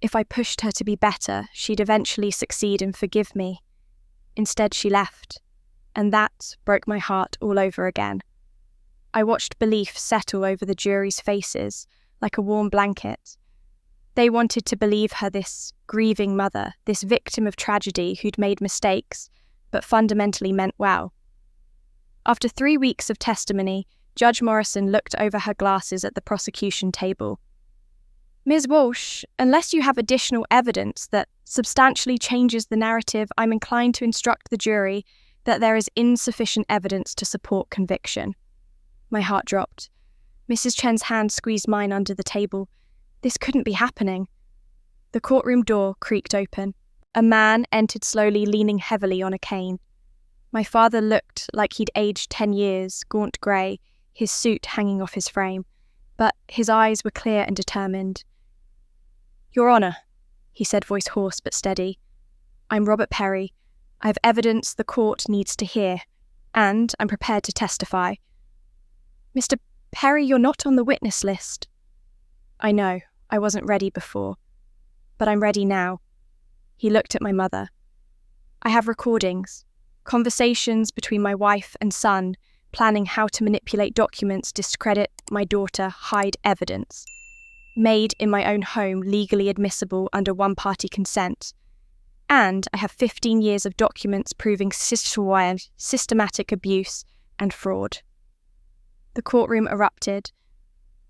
if I pushed her to be better, she'd eventually succeed and forgive me. Instead, she left, and that broke my heart all over again. I watched belief settle over the jury's faces like a warm blanket. They wanted to believe her this grieving mother, this victim of tragedy who'd made mistakes, but fundamentally meant well. After 3 weeks of testimony, Judge Morrison looked over her glasses at the prosecution table. Ms. Walsh, unless you have additional evidence that substantially changes the narrative, I'm inclined to instruct the jury that there is insufficient evidence to support conviction. My heart dropped. Mrs. Chen's hand squeezed mine under the table. This couldn't be happening. The courtroom door creaked open. A man entered slowly, leaning heavily on a cane. My father looked like he'd aged 10 years, gaunt grey, his suit hanging off his frame, but his eyes were clear and determined. Your Honour, he said, voice hoarse but steady. I'm Robert Perry. I have evidence the court needs to hear, and I'm prepared to testify. Mr. Perry, you're not on the witness list. I know, I wasn't ready before, but I'm ready now. He looked at my mother. I have recordings, conversations between my wife and son, planning how to manipulate documents, discredit my daughter, hide evidence. Made in my own home, legally admissible under one-party consent. And I have 15 years of documents proving systematic abuse and fraud. The courtroom erupted.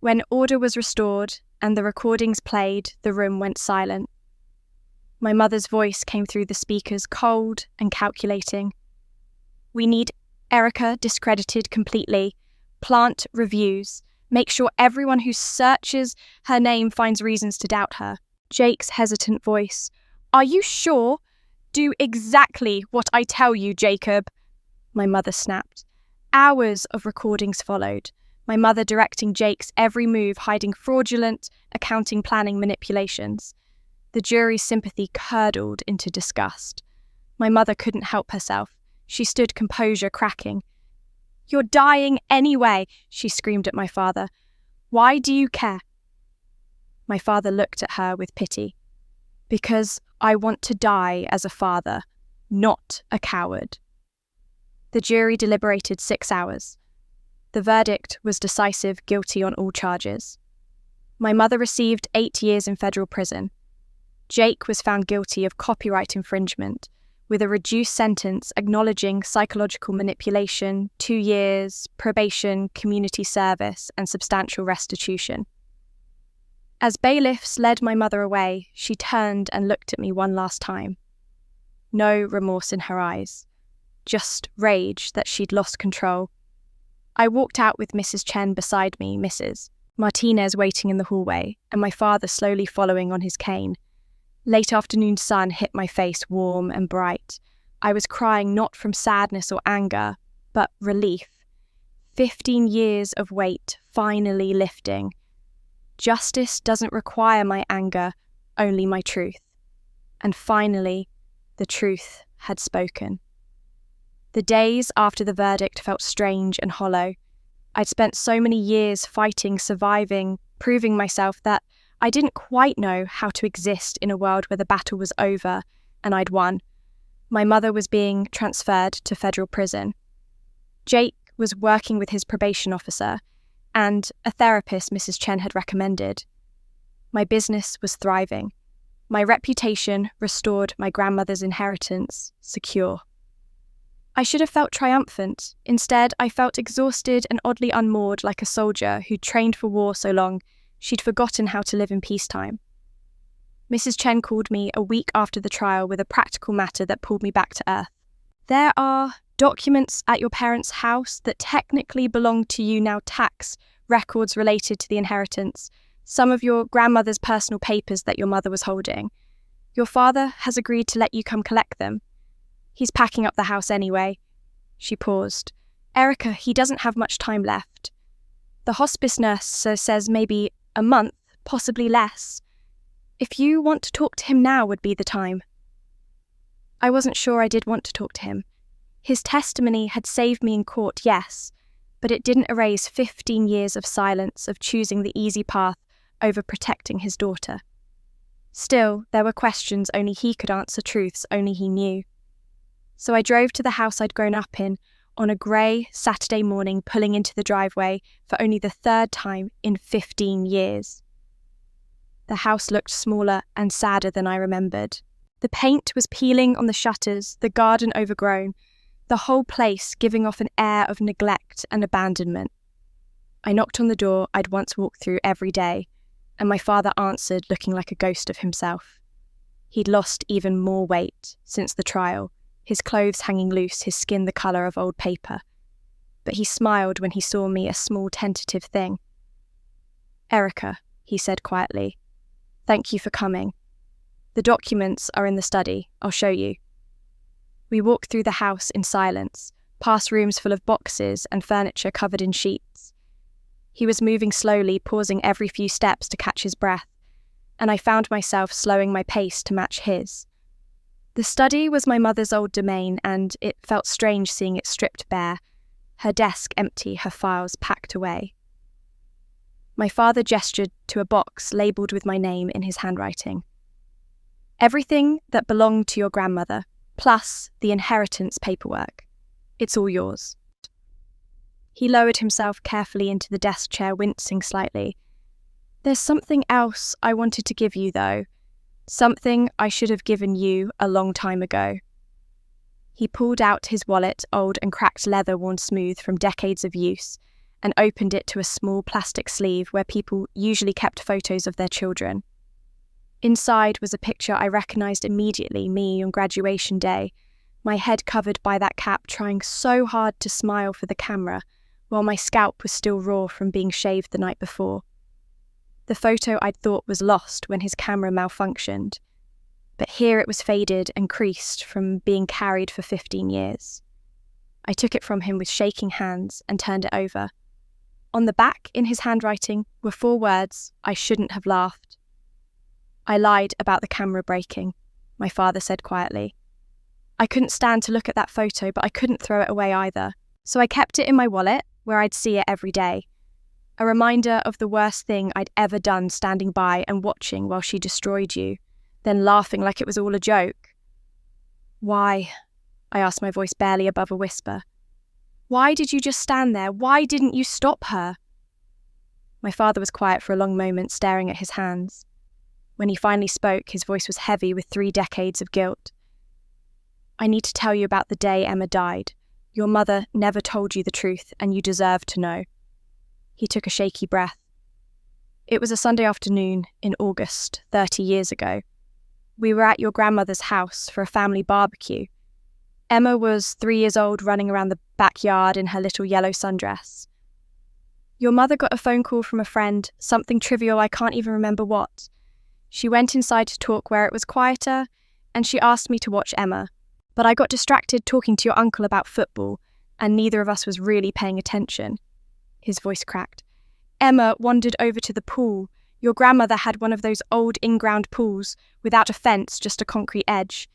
When order was restored and the recordings played, the room went silent. My mother's voice came through the speakers, cold and calculating. We need Erica discredited completely. Plant reviews. Make sure everyone who searches her name finds reasons to doubt her. Jake's hesitant voice. Are you sure? Do exactly what I tell you, Jacob. My mother snapped. Hours of recordings followed. My mother directing Jake's every move, hiding fraudulent accounting planning manipulations. The jury's sympathy curdled into disgust. My mother couldn't help herself. She stood, composure cracking. You're dying anyway, she screamed at my father. Why do you care? My father looked at her with pity. Because I want to die as a father, not a coward. The jury deliberated 6 hours. The verdict was decisive, guilty on all charges. My mother received 8 years in federal prison. Jake was found guilty of copyright infringement, with a reduced sentence acknowledging psychological manipulation, 2 years, probation, community service, and substantial restitution. As bailiffs led my mother away, she turned and looked at me one last time. No remorse in her eyes, just rage that she'd lost control. I walked out with Mrs. Chen beside me, Mrs. Martinez waiting in the hallway, and my father slowly following on his cane. Late afternoon sun hit my face warm and bright. I was crying not from sadness or anger, but relief. 15 years of weight finally lifting. Justice doesn't require my anger, only my truth. And finally, the truth had spoken. The days after the verdict felt strange and hollow. I'd spent so many years fighting, surviving, proving myself that I didn't quite know how to exist in a world where the battle was over and I'd won. My mother was being transferred to federal prison. Jake was working with his probation officer and a therapist Mrs. Chen had recommended. My business was thriving. My reputation restored, my grandmother's inheritance secure. I should have felt triumphant. Instead, I felt exhausted and oddly unmoored, like a soldier who'd trained for war so long she'd forgotten how to live in peacetime. Mrs. Chen called me a week after the trial with a practical matter that pulled me back to earth. There are documents at your parents' house that technically belong to you now, tax records related to the inheritance, some of your grandmother's personal papers that your mother was holding. Your father has agreed to let you come collect them. He's packing up the house anyway. She paused. Erica, he doesn't have much time left. The hospice nurse says maybe a month, possibly less. If you want to talk to him now would be the time. I wasn't sure I did want to talk to him. His testimony had saved me in court, yes, but it didn't erase 15 years of silence, of choosing the easy path over protecting his daughter. Still, there were questions only he could answer, truths only he knew. So I drove to the house I'd grown up in on a grey Saturday morning, pulling into the driveway for only the 3rd time in 15 years. The house looked smaller and sadder than I remembered. The paint was peeling on the shutters, the garden overgrown, the whole place giving off an air of neglect and abandonment. I knocked on the door I'd once walked through every day, and my father answered looking like a ghost of himself. He'd lost even more weight since the trial, his clothes hanging loose, his skin the colour of old paper. But he smiled when he saw me, a small tentative thing. Erica, he said quietly, thank you for coming. The documents are in the study. I'll show you. We walked through the house in silence, past rooms full of boxes and furniture covered in sheets. He was moving slowly, pausing every few steps to catch his breath, and I found myself slowing my pace to match his. The study was my mother's old domain, and it felt strange seeing it stripped bare, her desk empty, her files packed away. My father gestured to a box labelled with my name in his handwriting. Everything that belonged to your grandmother, plus the inheritance paperwork. It's all yours. He lowered himself carefully into the desk chair, wincing slightly. There's something else I wanted to give you, though. Something I should have given you a long time ago. He pulled out his wallet, old and cracked leather worn smooth from decades of use, and opened it to a small plastic sleeve where people usually kept photos of their children. Inside was a picture I recognised immediately, me on graduation day, my head covered by that cap, trying so hard to smile for the camera, while my scalp was still raw from being shaved the night before. The photo I'd thought was lost when his camera malfunctioned, but here it was faded and creased from being carried for 15 years. I took it from him with shaking hands and turned it over. On the back, in his handwriting, were 4 words I shouldn't have laughed. I lied about the camera breaking, my father said quietly. I couldn't stand to look at that photo, but I couldn't throw it away either, so I kept it in my wallet, where I'd see it every day. A reminder of the worst thing I'd ever done, standing by and watching while she destroyed you, then laughing like it was all a joke. Why? I asked, my voice barely above a whisper. Why did you just stand there? Why didn't you stop her?" My father was quiet for a long moment, staring at his hands. When he finally spoke, his voice was heavy with 3 decades of guilt. "I need to tell you about the day Emma died. Your mother never told you the truth, and you deserve to know." He took a shaky breath. "It was a Sunday afternoon in August, 30 years ago. We were at your grandmother's house for a family barbecue. Emma was 3 years old, running around the backyard in her little yellow sundress. Your mother got a phone call from a friend, something trivial, I can't even remember what. She went inside to talk where it was quieter, and she asked me to watch Emma. But I got distracted talking to your uncle about football, and neither of us was really paying attention." His voice cracked. "Emma wandered over to the pool. Your grandmother had one of those old in-ground pools, without a fence, just a concrete edge.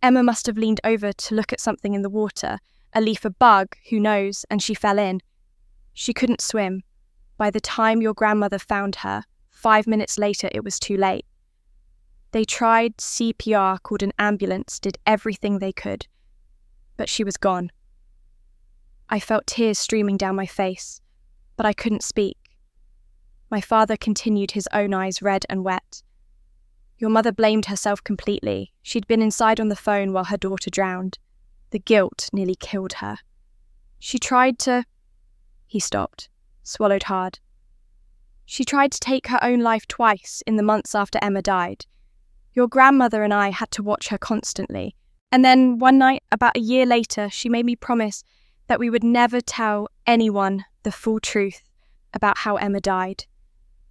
Emma must have leaned over to look at something in the water, a leaf, a bug, who knows, and she fell in. She couldn't swim. By the time your grandmother found her, 5 minutes later, it was too late. They tried CPR, called an ambulance, did everything they could. But she was gone." I felt tears streaming down my face, but I couldn't speak. My father continued, his own eyes red and wet. "Your mother blamed herself completely. She'd been inside on the phone while her daughter drowned. The guilt nearly killed her. She tried to..." He stopped, swallowed hard. "She tried to take her own life twice in the months after Emma died. Your grandmother and I had to watch her constantly. And then one night, about a year later, she made me promise that we would never tell anyone the full truth about how Emma died.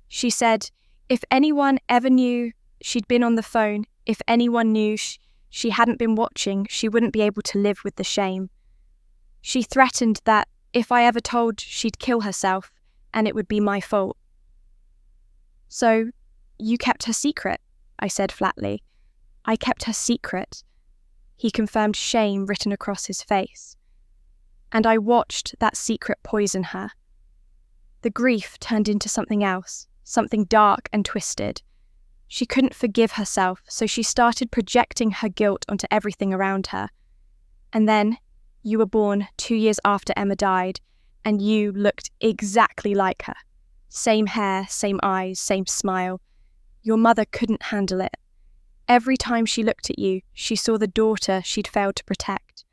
She said if anyone ever knew she'd been on the phone, if anyone knew she hadn't been watching, she wouldn't be able to live with the shame. She threatened that if I ever told, she'd kill herself, and it would be my fault." "So, you kept her secret?" I said flatly. "I kept her secret." He confirmed, shame written across his face. "And I watched that secret poison her. The grief turned into something else, something dark and twisted. She couldn't forgive herself, so she started projecting her guilt onto everything around her. And then, you were born 2 years after Emma died, and you looked exactly like her. Same hair, same eyes, same smile. Your mother couldn't handle it. Every time she looked at you, she saw the daughter she'd failed to protect.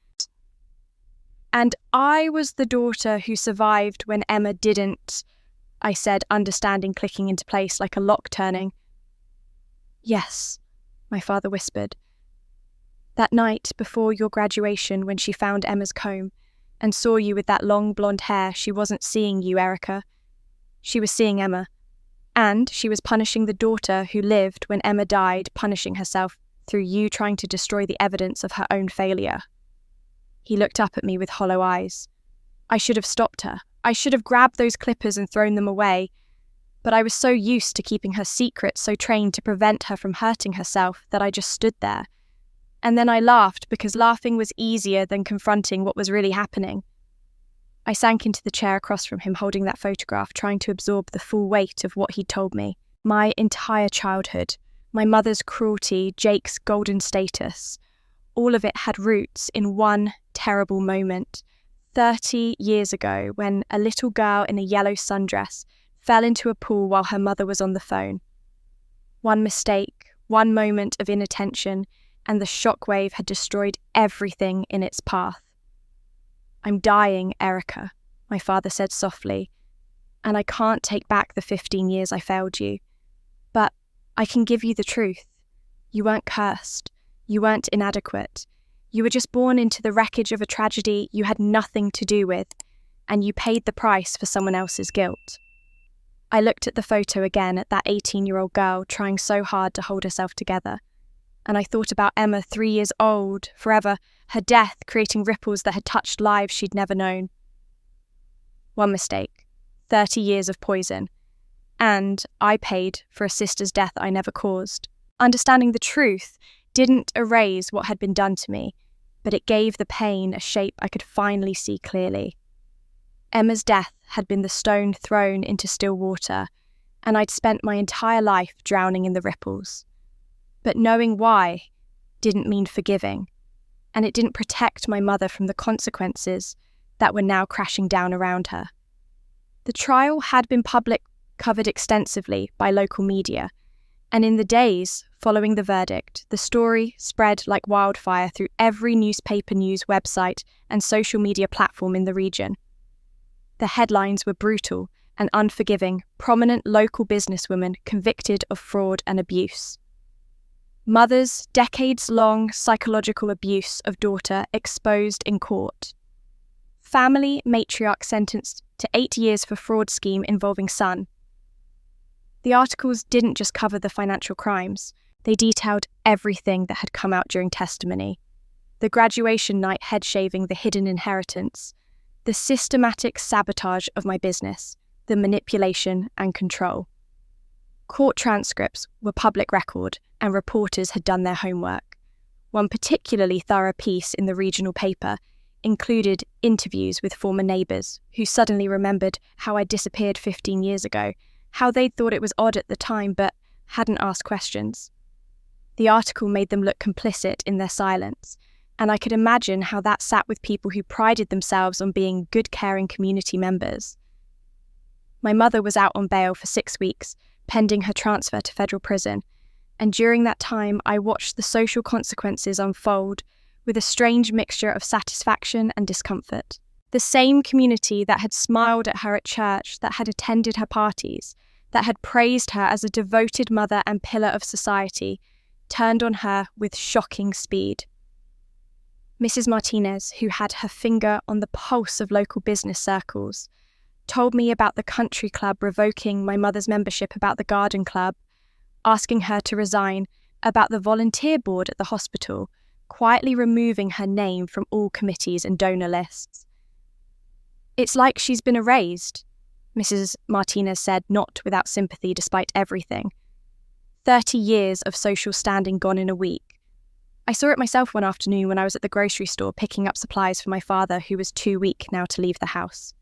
And I was the daughter who survived when Emma didn't," I said, understanding clicking into place like a lock turning. "Yes," my father whispered. "That night before your graduation, when she found Emma's comb and saw you with that long blonde hair, she wasn't seeing you, Erica. She was seeing Emma. And she was punishing the daughter who lived when Emma died, punishing herself through you trying to destroy the evidence of her own failure." He looked up at me with hollow eyes. I should have stopped her. I should have grabbed those clippers and thrown them away. But I was so used to keeping her secret, so trained to prevent her from hurting herself, that I just stood there. And then I laughed, because laughing was easier than confronting what was really happening. I sank into the chair across from him, holding that photograph, trying to absorb the full weight of what he'd told me. My entire childhood, my mother's cruelty, Jake's golden status, all of it had roots in one terrible moment, 30 years ago, when a little girl in a yellow sundress fell into a pool while her mother was on the phone. One mistake, one moment of inattention, and the shockwave had destroyed everything in its path. "I'm dying, Erica," my father said softly, "and I can't take back the 15 years I failed you. But I can give you the truth. You weren't cursed. You weren't inadequate. You were just born into the wreckage of a tragedy you had nothing to do with, and you paid the price for someone else's guilt." I looked at the photo again, at that 18-year-old girl trying so hard to hold herself together. And I thought about Emma, 3 years old, forever, her death creating ripples that had touched lives she'd never known. One mistake, 30 years of poison, and I paid for a sister's death I never caused. Understanding the truth didn't erase what had been done to me, but it gave the pain a shape I could finally see clearly. Emma's death had been the stone thrown into still water, and I'd spent my entire life drowning in the ripples. But knowing why didn't mean forgiving, and it didn't protect my mother from the consequences that were now crashing down around her. The trial had been covered extensively by local media, and in the days following the verdict, the story spread like wildfire through every newspaper news website and social media platform in the region. The headlines were brutal and unforgiving: prominent local businesswomen convicted of fraud and abuse. Mother's decades-long psychological abuse of daughter exposed in court. Family matriarch sentenced to 8 years for fraud scheme involving son. The articles didn't just cover the financial crimes, they detailed everything that had come out during testimony. The graduation night head shaving, the hidden inheritance, the systematic sabotage of my business, the manipulation and control. Court transcripts were public record, and reporters had done their homework. One particularly thorough piece in the regional paper included interviews with former neighbours who suddenly remembered how I disappeared 15 years ago, how they'd thought it was odd at the time but hadn't asked questions. The article made them look complicit in their silence, and I could imagine how that sat with people who prided themselves on being good, caring community members. My mother was out on bail for 6 weeks, pending her transfer to federal prison, and during that time I watched the social consequences unfold with a strange mixture of satisfaction and discomfort. The same community that had smiled at her at church, that had attended her parties, that had praised her as a devoted mother and pillar of society, turned on her with shocking speed. Mrs. Martinez, who had her finger on the pulse of local business circles, told me about the country club revoking my mother's membership, about the garden club, asking her to resign, about the volunteer board at the hospital, quietly removing her name from all committees and donor lists. "It's like she's been erased," Mrs. Martinez said, not without sympathy despite everything. 30 years of social standing gone in a week. I saw it myself one afternoon when I was at the grocery store picking up supplies for my father, who was too weak now to leave the house.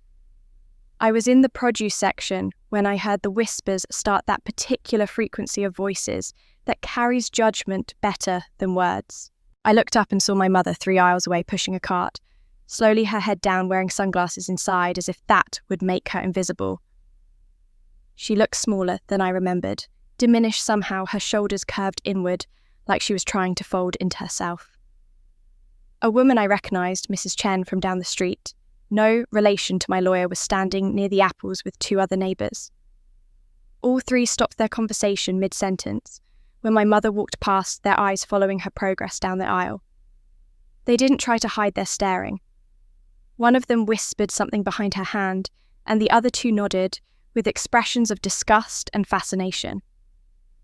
I was in the produce section when I heard the whispers start, that particular frequency of voices that carries judgment better than words. I looked up and saw my mother 3 aisles away pushing a cart, slowly her head down, wearing sunglasses inside, as if that would make her invisible. She looked smaller than I remembered, diminished somehow, her shoulders curved inward, like she was trying to fold into herself. A woman I recognised, Mrs. Chen, from down the street, no relation to my lawyer, was standing near the apples with 2 other neighbours. All 3 stopped their conversation mid-sentence when my mother walked past, their eyes following her progress down the aisle. They didn't try to hide their staring. One of them whispered something behind her hand, and the other 2 nodded, with expressions of disgust and fascination.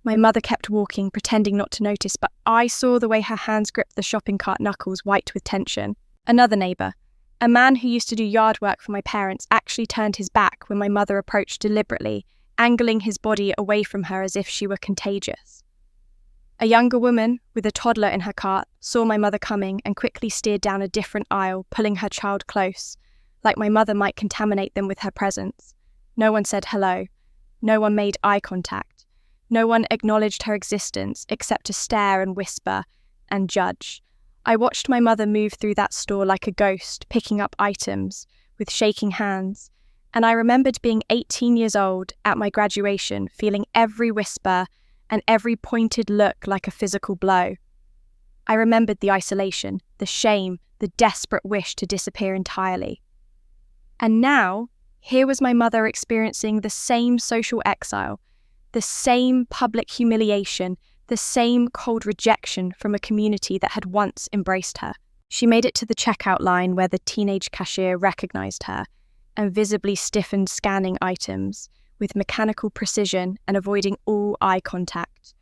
My mother kept walking, pretending not to notice, but I saw the way her hands gripped the shopping cart knuckles, white with tension. Another neighbour, a man who used to do yard work for my parents, actually turned his back when my mother approached deliberately, angling his body away from her as if she were contagious. A younger woman, with a toddler in her cart, saw my mother coming and quickly steered down a different aisle, pulling her child close, like my mother might contaminate them with her presence. No one said hello. No one made eye contact. No one acknowledged her existence except to stare and whisper and judge. I watched my mother move through that store like a ghost, picking up items with shaking hands, and I remembered being 18 years old at my graduation, feeling every whisper and every pointed look like a physical blow. I remembered the isolation, the shame, the desperate wish to disappear entirely. And now, here was my mother experiencing the same social exile, the same public humiliation, the same cold rejection from a community that had once embraced her. She made it to the checkout line where the teenage cashier recognized her and visibly stiffened, scanning items with mechanical precision and avoiding all eye contact.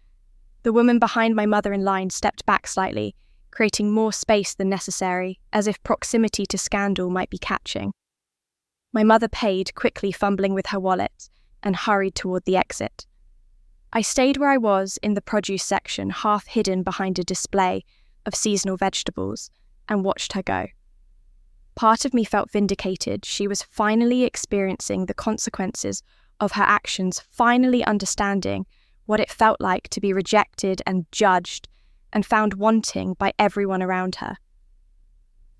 The woman behind my mother in line stepped back slightly, creating more space than necessary, as if proximity to scandal might be catching. My mother paid, quickly fumbling with her wallet, and hurried toward the exit. I stayed where I was in the produce section, half hidden behind a display of seasonal vegetables, and watched her go. Part of me felt vindicated. She was finally experiencing the consequences of her actions, finally understanding what it felt like to be rejected and judged and found wanting by everyone around her.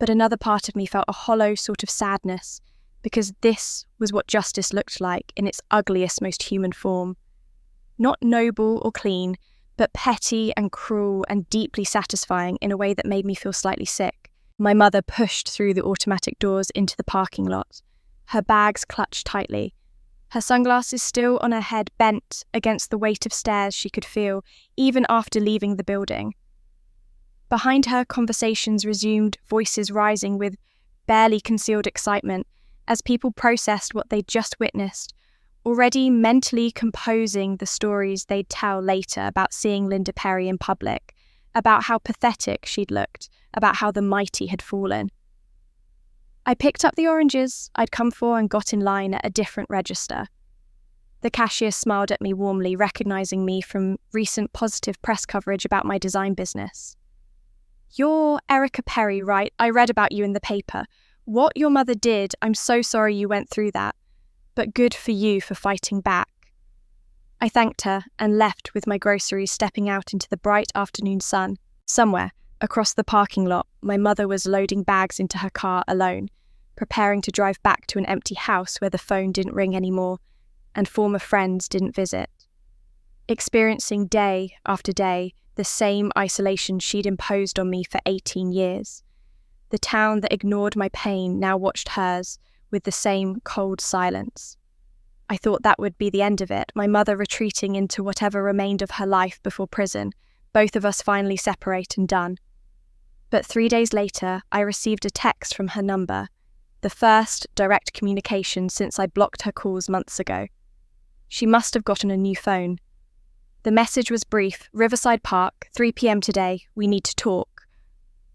But another part of me felt a hollow sort of sadness, because this was what justice looked like in its ugliest, most human form. Not noble or clean, but petty and cruel and deeply satisfying in a way that made me feel slightly sick. My mother pushed through the automatic doors into the parking lot, her bags clutched tightly, her sunglasses still on her head bent against the weight of stares she could feel, even after leaving the building. Behind her, conversations resumed, voices rising with barely concealed excitement as people processed what they'd just witnessed, already mentally composing the stories they'd tell later about seeing Linda Perry in public, about how pathetic she'd looked, about how the mighty had fallen. I picked up the oranges I'd come for and got in line at a different register. The cashier smiled at me warmly, recognizing me from recent positive press coverage about my design business. "You're Erica Perry, right? I read about you in the paper. What your mother did, I'm so sorry you went through that. But good for you for fighting back." I thanked her and left with my groceries, stepping out into the bright afternoon sun. Somewhere, across the parking lot, my mother was loading bags into her car alone, preparing to drive back to an empty house where the phone didn't ring anymore and former friends didn't visit. Experiencing day after day the same isolation she'd imposed on me for 18 years. The town that ignored my pain now watched hers with the same cold silence. I thought that would be the end of it, my mother retreating into whatever remained of her life before prison, both of us finally separate and done. But 3 days later, I received a text from her number, the first direct communication since I blocked her calls months ago. She must have gotten a new phone. The message was brief: "Riverside Park, 3 p.m. today, we need to talk."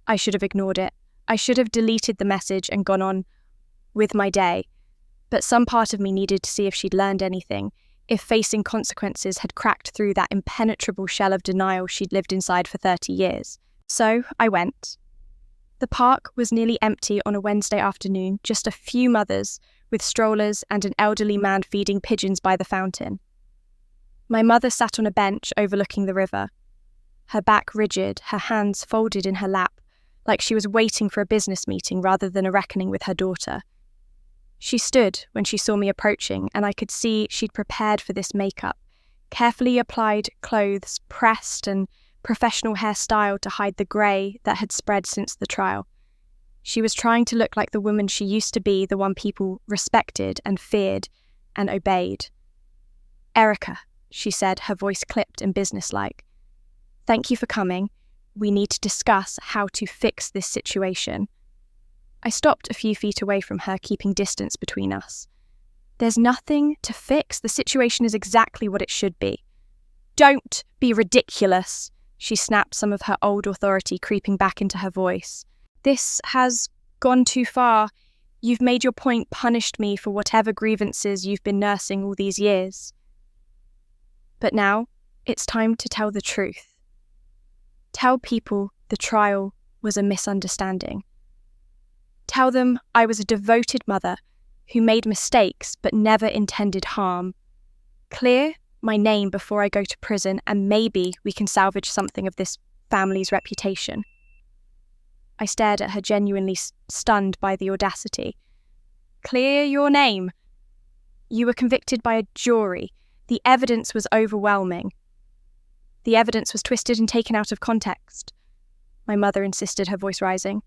I should have ignored it. I should have deleted the message and gone on with my day. But some part of me needed to see if she'd learned anything, if facing consequences had cracked through that impenetrable shell of denial she'd lived inside for 30 years. So I went. The park was nearly empty on a Wednesday afternoon, just a few mothers with strollers and an elderly man feeding pigeons by the fountain. My mother sat on a bench overlooking the river, her back rigid, her hands folded in her lap, like she was waiting for a business meeting rather than a reckoning with her daughter. She stood when she saw me approaching, and I could see she'd prepared for this makeup, carefully applied clothes, pressed and professional hairstyle to hide the grey that had spread since the trial. She was trying to look like the woman she used to be, the one people respected and feared and obeyed. "Erica," she said, her voice clipped and businesslike. "Thank you for coming. We need to discuss how to fix this situation." I stopped a few feet away from her, keeping distance between us. "There's nothing to fix. The situation is exactly what it should be." "Don't be ridiculous," she snapped, some of her old authority creeping back into her voice. "This has gone too far. You've made your point, punished me for whatever grievances you've been nursing all these years. But now, it's time to tell the truth. Tell people the trial was a misunderstanding. Tell them I was a devoted mother who made mistakes but never intended harm. Clear my name before I go to prison, and maybe we can salvage something of this family's reputation." I stared at her, genuinely stunned by the audacity. "Clear your name? You were convicted by a jury. The evidence was overwhelming." "The evidence was twisted and taken out of context," my mother insisted, her voice rising.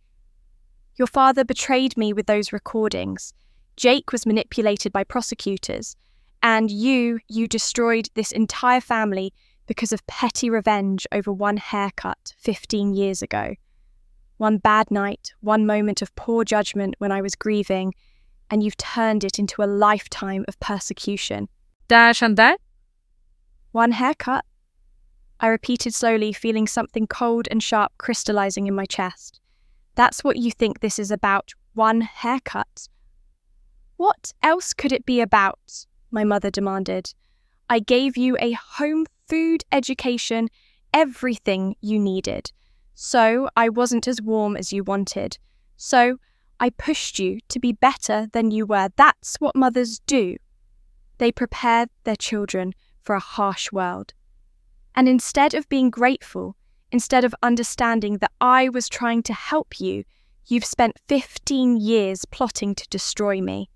"Your father betrayed me with those recordings. Jake was manipulated by prosecutors. And you destroyed this entire family because of petty revenge over one haircut 15 years ago. One bad night, one moment of poor judgment when I was grieving, and you've turned it into a lifetime of persecution." Dash and that? "One haircut," I repeated slowly, feeling something cold and sharp crystallizing in my chest. "That's what you think this is about, one haircut." "What else could it be about?" my mother demanded. "I gave you a home food education, everything you needed. So I wasn't as warm as you wanted. So I pushed you to be better than you were. That's what mothers do. They prepare their children for a harsh world. And instead of being grateful, instead of understanding that I was trying to help you, You've spent 15 years plotting to destroy me."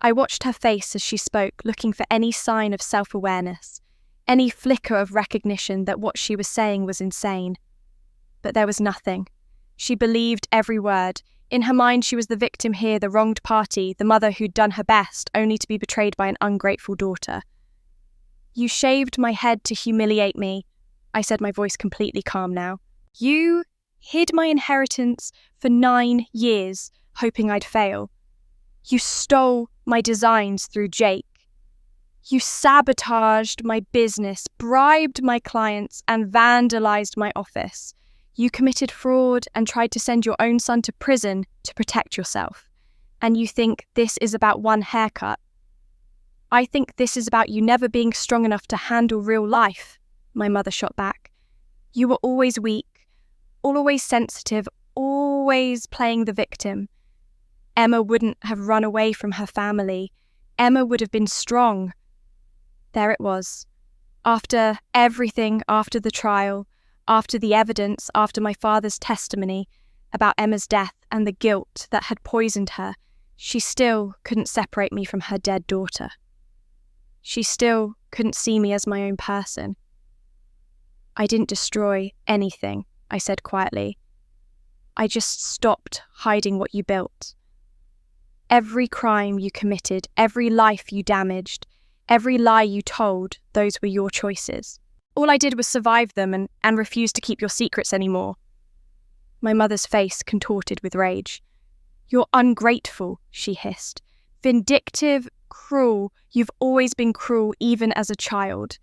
I watched her face as she spoke, looking for any sign of self-awareness, any flicker of recognition that what she was saying was insane. But there was nothing. She believed every word. In her mind, she was the victim here, the wronged party, the mother who'd done her best, only to be betrayed by an ungrateful daughter. "You shaved my head to humiliate me," I said, my voice completely calm now. "You hid my inheritance for 9 years, hoping I'd fail. You stole my designs through Jake. You sabotaged my business, bribed my clients, and vandalized my office. You committed fraud and tried to send your own son to prison to protect yourself. And you think this is about one haircut? I think this is about you never being strong enough to handle real life," my mother shot back. "You were always weak, always sensitive, always playing the victim. Emma wouldn't have run away from her family. Emma would have been strong." There it was. After everything, after the trial, after the evidence, after my father's testimony about Emma's death and the guilt that had poisoned her, she still couldn't separate me from her dead daughter. She still couldn't see me as my own person. "I didn't destroy anything," I said quietly. "I just stopped hiding what you built. Every crime you committed, every life you damaged, every lie you told, those were your choices. All I did was survive them and refuse to keep your secrets anymore." My mother's face contorted with rage. "You're ungrateful," she hissed. "Vindictive, cruel. You've always been cruel, even as a child.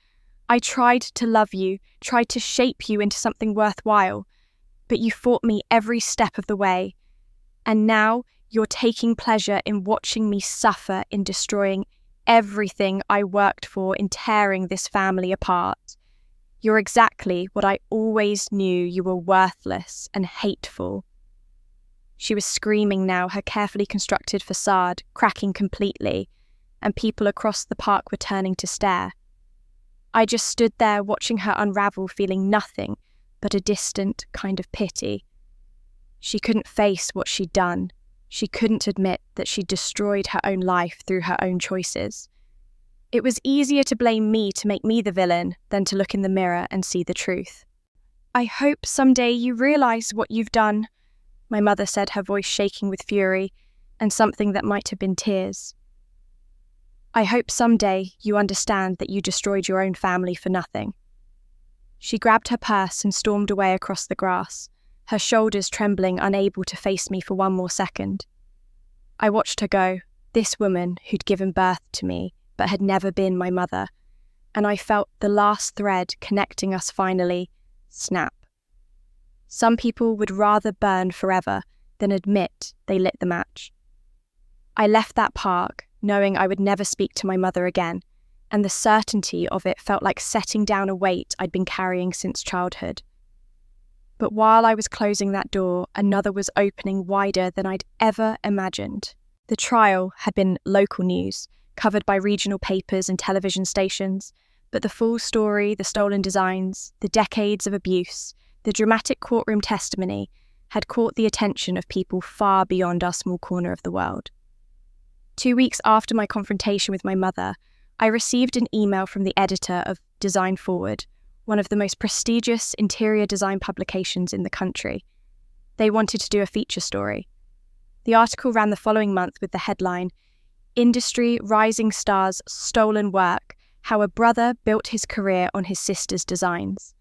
I tried to love you, tried to shape you into something worthwhile, but you fought me every step of the way. And now you're taking pleasure in watching me suffer, in destroying everything I worked for, in tearing this family apart. You're exactly what I always knew. You were worthless and hateful." She was screaming now, her carefully constructed facade cracking completely, and people across the park were turning to stare. I just stood there watching her unravel, feeling nothing but a distant kind of pity. She couldn't face what she'd done. She couldn't admit that she'd destroyed her own life through her own choices. It was easier to blame me, to make me the villain, than to look in the mirror and see the truth. "I hope someday you realise what you've done," my mother said, her voice shaking with fury and something that might have been tears. "I hope someday you understand that you destroyed your own family for nothing." She grabbed her purse and stormed away across the grass, her shoulders trembling, unable to face me for one more second. I watched her go, this woman who'd given birth to me but had never been my mother, and I felt the last thread connecting us finally snap. Some people would rather burn forever than admit they lit the match. I left that park knowing I would never speak to my mother again, and the certainty of it felt like setting down a weight I'd been carrying since childhood. But while I was closing that door, another was opening wider than I'd ever imagined. The trial had been local news, covered by regional papers and television stations, but the full story, the stolen designs, the decades of abuse, the dramatic courtroom testimony had caught the attention of people far beyond our small corner of the world. 2 weeks after my confrontation with my mother, I received an email from the editor of Design Forward, one of the most prestigious interior design publications in the country. They wanted to do a feature story. The article ran the following month with the headline, "Industry Rising Stars Stolen Work, How a Brother Built His Career on His Sister's Designs."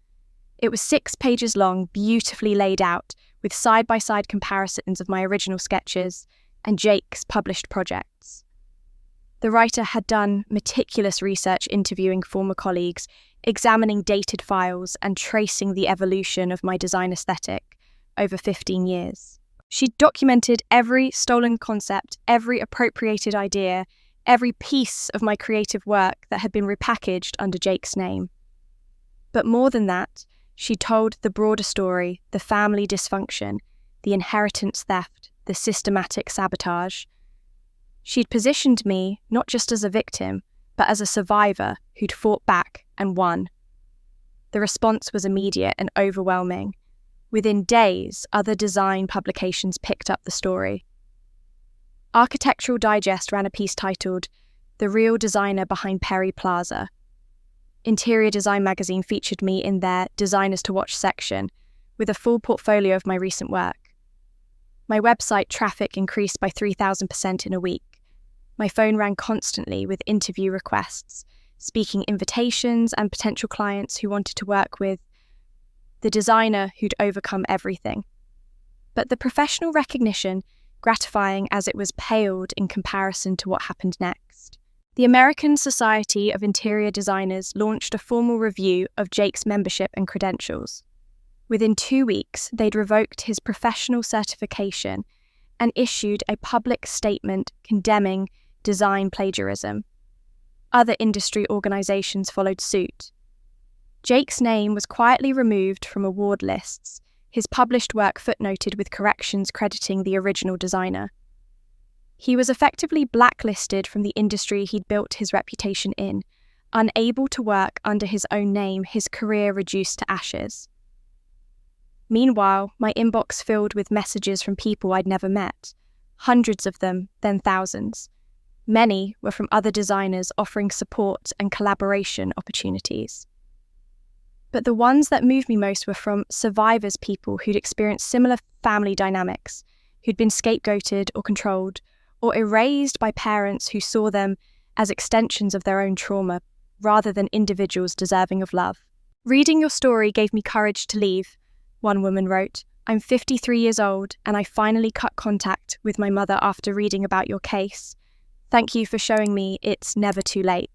It was 6 pages long, beautifully laid out, with side-by-side comparisons of my original sketches and Jake's published projects. The writer had done meticulous research interviewing former colleagues, examining dated files and tracing the evolution of my design aesthetic over 15 years. She documented every stolen concept, every appropriated idea, every piece of my creative work that had been repackaged under Jake's name. But more than that, she told the broader story, the family dysfunction, the inheritance theft, the systematic sabotage. She'd positioned me not just as a victim, but as a survivor who'd fought back and won. The response was immediate and overwhelming. Within days, other design publications picked up the story. Architectural Digest ran a piece titled "The Real Designer Behind Perry Plaza." Interior Design magazine featured me in their Designers to Watch section, with a full portfolio of my recent work. My website traffic increased by 3,000% in a week. My phone rang constantly with interview requests, speaking invitations, and potential clients who wanted to work with the designer who'd overcome everything. But the professional recognition, gratifying as it was, paled in comparison to what happened next. The American Society of Interior Designers launched a formal review of Jake's membership and credentials. Within 2 weeks, they'd revoked his professional certification and issued a public statement condemning design plagiarism. Other industry organizations followed suit. Jake's name was quietly removed from award lists, his published work footnoted with corrections crediting the original designer. He was effectively blacklisted from the industry he'd built his reputation in. Unable to work under his own name, his career reduced to ashes. Meanwhile, my inbox filled with messages from people I'd never met, hundreds of them, then thousands. Many were from other designers offering support and collaboration opportunities. But the ones that moved me most were from survivors, people who'd experienced similar family dynamics, who'd been scapegoated or controlled, or erased by parents who saw them as extensions of their own trauma, rather than individuals deserving of love. "Reading your story gave me courage to leave," one woman wrote. "I'm 53 years old, and I finally cut contact with my mother after reading about your case. Thank you for showing me it's never too late."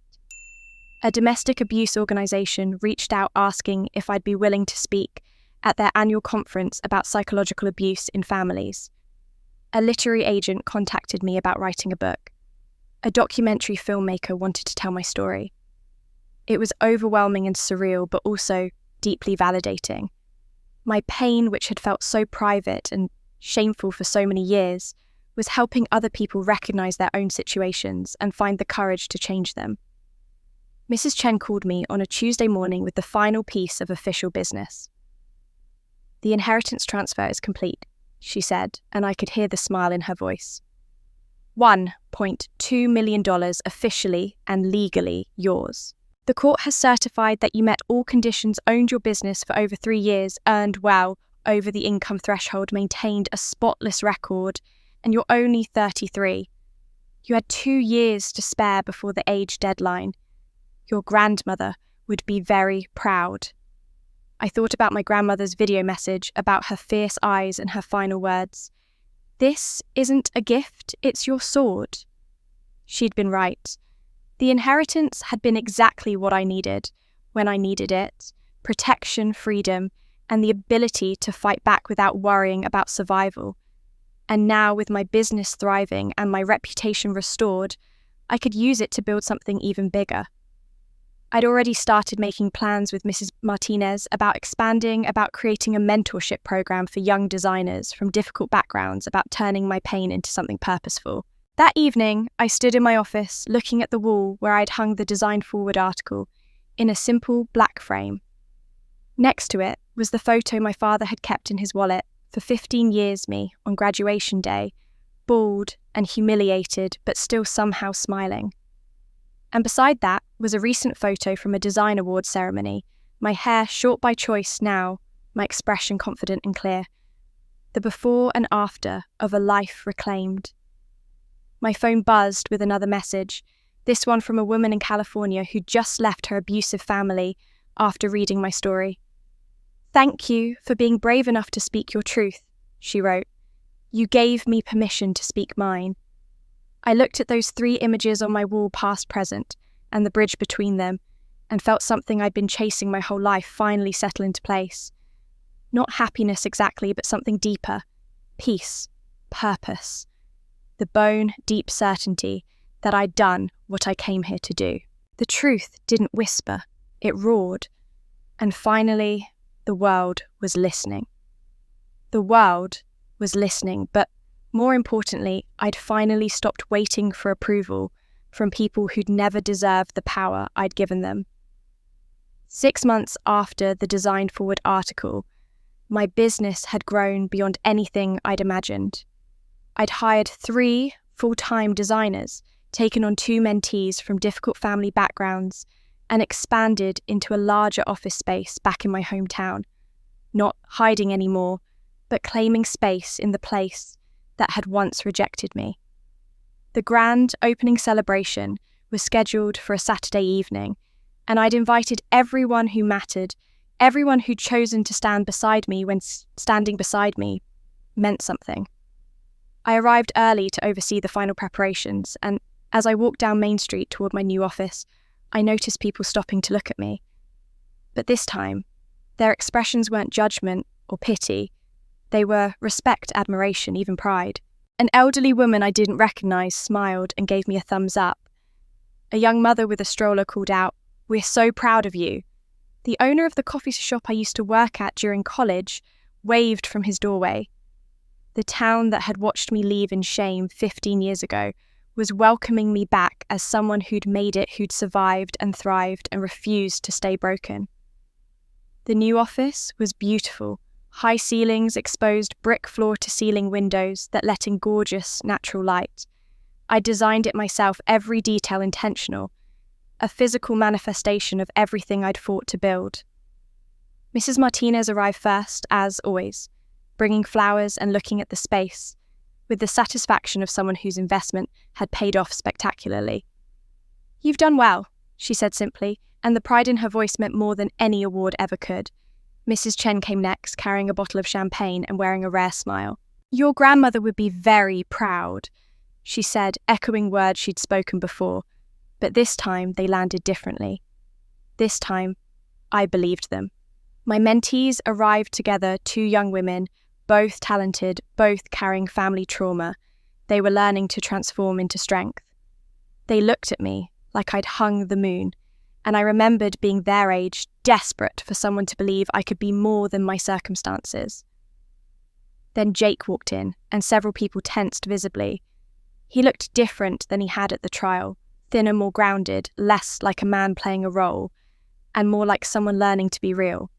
A domestic abuse organization reached out asking if I'd be willing to speak at their annual conference about psychological abuse in families. A literary agent contacted me about writing a book. A documentary filmmaker wanted to tell my story. It was overwhelming and surreal, but also deeply validating. My pain, which had felt so private and shameful for so many years, was helping other people recognize their own situations and find the courage to change them. Mrs. Chen called me on a Tuesday morning with the final piece of official business. "The inheritance transfer is complete," she said, and I could hear the smile in her voice. $1.2 million officially and legally yours. The court has certified that you met all conditions, owned your business for over 3 years, earned well over the income threshold, maintained a spotless record, and you're only 33. You had 2 years to spare before the age deadline. Your grandmother would be very proud. I thought about my grandmother's video message, about her fierce eyes and her final words. "This isn't a gift, it's your sword." She'd been right. The inheritance had been exactly what I needed, when I needed it: protection, freedom, and the ability to fight back without worrying about survival. And now, with my business thriving and my reputation restored, I could use it to build something even bigger. I'd already started making plans with Mrs. Martinez about expanding, about creating a mentorship program for young designers from difficult backgrounds, about turning my pain into something purposeful. That evening, I stood in my office looking at the wall where I'd hung the Design Forward article in a simple black frame. Next to it was the photo my father had kept in his wallet for 15 years, me on graduation day, bald and humiliated, but still somehow smiling. And beside that was a recent photo from a design award ceremony, my hair short by choice now, my expression confident and clear. The before and after of a life reclaimed. My phone buzzed with another message, this one from a woman in California who'd just left her abusive family after reading my story. "Thank you for being brave enough to speak your truth," she wrote. "You gave me permission to speak mine." I looked at those 3 images on my wall, past, present, and the bridge between them, and felt something I'd been chasing my whole life finally settle into place. Not happiness exactly, but something deeper. Peace. Purpose. The bone-deep certainty that I'd done what I came here to do. The truth didn't whisper, it roared. And finally, the world was listening. The world was listening, but more importantly, I'd finally stopped waiting for approval from people who'd never deserved the power I'd given them. 6 months after the Design Forward article, My business had grown beyond anything I'd imagined. I'd hired 3 full-time designers, taken on 2 mentees from difficult family backgrounds, and expanded into a larger office space back in my hometown, not hiding anymore, but claiming space in the place that had once rejected me. The grand opening celebration was scheduled for a Saturday evening, and I'd invited everyone who mattered, everyone who'd chosen to stand beside me when standing beside me meant something. I arrived early to oversee the final preparations, and as I walked down Main Street toward my new office, I noticed people stopping to look at me. But this time, their expressions weren't judgment or pity. They were respect, admiration, even pride. An elderly woman I didn't recognize smiled and gave me a thumbs up. A young mother with a stroller called out, "We're so proud of you." The owner of the coffee shop I used to work at during college waved from his doorway. The town that had watched me leave in shame 15 years ago was welcoming me back as someone who'd made it, who'd survived and thrived and refused to stay broken. The new office was beautiful. High ceilings, exposed brick floor-to-ceiling windows that let in gorgeous natural light. I designed it myself, every detail intentional, a physical manifestation of everything I'd fought to build. Mrs. Martinez arrived first, as always, bringing flowers and looking at the space, with the satisfaction of someone whose investment had paid off spectacularly. "You've done well," she said simply, and the pride in her voice meant more than any award ever could. Mrs. Chen came next, carrying a bottle of champagne and wearing a rare smile. "Your grandmother would be very proud," she said, echoing words she'd spoken before, but this time they landed differently. This time, I believed them. My mentees arrived together, 2 young women, both talented, both carrying family trauma. They were learning to transform into strength. They looked at me like I'd hung the moon, and I remembered being their age, desperate for someone to believe I could be more than my circumstances. Then Jake walked in, and several people tensed visibly. He looked different than he had at the trial, thinner, more grounded, less like a man playing a role, and more like someone learning to be real.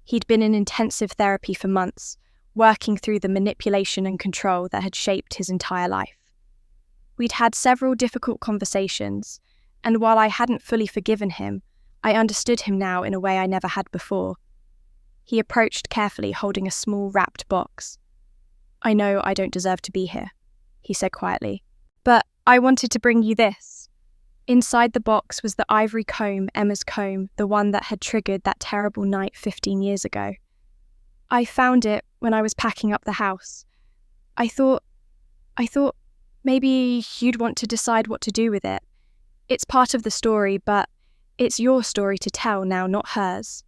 He'd been in intensive therapy for months, working through the manipulation and control that had shaped his entire life. We'd had several difficult conversations, and while I hadn't fully forgiven him, I understood him now in a way I never had before. He approached carefully, holding a small wrapped box. "I know I don't deserve to be here," he said quietly, "but I wanted to bring you this." Inside the box was the ivory comb, Emma's comb, the one that had triggered that terrible night 15 years ago. I found it when I was packing up the house. I thought maybe you'd want to decide what to do with it. It's part of the story, but it's your story to tell now, not hers.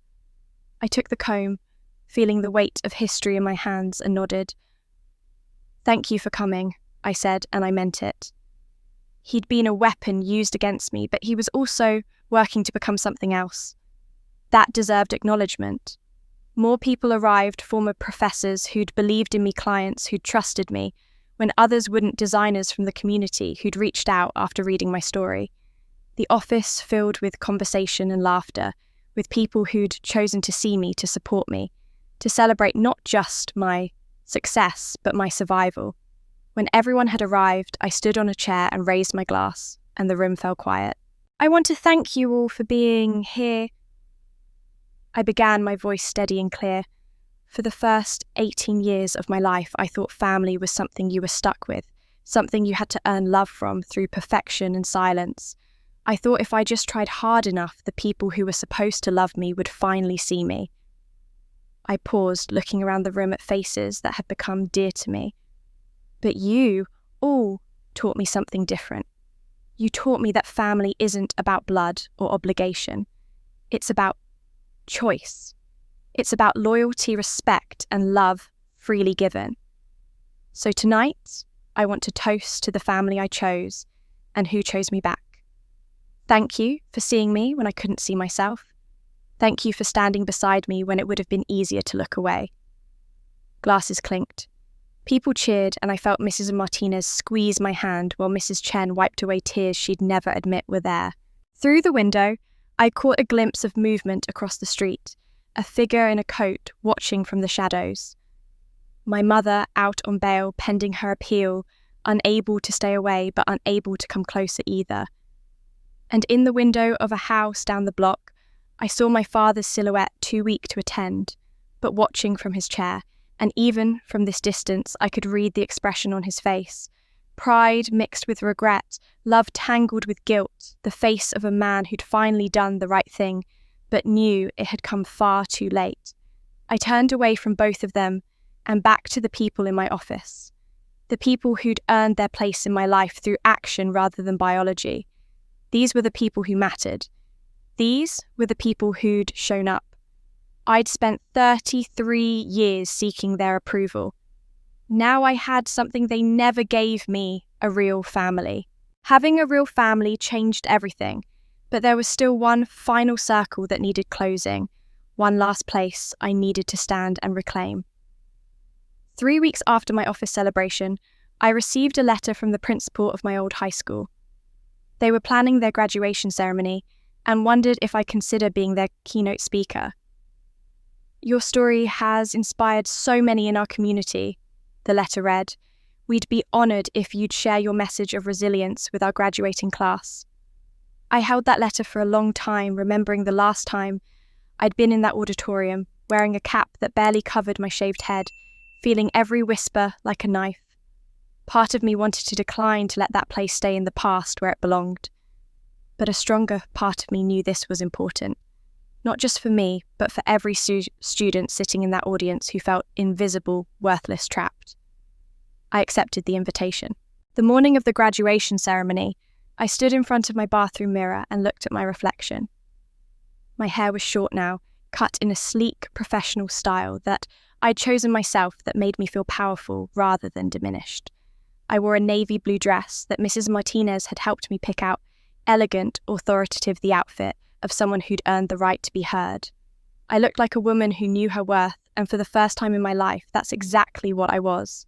I took the comb, feeling the weight of history in my hands, and nodded. "Thank you for coming," I said, and I meant it. He'd been a weapon used against me, but he was also working to become something else. That deserved acknowledgement. More people arrived, former professors who'd believed in me, clients who'd trusted me, when others wouldn't, designers from the community who'd reached out after reading my story. The office filled with conversation and laughter, with people who'd chosen to see me, to support me, to celebrate not just my success, but my survival. When everyone had arrived, I stood on a chair and raised my glass, and the room fell quiet. "I want to thank you all for being here," I began, my voice steady and clear. For the first 18 years of my life, I thought family was something you were stuck with, something you had to earn love from through perfection and silence. I thought if I just tried hard enough, the people who were supposed to love me would finally see me. I paused, looking around the room at faces that had become dear to me. But you all taught me something different. You taught me that family isn't about blood or obligation. It's about choice. It's about loyalty, respect, and love freely given. So tonight, I want to toast to the family I chose and who chose me back. Thank you for seeing me when I couldn't see myself. Thank you for standing beside me when it would have been easier to look away. Glasses clinked. People cheered, and I felt Mrs. Martinez squeeze my hand while Mrs. Chen wiped away tears she'd never admit were there. Through the window, I caught a glimpse of movement across the street, a figure in a coat watching from the shadows. My mother out on bail pending her appeal, unable to stay away but unable to come closer either. And in the window of a house down the block, I saw my father's silhouette too weak to attend, but watching from his chair, and even from this distance I could read the expression on his face. Pride mixed with regret, love tangled with guilt, the face of a man who'd finally done the right thing, but knew it had come far too late. I turned away from both of them and back to the people in my office. The people who'd earned their place in my life through action rather than biology. These were the people who mattered. These were the people who'd shown up. I'd spent 33 years seeking their approval. Now I had something they never gave me, a real family. Having a real family changed everything, but there was still one final circle that needed closing, one last place I needed to stand and reclaim. 3 weeks after my office celebration, I received a letter from the principal of my old high school. They were planning their graduation ceremony and wondered if I'd consider being their keynote speaker. "Your story has inspired so many in our community," the letter read. "We'd be honoured if you'd share your message of resilience with our graduating class." I held that letter for a long time, remembering the last time I'd been in that auditorium, wearing a cap that barely covered my shaved head, feeling every whisper like a knife. Part of me wanted to decline to let that place stay in the past where it belonged. But a stronger part of me knew this was important. Not just for me, but for every student sitting in that audience who felt invisible, worthless, trapped. I accepted the invitation. The morning of the graduation ceremony, I stood in front of my bathroom mirror and looked at my reflection. My hair was short now, cut in a sleek, professional style that I'd chosen myself that made me feel powerful rather than diminished. I wore a navy blue dress that Mrs. Martinez had helped me pick out, elegant, authoritative the outfit of someone who'd earned the right to be heard. I looked like a woman who knew her worth, and for the first time in my life, that's exactly what I was.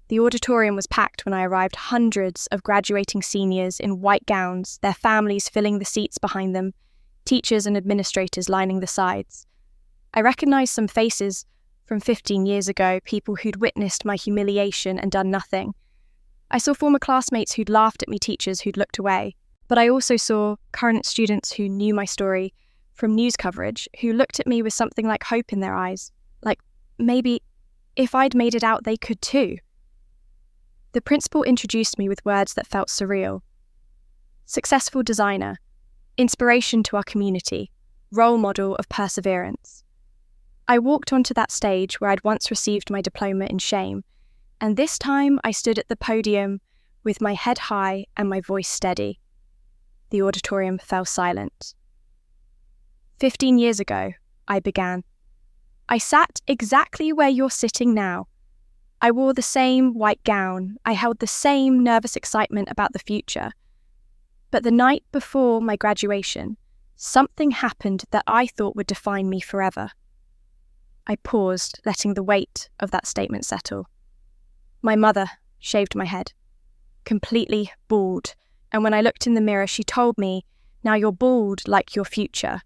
The auditorium was packed when I arrived, hundreds of graduating seniors in white gowns, their families filling the seats behind them, teachers and administrators lining the sides. I recognized some faces from 15 years ago, people who'd witnessed my humiliation and done nothing. I saw former classmates who'd laughed at me, teachers who'd looked away. But I also saw current students who knew my story from news coverage, who looked at me with something like hope in their eyes, like maybe if I'd made it out, they could too. The principal introduced me with words that felt surreal. Successful designer, inspiration to our community, role model of perseverance. I walked onto that stage where I'd once received my diploma in shame, and this time I stood at the podium with my head high and my voice steady. The auditorium fell silent. 15 years ago, I began. I sat exactly where you're sitting now. I wore the same white gown. I held the same nervous excitement about the future. But the night before my graduation, something happened that I thought would define me forever. I paused, letting the weight of that statement settle. My mother shaved my head, completely bald, and when I looked in the mirror, she told me, "Now you're bald like your future."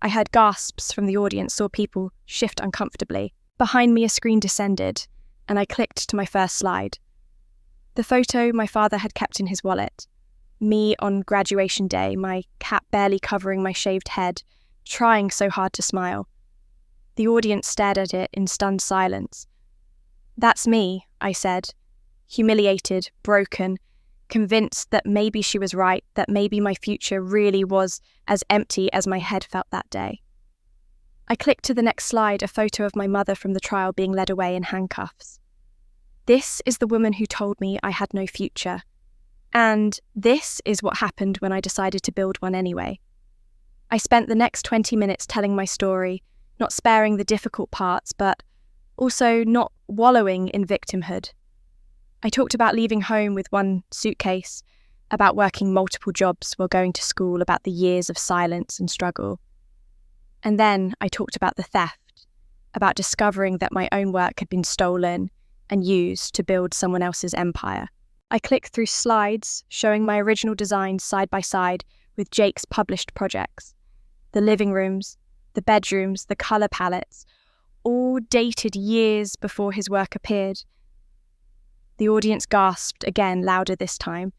I heard gasps from the audience, saw people shift uncomfortably. Behind me, a screen descended, and I clicked to my first slide. The photo my father had kept in his wallet. Me on graduation day, my cap barely covering my shaved head, trying so hard to smile. The audience stared at it in stunned silence. "That's me," I said, humiliated, broken, convinced that maybe she was right, that maybe my future really was as empty as my head felt that day. I clicked to the next slide, a photo of my mother from the trial being led away in handcuffs. This is the woman who told me I had no future. And this is what happened when I decided to build one anyway. I spent the next 20 minutes telling my story, not sparing the difficult parts, but also not wallowing in victimhood. I talked about leaving home with one suitcase, about working multiple jobs while going to school, about the years of silence and struggle. And then I talked about the theft, about discovering that my own work had been stolen and used to build someone else's empire. I clicked through slides showing my original designs side by side with Jake's published projects. The living rooms, the bedrooms, the colour palettes, all dated years before his work appeared. The audience gasped again, louder this time,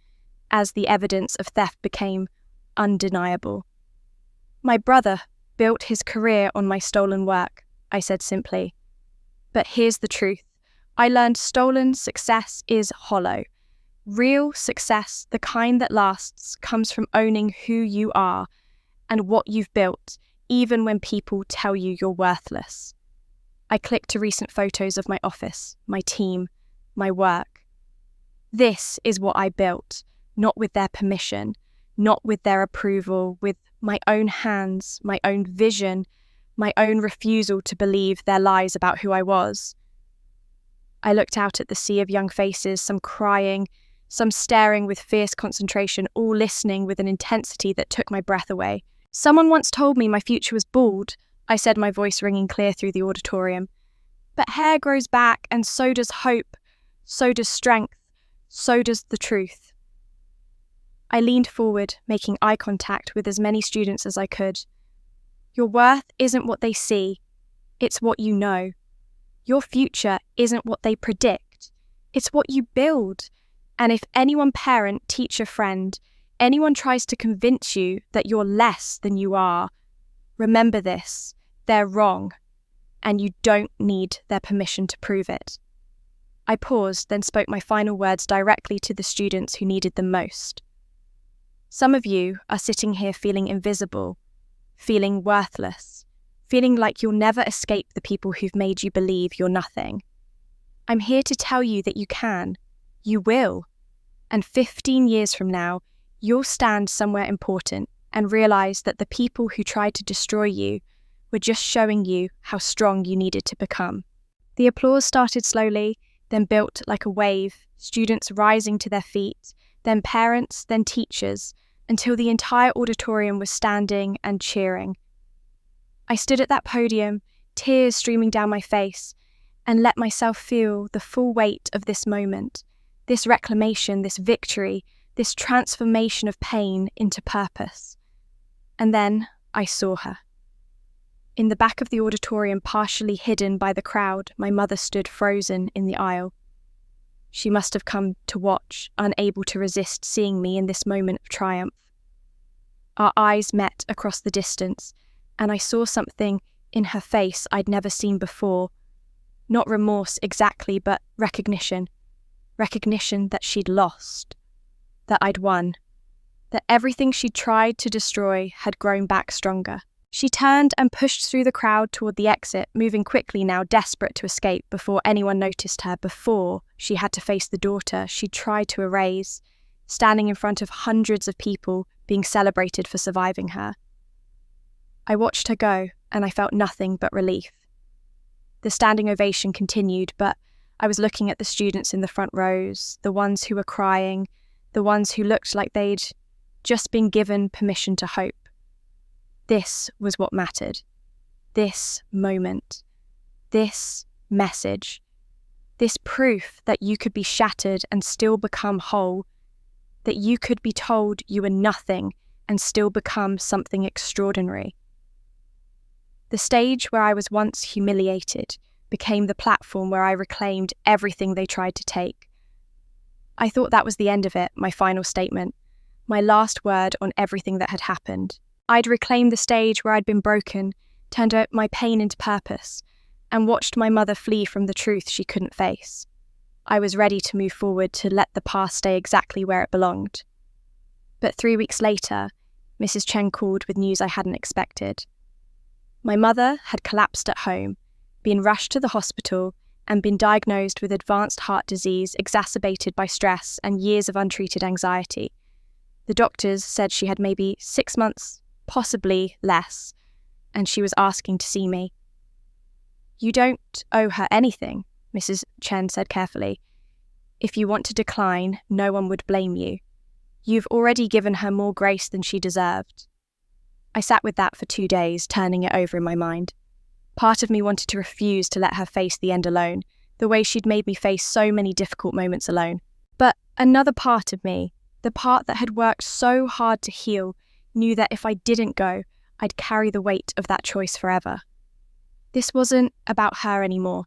as the evidence of theft became undeniable. "My brother built his career on my stolen work," I said simply. "But here's the truth. I learned stolen success is hollow. Real success, the kind that lasts, comes from owning who you are and what you've built, even when people tell you you're worthless." I clicked to recent photos of my office, my team, my work. This is what I built, not with their permission, not with their approval, with my own hands, my own vision, my own refusal to believe their lies about who I was. I looked out at the sea of young faces, some crying, some staring with fierce concentration, all listening with an intensity that took my breath away. "Someone once told me my future was bald," I said, my voice ringing clear through the auditorium. "But hair grows back, and so does hope, so does strength, so does the truth." I leaned forward, making eye contact with as many students as I could. "Your worth isn't what they see, it's what you know. Your future isn't what they predict, it's what you build. And if anyone, parent, teacher, friend, anyone tries to convince you that you're less than you are, remember this, they're wrong, and you don't need their permission to prove it." I paused, then spoke my final words directly to the students who needed them most. Some of you are sitting here feeling invisible, feeling worthless, feeling like you'll never escape the people who've made you believe you're nothing. I'm here to tell you that you can, you will, and 15 years from now, you'll stand somewhere important and realize that the people who tried to destroy you were just showing you how strong you needed to become. The applause started slowly, then built like a wave, students rising to their feet, then parents, then teachers, until the entire auditorium was standing and cheering. I stood at that podium, tears streaming down my face, and let myself feel the full weight of this moment, this reclamation, this victory, this transformation of pain into purpose. And then I saw her. In the back of the auditorium, partially hidden by the crowd, my mother stood frozen in the aisle. She must have come to watch, unable to resist seeing me in this moment of triumph. Our eyes met across the distance, and I saw something in her face I'd never seen before. Not remorse exactly, but recognition. Recognition that she'd lost, that I'd won, that everything she'd tried to destroy had grown back stronger. She turned and pushed through the crowd toward the exit, moving quickly now, desperate to escape before anyone noticed her, before she had to face the daughter she'd tried to erase, standing in front of hundreds of people being celebrated for surviving her. I watched her go, and I felt nothing but relief. The standing ovation continued, but I was looking at the students in the front rows, the ones who were crying, the ones who looked like they'd just been given permission to hope. This was what mattered. This moment. This message. This proof that you could be shattered and still become whole. That you could be told you were nothing and still become something extraordinary. The stage where I was once humiliated became the platform where I reclaimed everything they tried to take. I thought that was the end of it, my final statement, my last word on everything that had happened. I'd reclaimed the stage where I'd been broken, turned out my pain into purpose, and watched my mother flee from the truth she couldn't face. I was ready to move forward, to let the past stay exactly where it belonged. But 3 weeks later, Mrs. Chen called with news I hadn't expected. My mother had collapsed at home, been rushed to the hospital, and been diagnosed with advanced heart disease exacerbated by stress and years of untreated anxiety. The doctors said she had maybe 6 months, possibly less, and she was asking to see me. "You don't owe her anything," Mrs. Chen said carefully. "If you want to decline, no one would blame you. You've already given her more grace than she deserved." I sat with that for 2 days, turning it over in my mind. Part of me wanted to refuse to let her face the end alone, the way she'd made me face so many difficult moments alone. But another part of me, the part that had worked so hard to heal, knew that if I didn't go, I'd carry the weight of that choice forever. This wasn't about her anymore.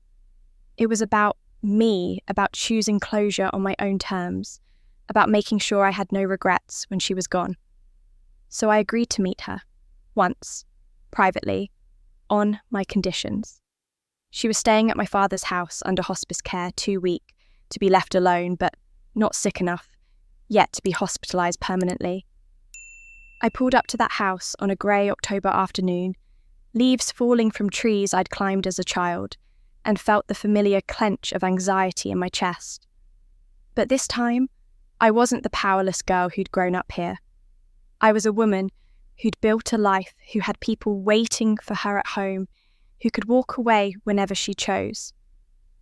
It was about me, about choosing closure on my own terms, about making sure I had no regrets when she was gone. So I agreed to meet her, once, privately, on my conditions. She was staying at my father's house under hospice care, too weak to be left alone, but not sick enough yet to be hospitalised permanently. I pulled up to that house on a grey October afternoon, leaves falling from trees I'd climbed as a child, and felt the familiar clench of anxiety in my chest. But this time, I wasn't the powerless girl who'd grown up here. I was a woman who'd built a life, who had people waiting for her at home, who could walk away whenever she chose.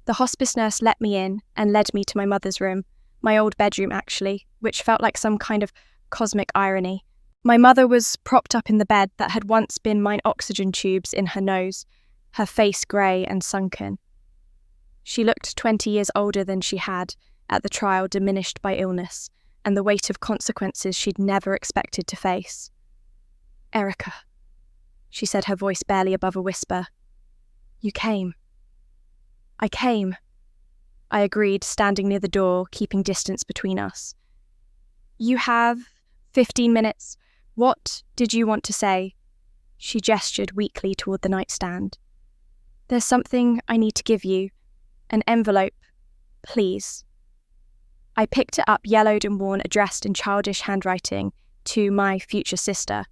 The hospice nurse let me in and led me to my mother's room, my old bedroom actually, which felt like some kind of cosmic irony. My mother was propped up in the bed that had once been mine oxygen tubes in her nose, her face grey and sunken. She looked 20 years older than she had, at the trial diminished by illness and the weight of consequences she'd never expected to face. "Erica," she said, her voice barely above a whisper. "You came." "I came," I agreed, standing near the door, keeping distance between us. "You have 15 minutes. What did you want to say?" She gestured weakly toward the nightstand. "There's something I need to give you. An envelope, please." I picked it up, yellowed and worn, addressed in childish handwriting to my future sister.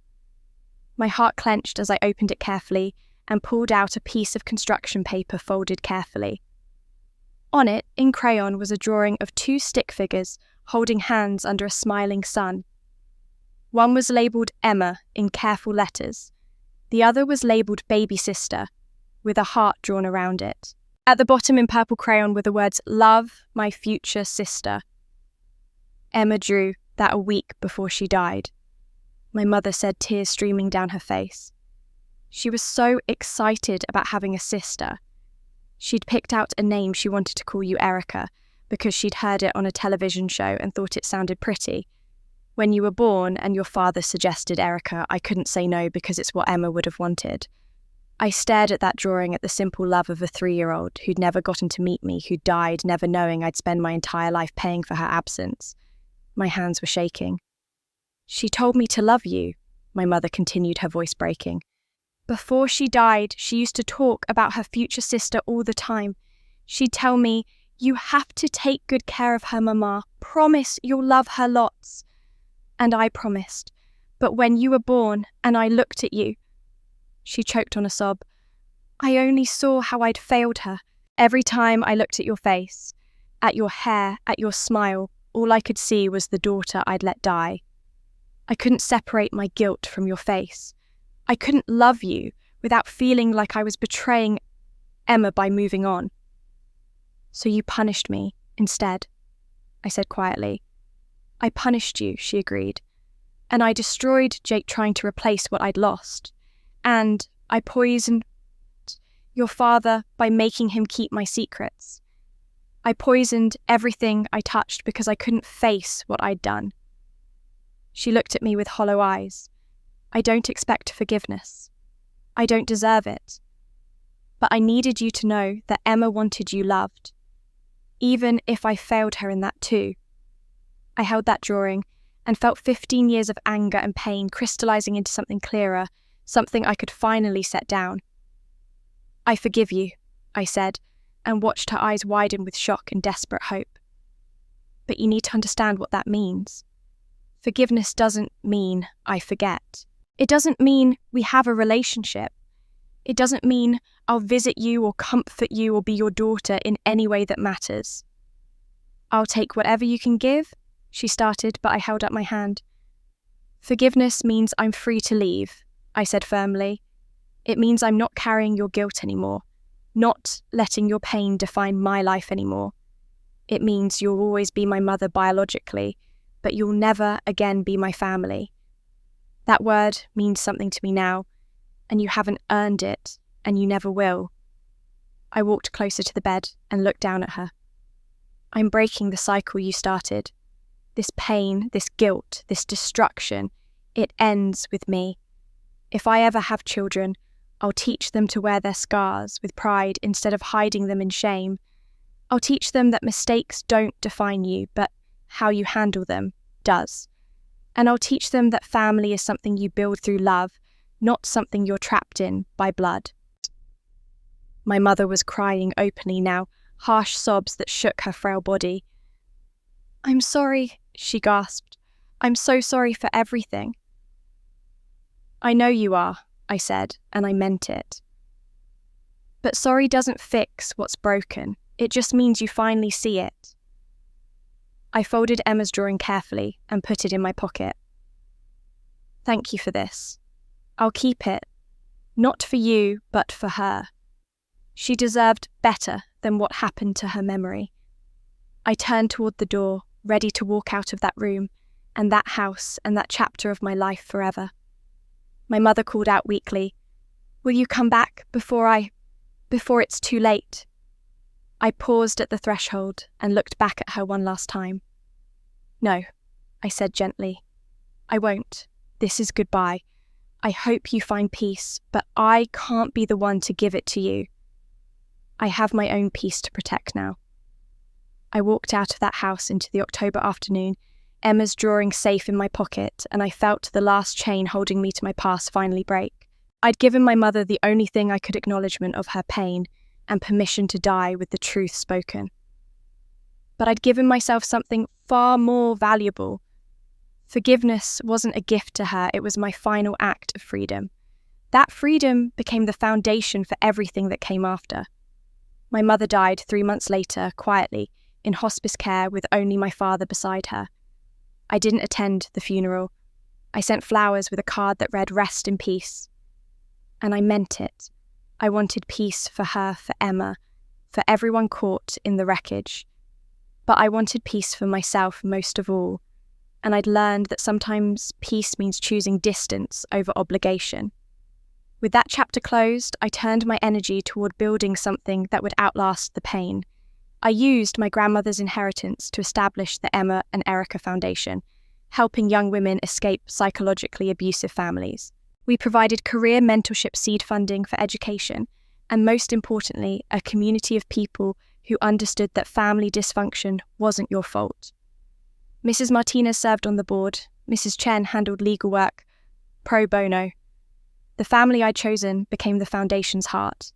My heart clenched as I opened it carefully and pulled out a piece of construction paper folded carefully. On it, in crayon, was a drawing of 2 stick figures holding hands under a smiling sun. One was labelled Emma in careful letters. The other was labelled Baby Sister, with a heart drawn around it. At the bottom in purple crayon were the words, "Love, my future sister." Emma drew that a week before she died. My mother said, tears streaming down her face. She was so excited about having a sister. She'd picked out a name she wanted to call you Erica because she'd heard it on a television show and thought it sounded pretty. When you were born and your father suggested Erica, I couldn't say no because it's what Emma would have wanted. I stared at that drawing, at the simple love of a 3-year-old who'd never gotten to meet me, who died never knowing I'd spend my entire life paying for her absence. My hands were shaking. "She told me to love you," my mother continued, her voice breaking. "Before she died, she used to talk about her future sister all the time. She'd tell me, 'You have to take good care of her, Mama. Promise you'll love her lots.' And I promised. But when you were born and I looked at you," she choked on a sob, "I only saw how I'd failed her. Every time I looked at your face, at your hair, at your smile, all I could see was the daughter I'd let die. I couldn't separate my guilt from your face. I couldn't love you without feeling like I was betraying Emma by moving on. So you punished me instead," I said quietly. "I punished you," she agreed. "And I destroyed Jake trying to replace what I'd lost. And I poisoned your father by making him keep my secrets. I poisoned everything I touched because I couldn't face what I'd done." She looked at me with hollow eyes. "I don't expect forgiveness. I don't deserve it. But I needed you to know that Emma wanted you loved, even if I failed her in that too." I held that drawing and felt 15 years of anger and pain crystallizing into something clearer, something I could finally set down. "I forgive you," I said, and watched her eyes widen with shock and desperate hope. "But you need to understand what that means. Forgiveness doesn't mean I forget. It doesn't mean we have a relationship. It doesn't mean I'll visit you or comfort you or be your daughter in any way that matters." "I'll take whatever you can give," she started, but I held up my hand. "Forgiveness means I'm free to leave," I said firmly. "It means I'm not carrying your guilt anymore, not letting your pain define my life anymore. It means you'll always be my mother biologically, but you'll never again be my family. That word means something to me now, and you haven't earned it, and you never will." I walked closer to the bed and looked down at her. "I'm breaking the cycle you started. This pain, this guilt, this destruction, it ends with me. If I ever have children, I'll teach them to wear their scars with pride instead of hiding them in shame. I'll teach them that mistakes don't define you, but how you handle them does. And I'll teach them that family is something you build through love, not something you're trapped in by blood. My mother was crying openly now, harsh sobs that shook her frail body. "I'm sorry," she gasped. "I'm so sorry for everything." "I know you are," I said, and I meant it. "But sorry doesn't fix what's broken. It just means you finally see it." I folded Emma's drawing carefully and put it in my pocket. "Thank you for this. I'll keep it, not for you, but for her. She deserved better than what happened to her memory." I turned toward the door, ready to walk out of that room, and that house, and that chapter of my life forever. My mother called out weakly, "Will you come back before it's too late?" I paused at the threshold and looked back at her one last time. "No," I said gently. "I won't. This is goodbye. I hope you find peace, but I can't be the one to give it to you. I have my own peace to protect now." I walked out of that house into the October afternoon, Emma's drawing safe in my pocket, and I felt the last chain holding me to my past finally break. I'd given my mother the only thing I could acknowledgement of her pain and permission to die with the truth spoken. But I'd given myself something far more valuable. Forgiveness wasn't a gift to her, it was my final act of freedom. That freedom became the foundation for everything that came after. My mother died 3 months later, quietly, in hospice care with only my father beside her. I didn't attend the funeral. I sent flowers with a card that read, "Rest in peace." And I meant it. I wanted peace for her, for Emma, for everyone caught in the wreckage. But I wanted peace for myself most of all. And I'd learned that sometimes peace means choosing distance over obligation. With that chapter closed, I turned my energy toward building something that would outlast the pain. I used my grandmother's inheritance to establish the Emma and Erica Foundation, helping young women escape psychologically abusive families. We provided career mentorship seed funding for education, and most importantly, a community of people who understood that family dysfunction wasn't your fault. Mrs. Martinez served on the board, Mrs. Chen handled legal work, pro bono. The family I'd chosen became the foundation's heart.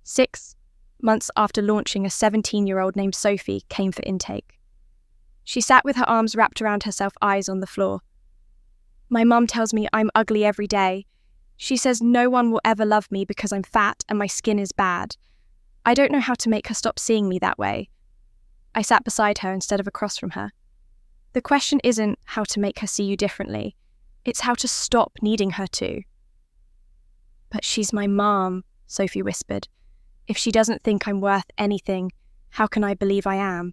6 months after launching, a 17-year-old named Sophie came for intake. She sat with her arms wrapped around herself, eyes on the floor. "My mum tells me I'm ugly every day. She says no one will ever love me because I'm fat and my skin is bad. I don't know how to make her stop seeing me that way." I sat beside her instead of across from her. "The question isn't how to make her see you differently. It's how to stop needing her to." "But she's my mom," Sophie whispered. "If she doesn't think I'm worth anything, how can I believe I am?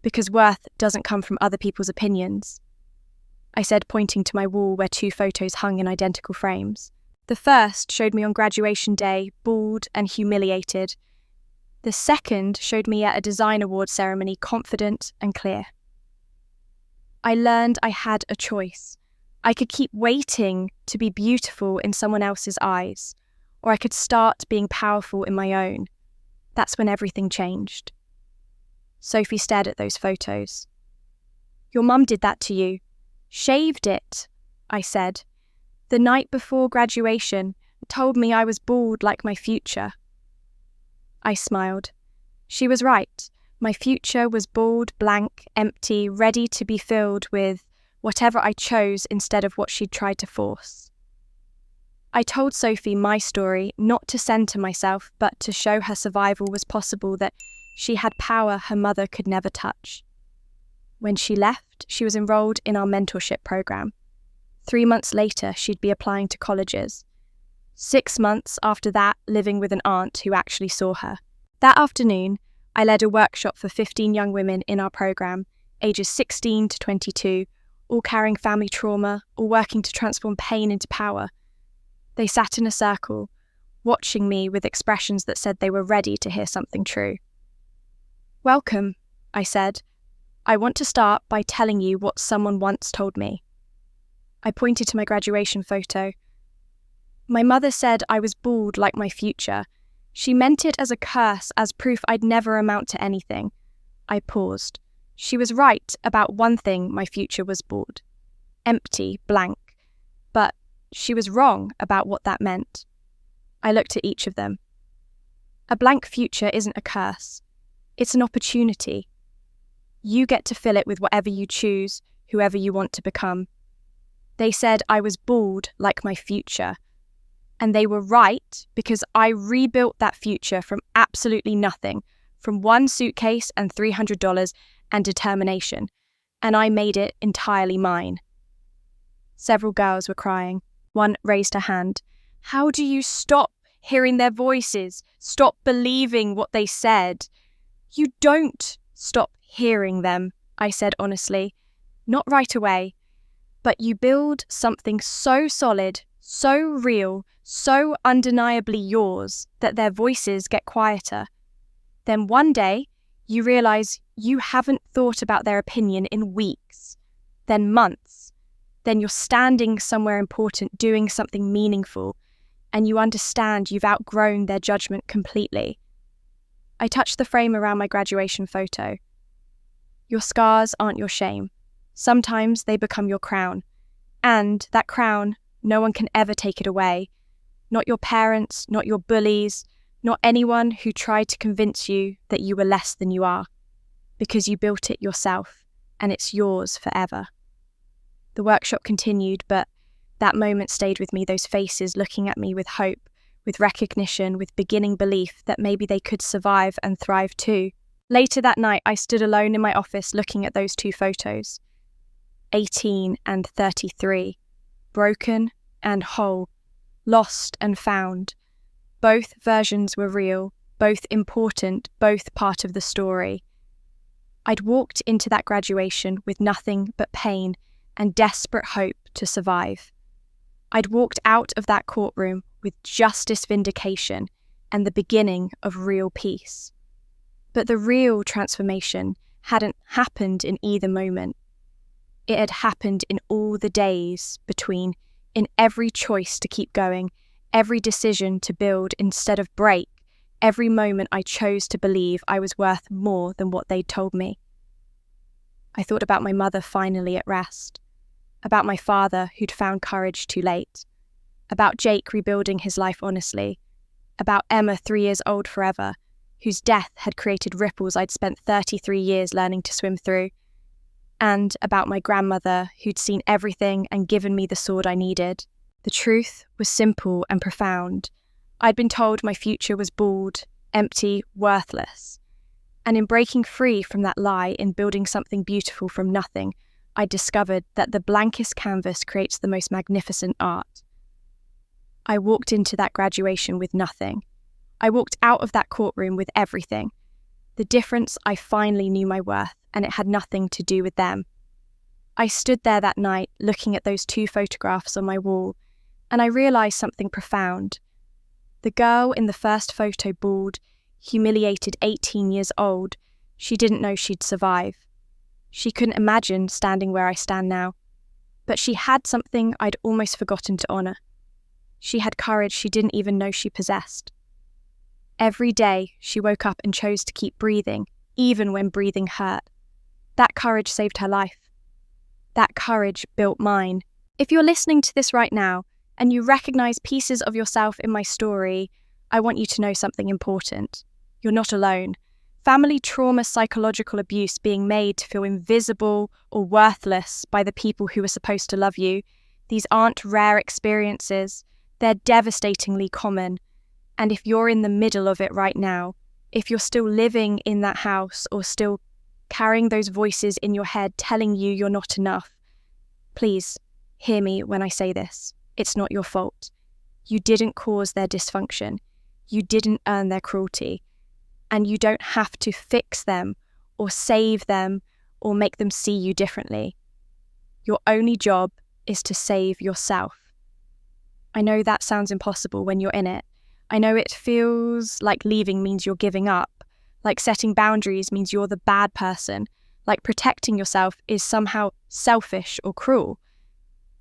Because worth doesn't come from other people's opinions," I said, pointing to my wall where 2 photos hung in identical frames. The first showed me on graduation day, bald and humiliated. The second showed me at a design award ceremony, confident and clear. I learned I had a choice. I could keep waiting to be beautiful in someone else's eyes, or I could start being powerful in my own. That's when everything changed. Sophie stared at those photos. "Your mum did that to you. Shaved it," I said. "The night before graduation, told me I was bald like my future." I smiled. She was right. My future was bald, blank, empty, ready to be filled with whatever I chose instead of what she'd tried to force. I told Sophie my story, not to center myself, but to show her survival was possible, that she had power her mother could never touch. When she left, she was enrolled in our mentorship program. 3 months later, she'd be applying to colleges. 6 months after that, living with an aunt who actually saw her. That afternoon, I led a workshop for 15 young women in our program, ages 16 to 22, all carrying family trauma, all working to transform pain into power. They sat in a circle, watching me with expressions that said they were ready to hear something true. "Welcome," I said. "I want to start by telling you what someone once told me." I pointed to my graduation photo. My mother said I was bald like my future. She meant it as a curse, as proof I'd never amount to anything. I paused. She was right about one thing: my future was bald. Empty, blank. But she was wrong about what that meant. I looked at each of them. A blank future isn't a curse. It's an opportunity. You get to fill it with whatever you choose, whoever you want to become. They said I was bald like my future. And they were right, because I rebuilt that future from absolutely nothing, from one suitcase and $300 and determination, and I made it entirely mine. Several girls were crying. One raised her hand. How do you stop hearing their voices? Stop believing what they said? You don't stop hearing them, I said honestly. Not right away. But you build something so solid, so real, so undeniably yours that their voices get quieter. Then one day, you realize you haven't thought about their opinion in weeks, then months. Then you're standing somewhere important, doing something meaningful, and you understand you've outgrown their judgment completely. I touched the frame around my graduation photo. Your scars aren't your shame. Sometimes they become your crown. And that crown, no one can ever take it away. Not your parents, not your bullies, not anyone who tried to convince you that you were less than you are. Because you built it yourself, and it's yours forever. The workshop continued, but that moment stayed with me, those faces looking at me with hope, with recognition, with beginning belief that maybe they could survive and thrive too. Later that night, I stood alone in my office looking at those two photos. 18 and 33. Broken and whole. Lost and found. Both versions were real, both important, both part of the story. I'd walked into that graduation with nothing but pain and desperate hope to survive. I'd walked out of that courtroom with justice vindication and the beginning of real peace. But the real transformation hadn't happened in either moment. It had happened in all the days between, in every choice to keep going, every decision to build instead of break, every moment I chose to believe I was worth more than what they'd told me. I thought about my mother finally at rest, about my father who'd found courage too late, about Jake rebuilding his life honestly, about Emma 3 years old forever, whose death had created ripples I'd spent 33 years learning to swim through, and about my grandmother who'd seen everything and given me the sword I needed. The truth was simple and profound. I'd been told my future was bald, empty, worthless. And in breaking free from that lie, in building something beautiful from nothing, I discovered that the blankest canvas creates the most magnificent art. I walked into that graduation with nothing. I walked out of that courtroom with everything. The difference, I finally knew my worth, and it had nothing to do with them. I stood there that night looking at those two photographs on my wall, and I realised something profound. The girl in the first photo, bald, humiliated 18 years old, she didn't know she'd survive. She couldn't imagine standing where I stand now. But she had something I'd almost forgotten to honour. She had courage she didn't even know she possessed. Every day she woke up and chose to keep breathing, even when breathing hurt. That courage saved her life. That courage built mine. If you're listening to this right now, and you recognise pieces of yourself in my story, I want you to know something important. You're not alone. Family trauma, psychological abuse, being made to feel invisible or worthless by the people who are supposed to love you, these aren't rare experiences. They're devastatingly common. And if you're in the middle of it right now, if you're still living in that house or still carrying those voices in your head telling you you're not enough, please hear me when I say this. It's not your fault. You didn't cause their dysfunction. You didn't earn their cruelty. And you don't have to fix them or save them or make them see you differently. Your only job is to save yourself. I know that sounds impossible when you're in it. I know it feels like leaving means you're giving up, like setting boundaries means you're the bad person, like protecting yourself is somehow selfish or cruel.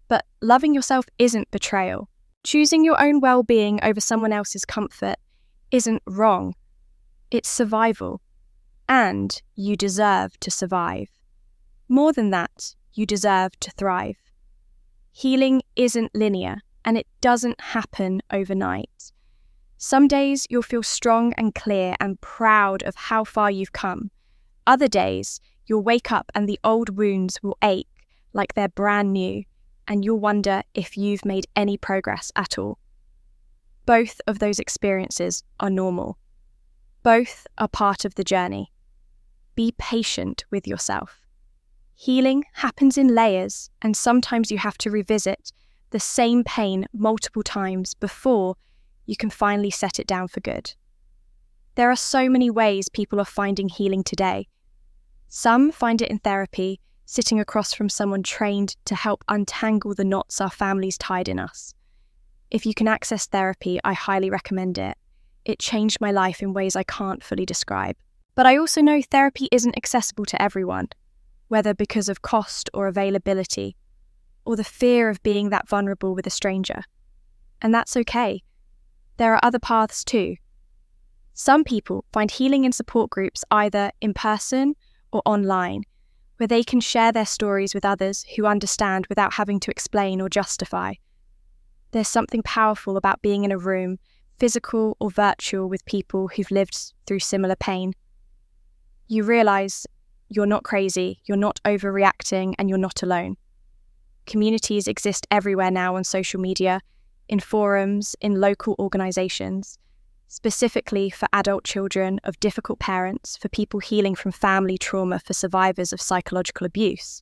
But loving yourself isn't betrayal. Choosing your own well-being over someone else's comfort isn't wrong. It's survival. And you deserve to survive. More than that, you deserve to thrive. Healing isn't linear, and it doesn't happen overnight. Some days you'll feel strong and clear and proud of how far you've come. Other days, you'll wake up and the old wounds will ache like they're brand new, and you'll wonder if you've made any progress at all. Both of those experiences are normal. Both are part of the journey. Be patient with yourself. Healing happens in layers, and sometimes you have to revisit the same pain multiple times before you can finally set it down for good. There are so many ways people are finding healing today. Some find it in therapy, sitting across from someone trained to help untangle the knots our families tied in us. If you can access therapy, I highly recommend it. It changed my life in ways I can't fully describe. But I also know therapy isn't accessible to everyone, whether because of cost or availability, or the fear of being that vulnerable with a stranger. And that's okay. There are other paths too. Some people find healing in support groups either in person or online, where they can share their stories with others who understand without having to explain or justify. There's something powerful about being in a room, physical or virtual, with people who've lived through similar pain. You realise you're not crazy, you're not overreacting, and you're not alone. Communities exist everywhere now on social media, in forums, in local organisations, specifically for adult children of difficult parents, for people healing from family trauma, for survivors of psychological abuse.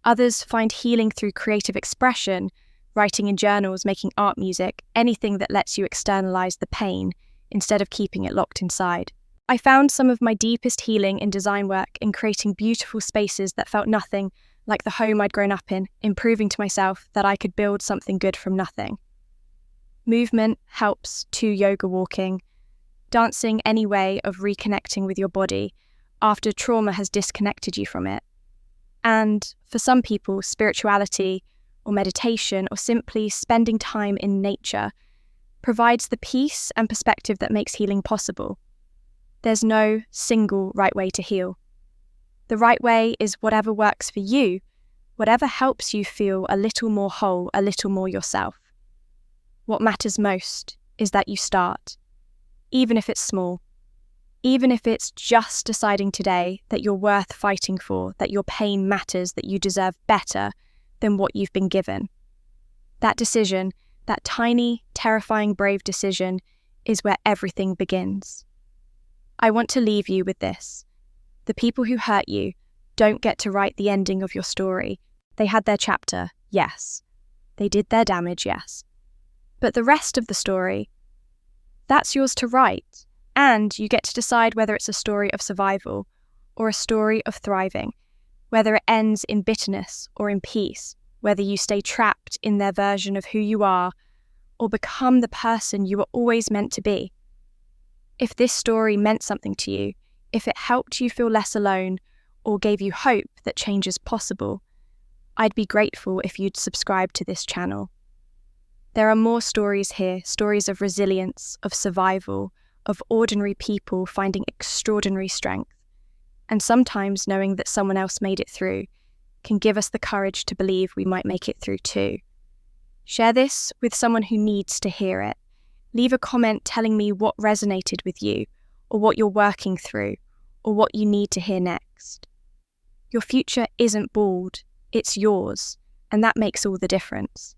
Others find healing through creative expression, writing in journals, making art music, anything that lets you externalise the pain instead of keeping it locked inside. I found some of my deepest healing in design work, in creating beautiful spaces that felt nothing like the home I'd grown up in proving to myself that I could build something good from nothing. Movement helps to yoga walking, dancing any way of reconnecting with your body after trauma has disconnected you from it. And for some people, spirituality or meditation or simply spending time in nature provides the peace and perspective that makes healing possible. There's no single right way to heal. The right way is whatever works for you, whatever helps you feel a little more whole, a little more yourself. What matters most is that you start, even if it's small, even if it's just deciding today that you're worth fighting for, that your pain matters, that you deserve better than what you've been given. That decision, that tiny, terrifying, brave decision, is where everything begins. I want to leave you with this. The people who hurt you don't get to write the ending of your story. They had their chapter, yes. They did their damage, yes. But the rest of the story, that's yours to write. And you get to decide whether it's a story of survival or a story of thriving, whether it ends in bitterness or in peace, whether you stay trapped in their version of who you are or become the person you were always meant to be. If this story meant something to you, if it helped you feel less alone or gave you hope that change is possible, I'd be grateful if you'd subscribe to this channel. There are more stories here, stories of resilience, of survival, of ordinary people finding extraordinary strength. And sometimes knowing that someone else made it through can give us the courage to believe we might make it through too. Share this with someone who needs to hear it. Leave a comment telling me what resonated with you, or what you're working through, or what you need to hear next. Your future isn't bald, it's yours, and that makes all the difference.